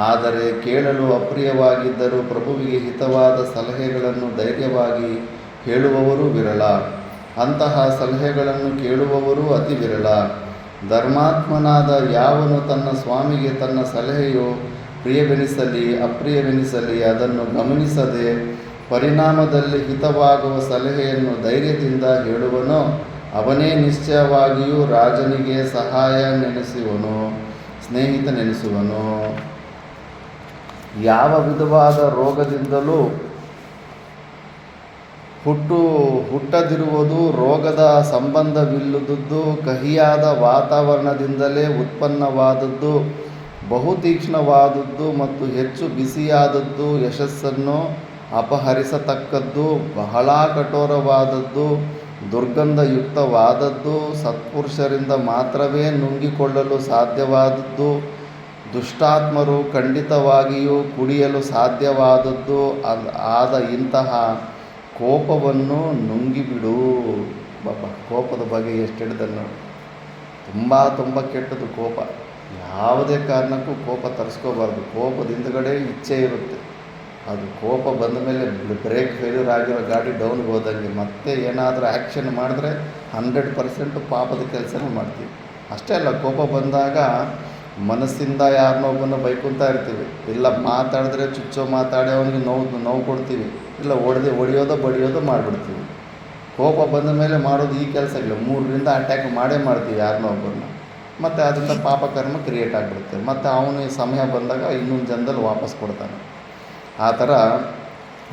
ಆದರೆ ಕೇಳಲು ಅಪ್ರಿಯವಾಗಿದ್ದರೂ ಪ್ರಭುವಿಗೆ ಹಿತವಾದ ಸಲಹೆಗಳನ್ನು ಧೈರ್ಯವಾಗಿ ಹೇಳುವವರು ವಿರಳ. ಅಂತಹ ಸಲಹೆಗಳನ್ನು ಕೇಳುವವರು ಅತಿ ವಿರಳ. ಧರ್ಮಾತ್ಮನಾದ ಯಾವನು ತನ್ನ ಸ್ವಾಮಿಗೆ ತನ್ನ ಸಲಹೆಯು ಪ್ರಿಯವೆನಿಸಲಿ ಅಪ್ರಿಯವೆನಿಸಲಿ ಅದನ್ನು ಗಮನಿಸದೆ ಪರಿಣಾಮದಲ್ಲಿ ಹಿತವಾಗುವ ಸಲಹೆಯನ್ನು ಧೈರ್ಯದಿಂದ ಹೇಳುವನೋ ಅವನೇ ನಿಶ್ಚಯವಾಗಿಯೂ ರಾಜನಿಗೆ ಸಹಾಯ ನೆನೆಸುವನು, ಸ್ನೇಹಿತನೆನಿಸುವನು. ಯಾವ ವಿಧವಾದ ರೋಗದಿಂದಲೂ ಹುಟ್ಟದಿರುವುದು, ರೋಗದ ಸಂಬಂಧವಿಲ್ಲದುದು, ಕಹಿಯಾದ ವಾತಾವರಣದಿಂದಲೇ ಉತ್ಪನ್ನವಾದದ್ದು, ಬಹುತೀಕ್ಷ್ಣವಾದದ್ದು ಮತ್ತು ಹೆಚ್ಚು ಬಿಸಿಯಾದದ್ದು, ಯಶಸ್ಸನ್ನು ಅಪಹರಿಸತಕ್ಕದ್ದು, ಬಹಳ ಕಠೋರವಾದದ್ದು, ದುರ್ಗಂಧಯುಕ್ತವಾದದ್ದು, ಸತ್ಪುರುಷರಿಂದ ಮಾತ್ರವೇ ನುಂಗಿಕೊಳ್ಳಲು ಸಾಧ್ಯವಾದದ್ದು, ದುಷ್ಟಾತ್ಮರು ಖಂಡಿತವಾಗಿಯೂ ಕುಡಿಯಲು ಸಾಧ್ಯವಾದದ್ದು ಆದ ಇಂತಹ ಕೋಪವನ್ನು ನುಂಗಿಬಿಡು. ಕೋಪದ ಬಗ್ಗೆ ಎಷ್ಟು ಹೇಳಿದನು. ತುಂಬ ಕೆಟ್ಟದ್ದು ಕೋಪ. ಯಾವುದೇ ಕಾರಣಕ್ಕೂ ಕೋಪ ತರಿಸ್ಕೋಬಾರ್ದು. ಕೋಪದ ಹಿಂದುಗಡೆ ಇಚ್ಛೆ ಇರುತ್ತೆ. ಅದು ಕೋಪ ಬಂದ ಮೇಲೆ ಬ್ರೇಕ್ ಫೇಲ್ಯೂರ್ ಆಗಿರೋ ಗಾಡಿ ಡೌನ್ಗೆ ಹೋದಂಗೆ. ಮತ್ತೆ ಏನಾದರೂ ಆ್ಯಕ್ಷನ್ ಮಾಡಿದ್ರೆ 100% ಪಾಪದ ಕೆಲಸನೇ ಮಾಡ್ತೀವಿ. ಅಷ್ಟೇ ಅಲ್ಲ, ಕೋಪ ಬಂದಾಗ ಮನಸ್ಸಿಂದ ಯಾರನ್ನೊಬ್ಬನ ಬೈಕೊತಾ ಇರ್ತೀವಿ, ಇಲ್ಲ ಮಾತಾಡಿದ್ರೆ ಚುಚ್ಚೋ ಮಾತಾಡಿ ಅವನಿಗೆ ನೋವು ಕೊಡ್ತೀವಿ, ಇಲ್ಲ ಹೊಡೆಯೋದೋ ಬಡಿಯೋದೋ ಮಾಡಿಬಿಡ್ತೀವಿ. ಕೋಪ ಬಂದ ಮೇಲೆ ಮಾಡೋದು ಈ ಕೆಲಸಗಳು 3ರಿಂದ ಅಟ್ಯಾಕ್ ಮಾಡ್ತೀವಿ ಯಾರನ್ನೋ ಒಬ್ಬರನ್ನ. ಮತ್ತು ಅದರಿಂದ ಪಾಪಕರ್ಮ ಕ್ರಿಯೇಟ್ ಆಗಿಬಿಡುತ್ತೆ. ಮತ್ತು ಅವನು ಸಮಯ ಬಂದಾಗ ಇನ್ನೊಂದು ಜನದಲ್ಲಿ ವಾಪಸ್ ಕೊಡ್ತಾನೆ. ಆ ಥರ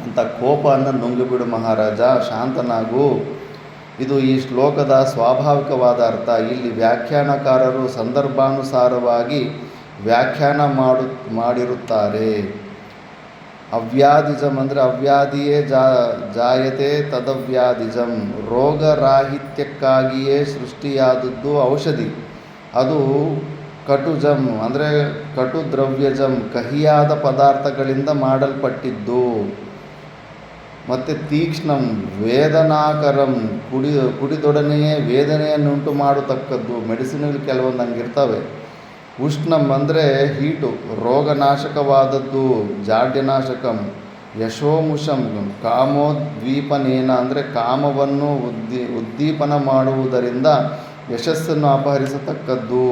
ಅಂಥ ಕೋಪವನ್ನು ನುಂಗಿಬಿಡು ಮಹಾರಾಜ, ಶಾಂತನಾಗು. ಇದು ಈ ಶ್ಲೋಕದ ಸ್ವಾಭಾವಿಕವಾದ ಅರ್ಥ. ಇಲ್ಲಿ ವ್ಯಾಖ್ಯಾನಕಾರರು ಸಂದರ್ಭಾನುಸಾರವಾಗಿ ವ್ಯಾಖ್ಯಾನ ಮಾಡಿರುತ್ತಾರೆ. ಅವ್ಯಾಧಿಜಂ ಅಂದರೆ ಅವ್ಯಾಧಿಯೇ ಜಾಯತೆ ತದವ್ಯಾಧಿಜಂ. ರೋಗರಾಹಿತ್ಯಕ್ಕಾಗಿಯೇ ಸೃಷ್ಟಿಯಾದದ್ದು ಔಷಧಿ. ಅದು ಕಟುಜಂ ಅಂದರೆ ಕಟು ದ್ರವ್ಯಜಂ, ಕಹಿಯಾದ ಪದಾರ್ಥಗಳಿಂದ ಮಾಡಲ್ಪಟ್ಟಿದ್ದು. ಮತ್ತು ತೀಕ್ಷ್ಣಂ ವೇದನಾಕರಂ, ಕುಡಿದೊಡನೆಯೇ ವೇದನೆಯನ್ನುಂಟು ಮಾಡತಕ್ಕದ್ದು. ಮೆಡಿಸಿನ್ಗಳು ಕೆಲವೊಂದು ಹಂಗಿರ್ತವೆ. ಉಷ್ಣಂ ಅಂದರೆ ಹೀಟು, ರೋಗನಾಶಕವಾದದ್ದು. ಜಾಡ್ಯನಾಶಕಂ. ಯಶೋಮುಷಂ ಕಾಮೋದ್ದೀಪನೇನ ಅಂದರೆ ಕಾಮವನ್ನು ಉದ್ದೀಪನ ಮಾಡುವುದರಿಂದ ಯಶಸ್ಸನ್ನು ಅಪಹರಿಸತಕ್ಕದ್ದು.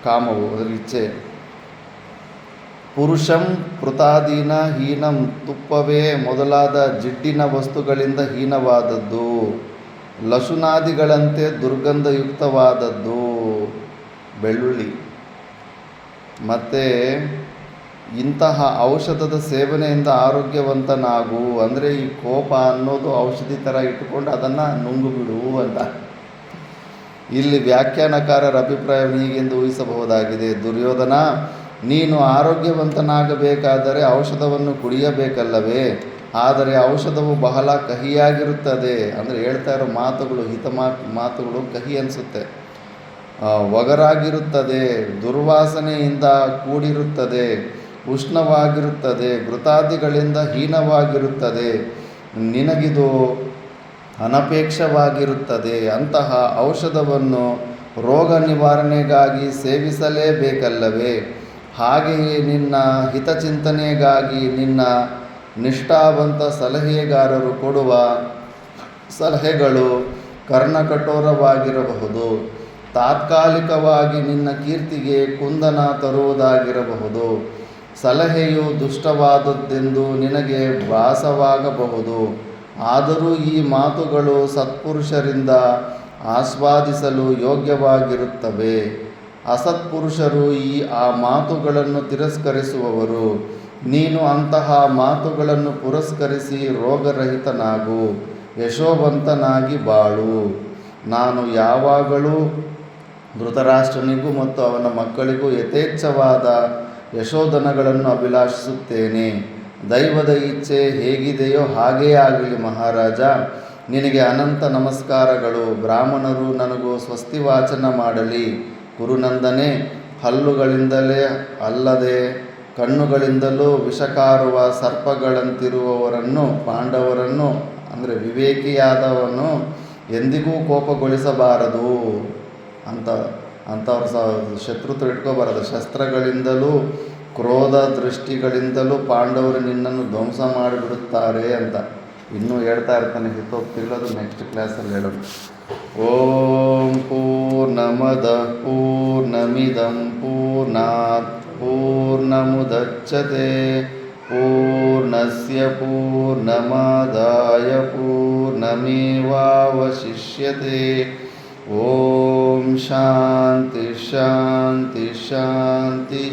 ಕಾಮವು ಅದರ ಇಚ್ಛೆ. ಪುರುಷಂ ಪೃತಾದೀನ ಹೀನಂ, ತುಪ್ಪವೇ ಮೊದಲಾದ ಜಿಡ್ಡಿನ ವಸ್ತುಗಳಿಂದ ಹೀನವಾದದ್ದು. ಲಶುನಾದಿಗಳಂತೆ ದುರ್ಗಂಧಯುಕ್ತವಾದದ್ದು. ಬೆಳ್ಳುಳ್ಳಿ. ಮತ್ತು ಇಂತಹ ಔಷಧದ ಸೇವನೆಯಿಂದ ಆರೋಗ್ಯವಂತನಾಗು ಅಂದರೆ ಈ ಕೋಪ ಅನ್ನೋದು ಔಷಧಿ ಥರ ಇಟ್ಟುಕೊಂಡು ಅದನ್ನು ನುಂಗು ಬಿಡು ಅಂತ. ಇಲ್ಲಿ ವ್ಯಾಖ್ಯಾನಕಾರರ ಅಭಿಪ್ರಾಯವನ್ನು ಹೀಗೆಂದು ಊಹಿಸಬಹುದಾಗಿದೆ. ದುರ್ಯೋಧನ, ನೀನು ಆರೋಗ್ಯವಂತನಾಗಬೇಕಾದರೆ ಔಷಧವನ್ನು ಕುಡಿಯಬೇಕಲ್ಲವೇ? ಆದರೆ ಔಷಧವು ಬಹಳ ಕಹಿಯಾಗಿರುತ್ತದೆ. ಅಂದರೆ ಹೇಳ್ತಾ ಇರೋ ಮಾತುಗಳು, ಮಾತುಗಳು ಕಹಿ ಅನಿಸುತ್ತೆ, ಒಗರಾಗಿರುತ್ತದೆ, ದುರ್ವಾಸನೆಯಿಂದ ಕೂಡಿರುತ್ತದೆ, ಉಷ್ಣವಾಗಿರುತ್ತದೆ, ಘೃತಾದಿಗಳಿಂದ ಹೀನವಾಗಿರುತ್ತದೆ. ನಿನಗಿದು ಅನಪೇಕ್ಷವಾಗಿರುತ್ತದೆ. ಅಂತಹ ಔಷಧವನ್ನು ರೋಗ ನಿವಾರಣೆಗಾಗಿ ಸೇವಿಸಲೇಬೇಕಲ್ಲವೇ? ಹಾಗೆಯೇ ನಿನ್ನ ಹಿತಚಿಂತನೆಗಾಗಿ ನಿನ್ನ ನಿಷ್ಠಾವಂತ ಸಲಹೆಗಾರರು ಕೊಡುವ ಸಲಹೆಗಳು ಕರ್ಣಕಠೋರವಾಗಿರಬಹುದು. ತಾತ್ಕಾಲಿಕವಾಗಿ ನಿನ್ನ ಕೀರ್ತಿಗೆ ಕುಂದನ ತರುವುದಾಗಿರಬಹುದು. ಸಲಹೆಯು ದುಷ್ಟವಾದದ್ದೆಂದು ನಿನಗೆ ಭಾಸವಾಗಬಹುದು. ಆದರೂ ಈ ಮಾತುಗಳು ಸತ್ಪುರುಷರಿಂದ ಆಸ್ವಾದಿಸಲು ಯೋಗ್ಯವಾಗಿರುತ್ತವೆ. ಅಸತ್ಪುರುಷರು ಆ ಮಾತುಗಳನ್ನು ತಿರಸ್ಕರಿಸುವವರು. ನೀನು ಅಂತಹ ಮಾತುಗಳನ್ನು ಪುರಸ್ಕರಿಸಿ ರೋಗರಹಿತನಾಗು, ಯಶೋವಂತನಾಗಿ ಬಾಳು. ನಾನು ಯಾವಾಗಲೂ ಧೃತರಾಷ್ಟ್ರನಿಗೂ ಮತ್ತು ಅವನ ಮಕ್ಕಳಿಗೂ ಯಥೇಚ್ಛವಾದ ಯಶೋಧನಗಳನ್ನು ಅಭಿಲಾಷಿಸುತ್ತೇನೆ. ದೈವದ ಇಚ್ಛೆ ಹೇಗಿದೆಯೋ ಹಾಗೇ ಆಗಲಿ ಮಹಾರಾಜ. ನಿನಗೆ ಅನಂತ ನಮಸ್ಕಾರಗಳು. ಬ್ರಾಹ್ಮಣರು ನನಗೂ ಸ್ವಸ್ತಿವಾಚನ ಮಾಡಲಿ. ಕುರುನಂದನೆ, ಹಲ್ಲುಗಳಿಂದಲೇ ಅಲ್ಲದೆ ಕಣ್ಣುಗಳಿಂದಲೂ ವಿಷಕಾರುವ ಸರ್ಪಗಳಂತಿರುವವರನ್ನು, ಪಾಂಡವರನ್ನು ಅಂದರೆ ವಿವೇಕಿಯಾದವನು ಎಂದಿಗೂ ಕೋಪಗೊಳಿಸಬಾರದು ಅಂಥವ್ರು ಶತ್ರುತ್ವ ಇಟ್ಕೋಬಾರದು. ಶಸ್ತ್ರಗಳಿಂದಲೂ ಕ್ರೋಧ ದೃಷ್ಟಿಗಳಿಂದಲೂ ಪಾಂಡವರು ನಿನ್ನನ್ನು ಧ್ವಂಸ ಮಾಡಿಬಿಡುತ್ತಾರೆ ಅಂತ ಇನ್ನೂ ಹೇಳ್ತಾ ಇರ್ತಾನೆ. ಹಿತೋಕ್ತಿಗಳು ನೆಕ್ಸ್ಟ್ ಕ್ಲಾಸಲ್ಲಿ ಹೇಳೋಣ. ಓಂ ಪೂರ್ಣಮದಃ ಪೂರ್ಣಮಿದಂ ಪೂರ್ಣಾತ್ ಪೂರ್ಣಮುದಚ್ಯತೆ ಪೂರ್ಣಸ್ಯ ಪೂರ್ಣಮಾದಾಯ ಪೂರ್ಣಮೇವಾವಶಿಷ್ಯತೆ. ಓಂ ಶಾಂತಿ ಶಾಂತಿ ಶಾಂತಿ.